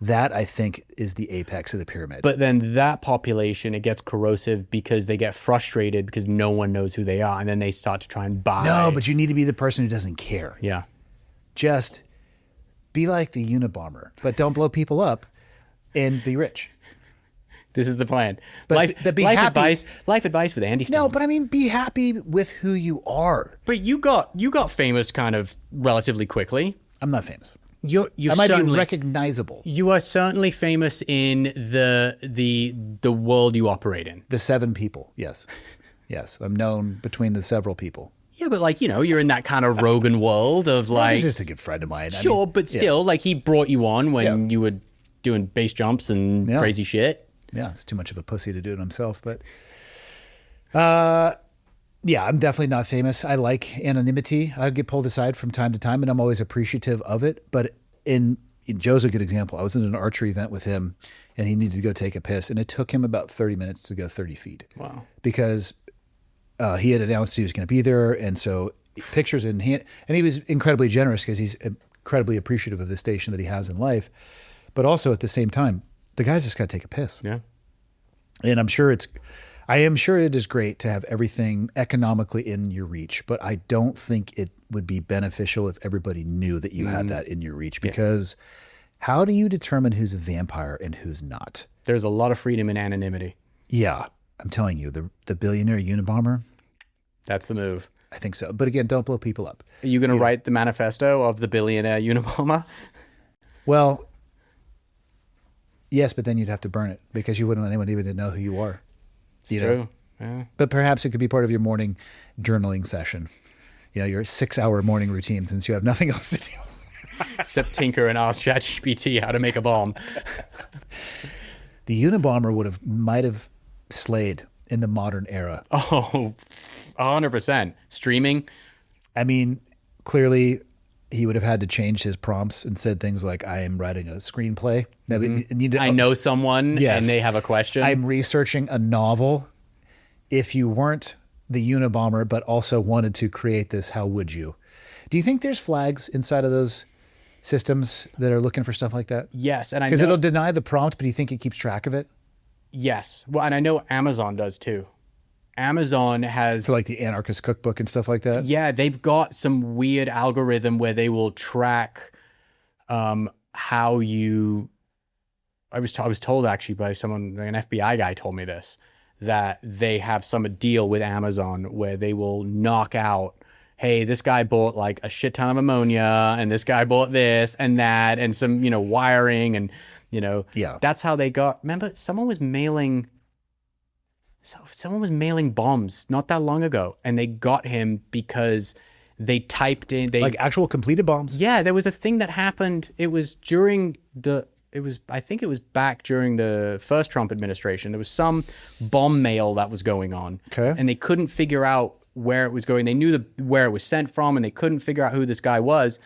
That, I think, is the apex of the pyramid. But then that population, it gets corrosive because they get frustrated because no one knows who they are, and then they start to try and buy. No, but you need to be the person who doesn't care. Yeah. Just be like the Unabomber, but don't blow people up and be rich. This is the plan. But be happy. Life advice with Andy Stevens. No, but I mean, be happy with who you are. But you got famous kind of relatively quickly. I'm not famous. You I might be recognizable. You are certainly famous in the world you operate in. The 7 people, yes. Yes, I'm known between the several people. Yeah, but like, you're in that kind of Rogan world of like... He's just a good friend of mine. Sure, I mean, but still, like he brought you on when you were doing base jumps and crazy shit. Yeah, it's too much of a pussy to do it himself, but... Yeah, I'm definitely not famous. I like anonymity. I get pulled aside from time to time, and I'm always appreciative of it. But in Joe's a good example. I was in an archery event with him, and he needed to go take a piss, and it took him about 30 minutes to go 30 feet. Wow. Because he had announced he was going to be there, and so pictures in hand. And he was incredibly generous because he's incredibly appreciative of the station that he has in life. But also at the same time, the guy's just got to take a piss. Yeah. And I am sure it is great to have everything economically in your reach, but I don't think it would be beneficial if everybody knew that you had that in your reach, because how do you determine who's a vampire and who's not? There's a lot of freedom in anonymity. Yeah, I'm telling you, the billionaire Unabomber. That's the move. I think so. But again, don't blow people up. Are you going to write the manifesto of the billionaire Unabomber? Well, yes, but then you'd have to burn it because you wouldn't want anyone even to know who you are. It's true. Yeah. But perhaps it could be part of your morning journaling session. Your 6-hour morning routine, since you have nothing else to do. Except tinker and ask ChatGPT how to make a bomb. The Unabomber might have slayed in the modern era. Oh, 100%. Streaming. I mean, clearly he would have had to change his prompts and said things like, I am writing a screenplay. I know someone and they have a question. I'm researching a novel. If you weren't the Unabomber, but also wanted to create this, how would you? Do you think there's flags inside of those systems that are looking for stuff like that? Yes. And because it'll deny the prompt, but do you think it keeps track of it? Yes. Well, and I know Amazon does too. Amazon has... For like the Anarchist Cookbook and stuff like that? Yeah, they've got some weird algorithm where they will track how you... I was told actually by someone, an FBI guy told me this, that they have some deal with Amazon where they will knock out, hey, this guy bought like a shit ton of ammonia and this guy bought this and that and some, wiring and, that's how they got... Remember, someone was mailing bombs not that long ago, and they got him because they typed in... like actual completed bombs? Yeah, there was a thing that happened. It was I think it was back during the first Trump administration. There was some bomb mail that was going on. Okay. And they couldn't figure out where it was going. They knew where it was sent from, and they couldn't figure out who this guy was.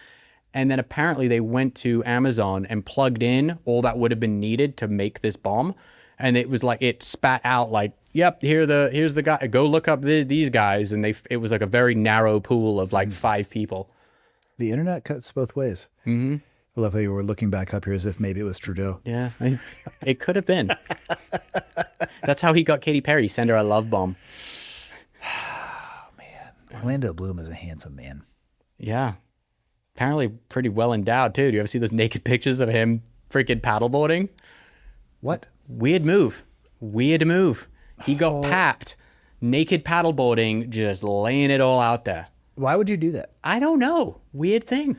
And then apparently they went to Amazon and plugged in all that would have been needed to make this bomb. And it was like, it spat out like, yep, here's the guy. Go look up these guys. And it was like a very narrow pool of like 5 people. The internet cuts both ways. Mm-hmm. I love how you were looking back up here as if maybe it was Trudeau. Yeah, it could have been. That's how he got Katy Perry. Send her a love bomb. Oh, man. Orlando Bloom is a handsome man. Yeah. Apparently pretty well endowed, too. Do you ever see those naked pictures of him freaking paddleboarding. What? Weird move. He got papped, naked paddleboarding, just laying it all out there. Why would you do that? I don't know. Weird thing.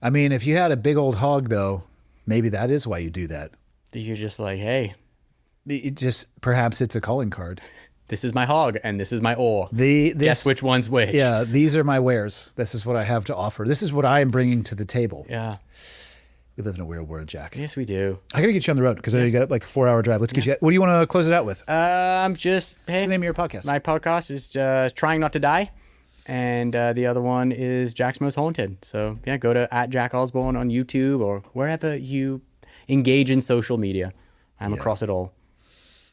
I mean, if you had a big old hog, though, maybe that is why you do that. You're just like, hey, Perhaps it's a calling card. this is my hog and this is my oar. Guess Guess which one's which. Yeah, these are my wares. This is what I have to offer. This is what I am bringing to the table. Yeah. We live in a weird world, Jack. Yes, we do. I got to get you on the road because I know you got like a 4-hour drive. Let's get you. What do you want to close it out with? Hey, What's the name of your podcast? My podcast is Trying Not to Die. And the other one is Jack's Most Haunted. So, yeah, go to @JackOsbourne on YouTube or wherever you engage in social media. I'm across it all.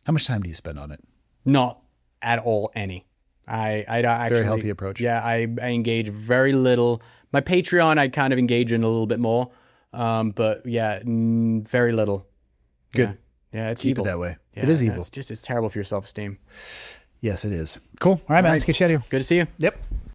How much time do you spend on it? Not at all any. I actually... Very healthy approach. Yeah, I engage very little. My Patreon, I kind of engage in a little bit more. But, yeah, very little. Good. Yeah, it's Keep evil. it that way. Yeah, It is evil. It's terrible for your self-esteem. Yes, it is. Cool. All right, man. Let's get you out of here. Good to see you. Yep.